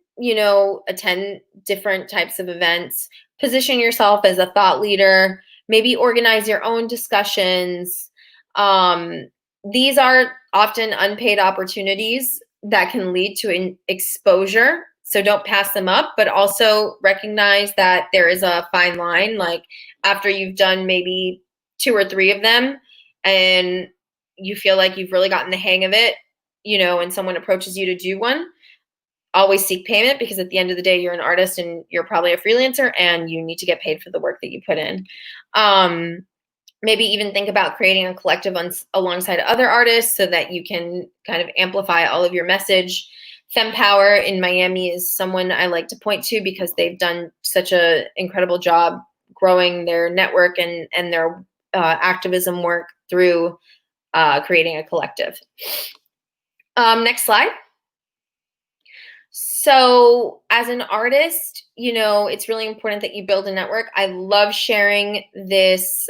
attend different types of events, position yourself as a thought leader, maybe organize your own discussions. These are often unpaid opportunities that can lead to exposure. So don't pass them up, but also recognize that there is a fine line. Like after you've done maybe 2 or 3 of them and you feel like you've really gotten the hang of it, and someone approaches you to do one, always seek payment because at the end of the day, you're an artist and you're probably a freelancer and you need to get paid for the work that you put in. Maybe even think about creating a collective alongside other artists so that you can kind of amplify all of your message. FemPower in Miami is someone I like to point to because they've done such an incredible job growing their network and their activism work through creating a collective. Next slide. So as an artist, it's really important that you build a network. I love sharing this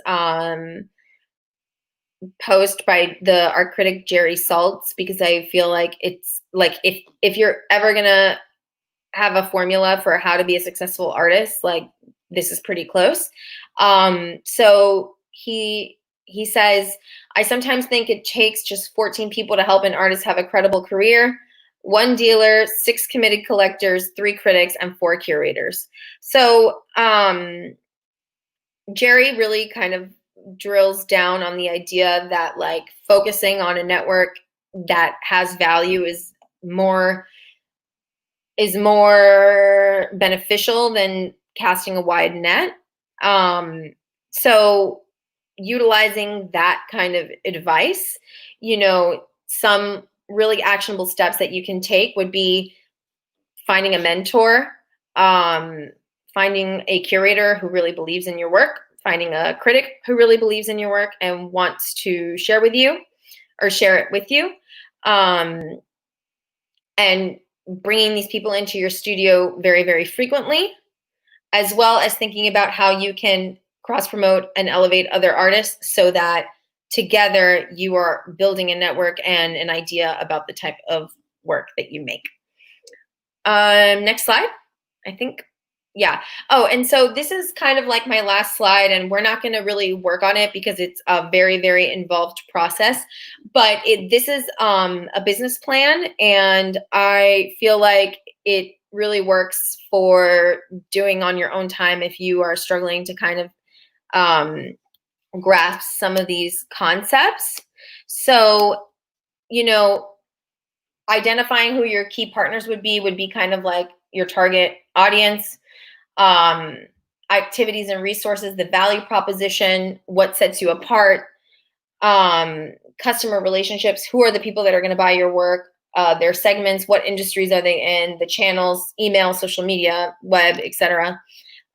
post by the art critic Jerry Saltz because I feel like it's like if you're ever gonna have a formula for how to be a successful artist, like this is pretty close. So he says, I sometimes think it takes just 14 people to help an artist have a credible career. 1 dealer, 6 committed collectors, 3 critics, and 4 curators. So Jerry really kind of drills down on the idea that like focusing on a network that has value is more beneficial than casting a wide net. So utilizing that kind of advice, some really actionable steps that you can take would be finding a mentor, finding a curator who really believes in your work, finding a critic who really believes in your work and wants to share it with you, and bringing these people into your studio very, very frequently, as well as thinking about how you can cross-promote and elevate other artists so that together you are building a network and an idea about the type of work that you make. Next slide, I think. Yeah. Oh, and so this is kind of like my last slide, and we're not going to really work on it because it's a very, very involved process. But this is a business plan, and I feel like it really works for doing on your own time if you are struggling to kind of grasp some of these concepts. So, you know, identifying who your key partners would be kind of like your target audience. Activities and resources, the value proposition, what sets you apart, customer relationships, who are the people that are going to buy your work, their segments, what industries are they in, the channels, email, social media, web, etc.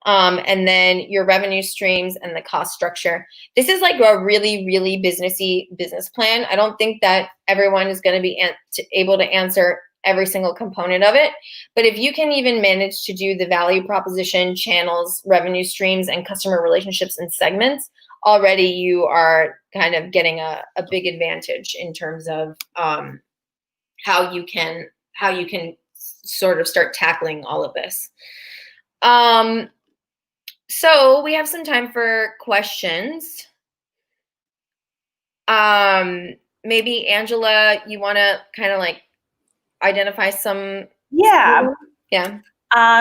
And then your revenue streams and the cost structure. This is like a really, really businessy business plan. I don't think that everyone is going to be able to answer every single component of it. But if you can even manage to do the value proposition, channels, revenue streams, and customer relationships and segments, already you are kind of getting a big advantage in terms of how you can sort of start tackling all of this. So we have some time for questions. Maybe Angela, you want to kind of like identify some? Yeah. Yeah.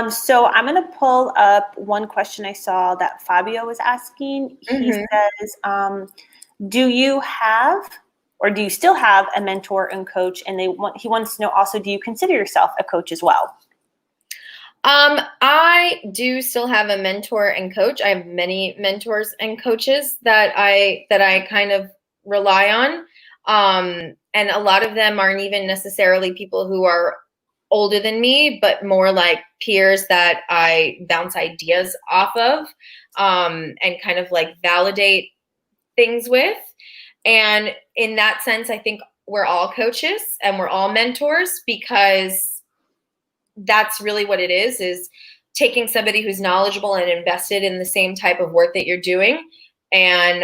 So I'm going to pull up one question I saw that Fabio was asking. He says, do you have, or do you still have a mentor and coach? And he wants to know also, do you consider yourself a coach as well? I do still have a mentor and coach. I have many mentors and coaches that I kind of rely on. And a lot of them aren't even necessarily people who are older than me, but more like peers that I bounce ideas off of, and kind of like validate things with. And in that sense, I think we're all coaches and we're all mentors, because that's really what it is taking somebody who's knowledgeable and invested in the same type of work that you're doing, and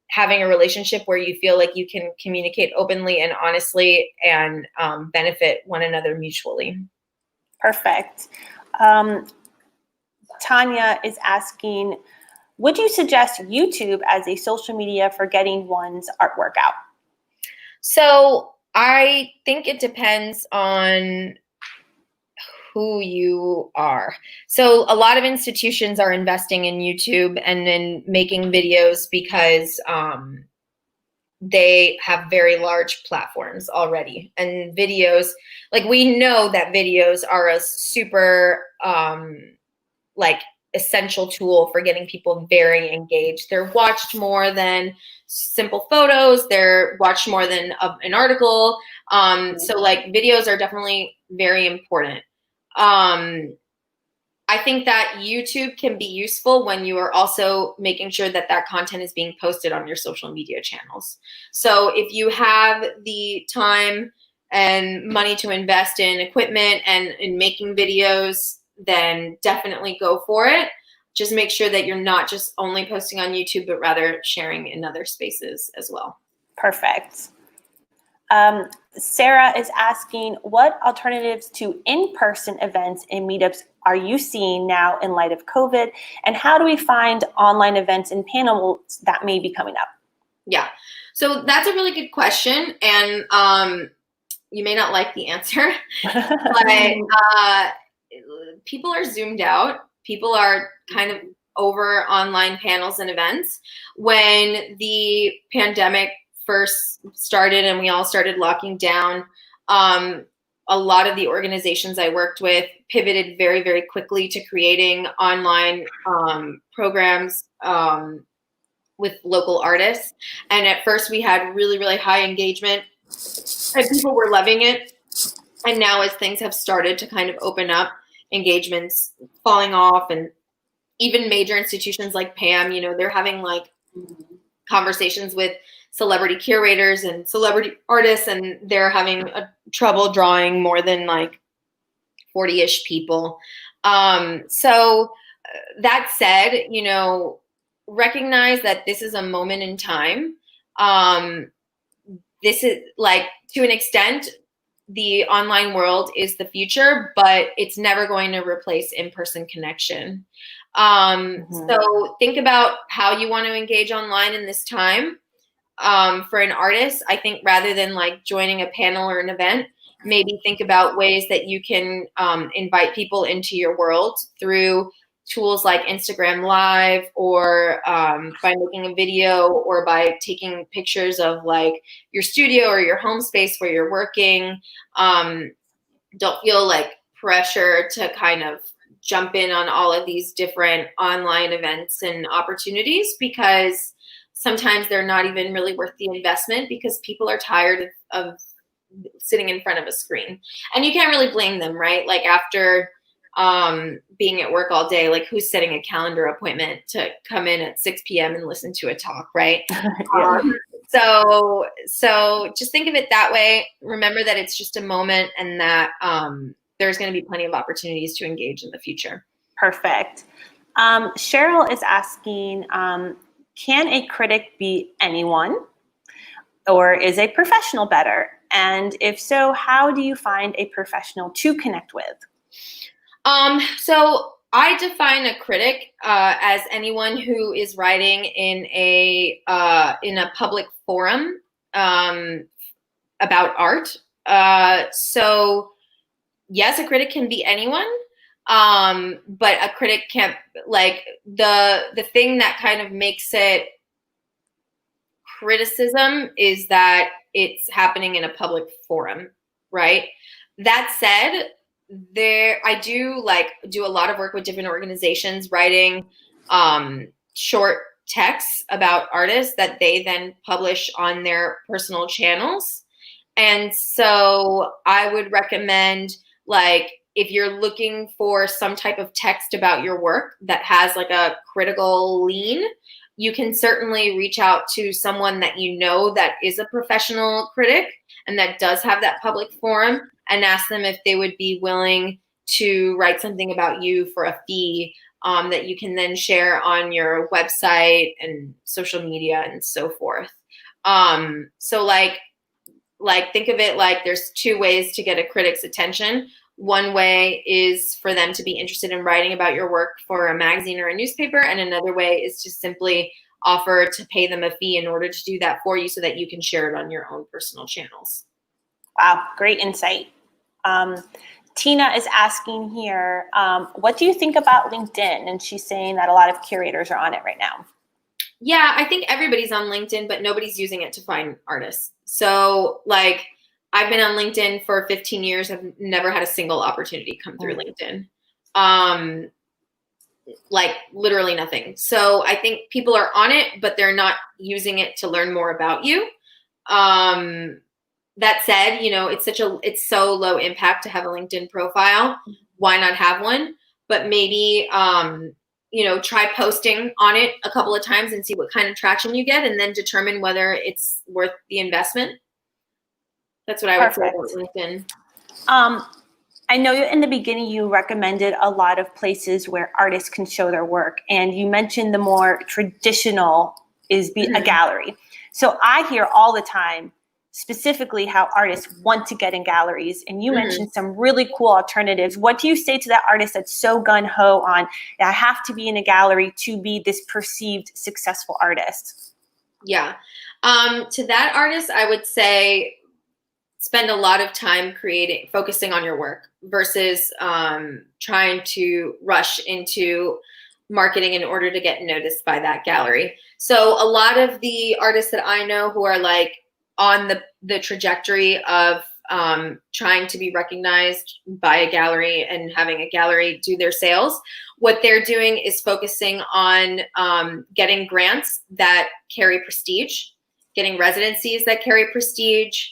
having a relationship where you feel like you can communicate openly and honestly and benefit one another mutually. Perfect. Tanya is asking, would you suggest YouTube as a social media for getting one's artwork out? So I think it depends on who you are. So a lot of institutions are investing in YouTube and in making videos because they have very large platforms already. And videos, like we know that videos are a super like essential tool for getting people very engaged. They're watched more than simple photos. They're watched more than an article. So like videos are definitely very important. I think that YouTube can be useful when you are also making sure that that content is being posted on your social media channels. So if you have the time and money to invest in equipment and in making videos, then definitely go for it. Just make sure that you're not just only posting on YouTube, but rather sharing in other spaces as well. Perfect. Sarah is asking, what alternatives to in-person events and meetups are you seeing now in light of COVID? And how do we find online events and panels that may be coming up? Yeah, so that's a really good question. And you may not like the answer, but people are zoomed out. People are kind of over online panels and events. When the pandemic first started and we all started locking down, a lot of the organizations I worked with pivoted very, very quickly to creating online programs with local artists. And at first we had really, really high engagement and people were loving it. And now as things have started to kind of open up, engagements falling off, and even major institutions like PAM, you know, they're having like conversations with celebrity curators and celebrity artists, and they're having trouble drawing more than like 40-ish people. So that said, you know, recognize that this is a moment in time. This is like, to an extent, the online world is the future, but it's never going to replace in-person connection. So think about how you want to engage online in this time. For an artist, I think rather than like joining a panel or an event, maybe think about ways that you can invite people into your world through tools like Instagram Live, or by making a video, or by taking pictures of like your studio or your home space where you're working. Don't feel like pressure to kind of jump in on all of these different online events and opportunities, because sometimes they're not even really worth the investment, because people are tired of sitting in front of a screen. And you can't really blame them, right? Like after being at work all day, like who's setting a calendar appointment to come in at 6 p.m. and listen to a talk, right? So just think of it that way. Remember that it's just a moment, and that there's going to be plenty of opportunities to engage in the future. Perfect. Cheryl is asking, can a critic be anyone, or is a professional better? And if so, how do you find a professional to connect with? So I define a critic as anyone who is writing in a public forum about art. So yes, a critic can be anyone, but a critic can't, like, the thing that kind of makes it criticism is that it's happening in a public forum, right? That said, I do a lot of work with different organizations writing short texts about artists that they then publish on their personal channels. And so I would recommend, like, if you're looking for some type of text about your work that has like a critical lean, you can certainly reach out to someone that you know that is a professional critic and that does have that public forum, and ask them if they would be willing to write something about you for a fee that you can then share on your website and social media and so forth. So like think of it like there's two ways to get a critic's attention. One way is for them to be interested in writing about your work for a magazine or a newspaper, and another way is to simply offer to pay them a fee in order to do that for you so that you can share it on your own personal channels. Wow, great insight. Tina is asking here, what do you think about LinkedIn? And she's saying that a lot of curators are on it right now. Yeah, I think everybody's on LinkedIn, but nobody's using it to find artists. So like, I've been on LinkedIn for 15 years. I've never had a single opportunity come through LinkedIn. Like literally nothing. So I think people are on it, but they're not using it to learn more about you. That said, you know, it's so low impact to have a LinkedIn profile. Why not have one? But maybe, you know, try posting on it a couple of times and see what kind of traction you get, and then determine whether it's worth the investment. That's what I would say about LinkedIn. I know in the beginning you recommended a lot of places where artists can show their work, and you mentioned the more traditional is a gallery. So I hear all the time specifically how artists want to get in galleries, and you mentioned some really cool alternatives. What do you say to that artist that's so gung-ho on, I have to be in a gallery to be this perceived successful artist? Yeah. To that artist, I would say spend a lot of time focusing on your work versus trying to rush into marketing in order to get noticed by that gallery. So a lot of the artists that I know who are like on the trajectory of trying to be recognized by a gallery and having a gallery do their sales, what they're doing is focusing on getting grants that carry prestige, getting residencies that carry prestige,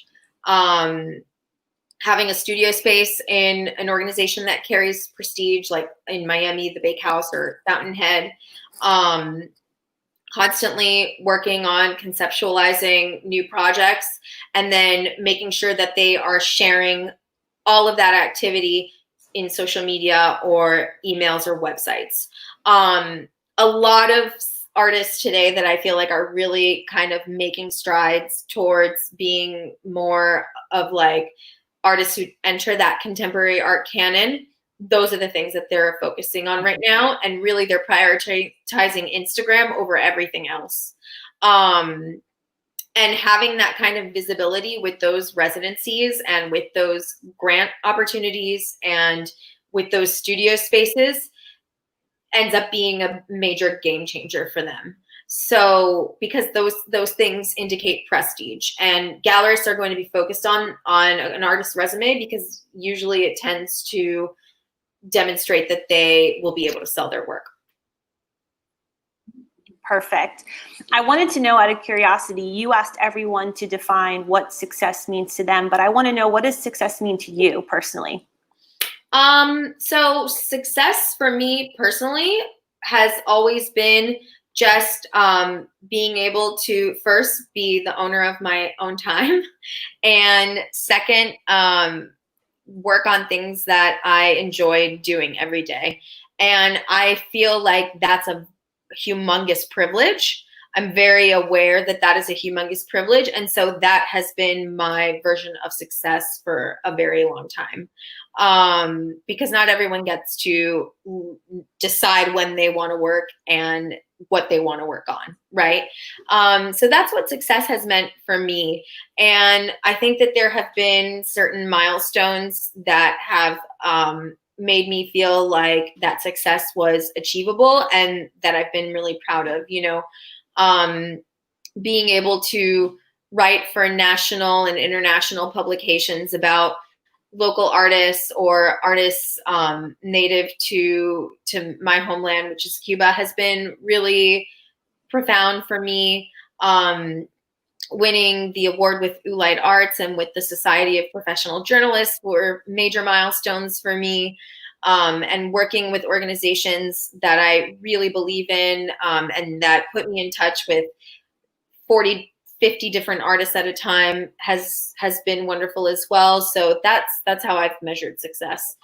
having a studio space in an organization that carries prestige, like in Miami, the Bake House or Fountainhead, constantly working on conceptualizing new projects, and then making sure that they are sharing all of that activity in social media or emails or websites. A lot of artists today that I feel like are really kind of making strides towards being more of like artists who enter that contemporary art canon. Those are the things that they're focusing on right now. And really they're prioritizing Instagram over everything else. And having that kind of visibility with those residencies and with those grant opportunities and with those studio spaces ends up being a major game changer for them. So because those things indicate prestige, and gallerists are going to be focused on an artist's resume because usually it tends to demonstrate that they will be able to sell their work. Perfect. I wanted to know, out of curiosity, you asked everyone to define what success means to them, but I want to know, what does success mean to you personally? So success for me personally has always been just being able to first be the owner of my own time, and second, work on things that I enjoy doing every day. And I feel like that's a humongous privilege. I'm very aware that that is a humongous privilege. And so that has been my version of success for a very long time. Because not everyone gets to decide when they want to work and what they want to work on, right? So that's what success has meant for me. And I think that there have been certain milestones that have made me feel like that success was achievable and that I've been really proud of, being able to write for national and international publications about local artists or artists native to my homeland, which is Cuba, has been really profound for me. Winning the award with Ulight Arts and with the Society of Professional Journalists were major milestones for me. And working with organizations that I really believe in and that put me in touch with 40, 50 different artists at a time has been wonderful as well. So that's how I've measured success.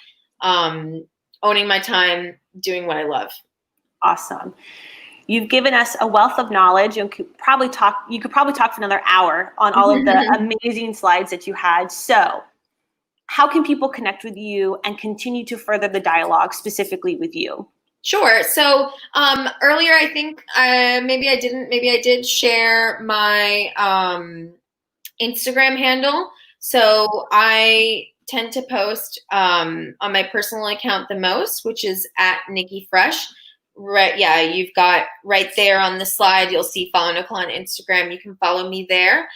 Owning my time, doing what I love. Awesome. You've given us a wealth of knowledge. You could probably talk for another hour on all of the amazing slides that you had. So how can people connect with you and continue to further the dialogue specifically with you? Sure. So earlier, I think maybe I did share my Instagram handle. So I tend to post on my personal account the most, which is @NikkiFresh. Right. Yeah, you've got right there on the slide, you'll see follow Nicole on Instagram. You can follow me there.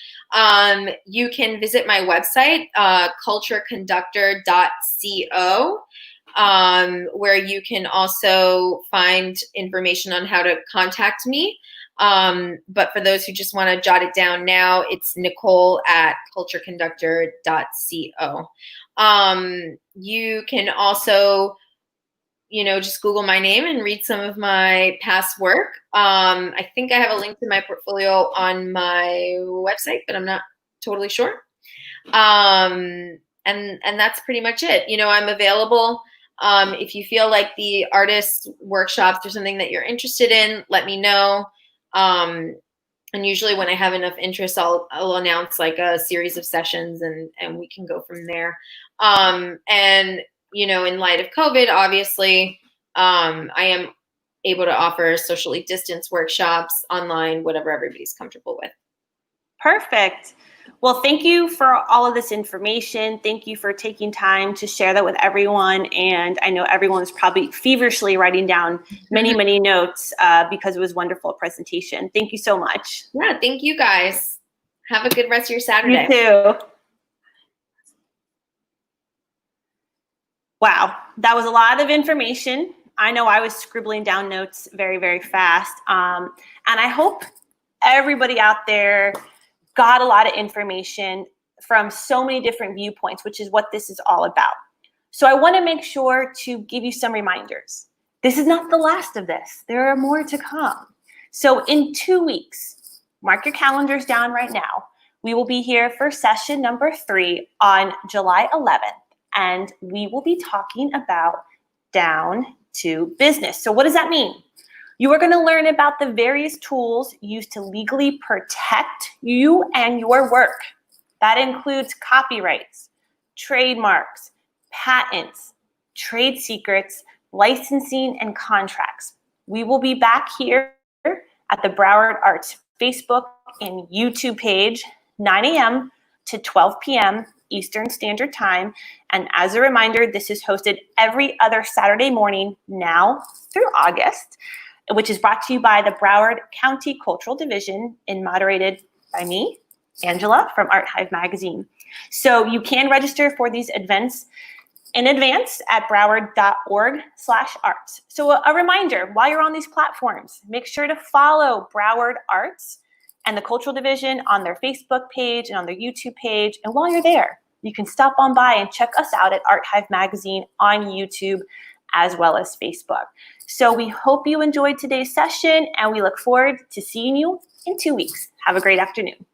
You can visit my website, cultureconductor.co, where you can also find information on how to contact me. But for those who just want to jot it down now, it's nicole@cultureconductor.co. You can also just Google my name and read some of my past work. I think I have a link to my portfolio on my website, but I'm not totally sure. And that's pretty much it. I'm available. If you feel like the artist workshops or something that you're interested in, let me know. And usually when I have enough interest, I'll announce like a series of sessions and we can go from there. And in light of COVID, obviously, I am able to offer socially distanced workshops online, whatever everybody's comfortable with. Perfect. Well, thank you for all of this information. Thank you for taking time to share that with everyone. And I know everyone's probably feverishly writing down many, many notes because it was a wonderful presentation. Thank you so much. Yeah, thank you guys. Have a good rest of your Saturday. You too. Wow, that was a lot of information. I know I was scribbling down notes very, very fast. And I hope everybody out there got a lot of information from so many different viewpoints, which is what this is all about. So I want to make sure to give you some reminders. This is not the last of this. There are more to come. So in 2 weeks, mark your calendars down right now. We will be here for session number 3 on July 11th and we will be talking about down to business. So what does that mean? You are going to learn about the various tools used to legally protect you and your work. That includes copyrights, trademarks, patents, trade secrets, licensing, and contracts. We will be back here at the Broward Arts Facebook and YouTube page, 9 a.m. to 12 p.m. Eastern Standard Time. And as a reminder, this is hosted every other Saturday morning now through August, which is brought to you by the Broward County Cultural Division and moderated by me, Angela, from Art Hive Magazine. So you can register for these events in advance at broward.org/arts. So a reminder, while you're on these platforms, make sure to follow Broward Arts and the Cultural Division on their Facebook page and on their YouTube page. And while you're there, you can stop on by and check us out at Art Hive Magazine on YouTube as well as Facebook. So we hope you enjoyed today's session, and we look forward to seeing you in 2 weeks. Have a great afternoon.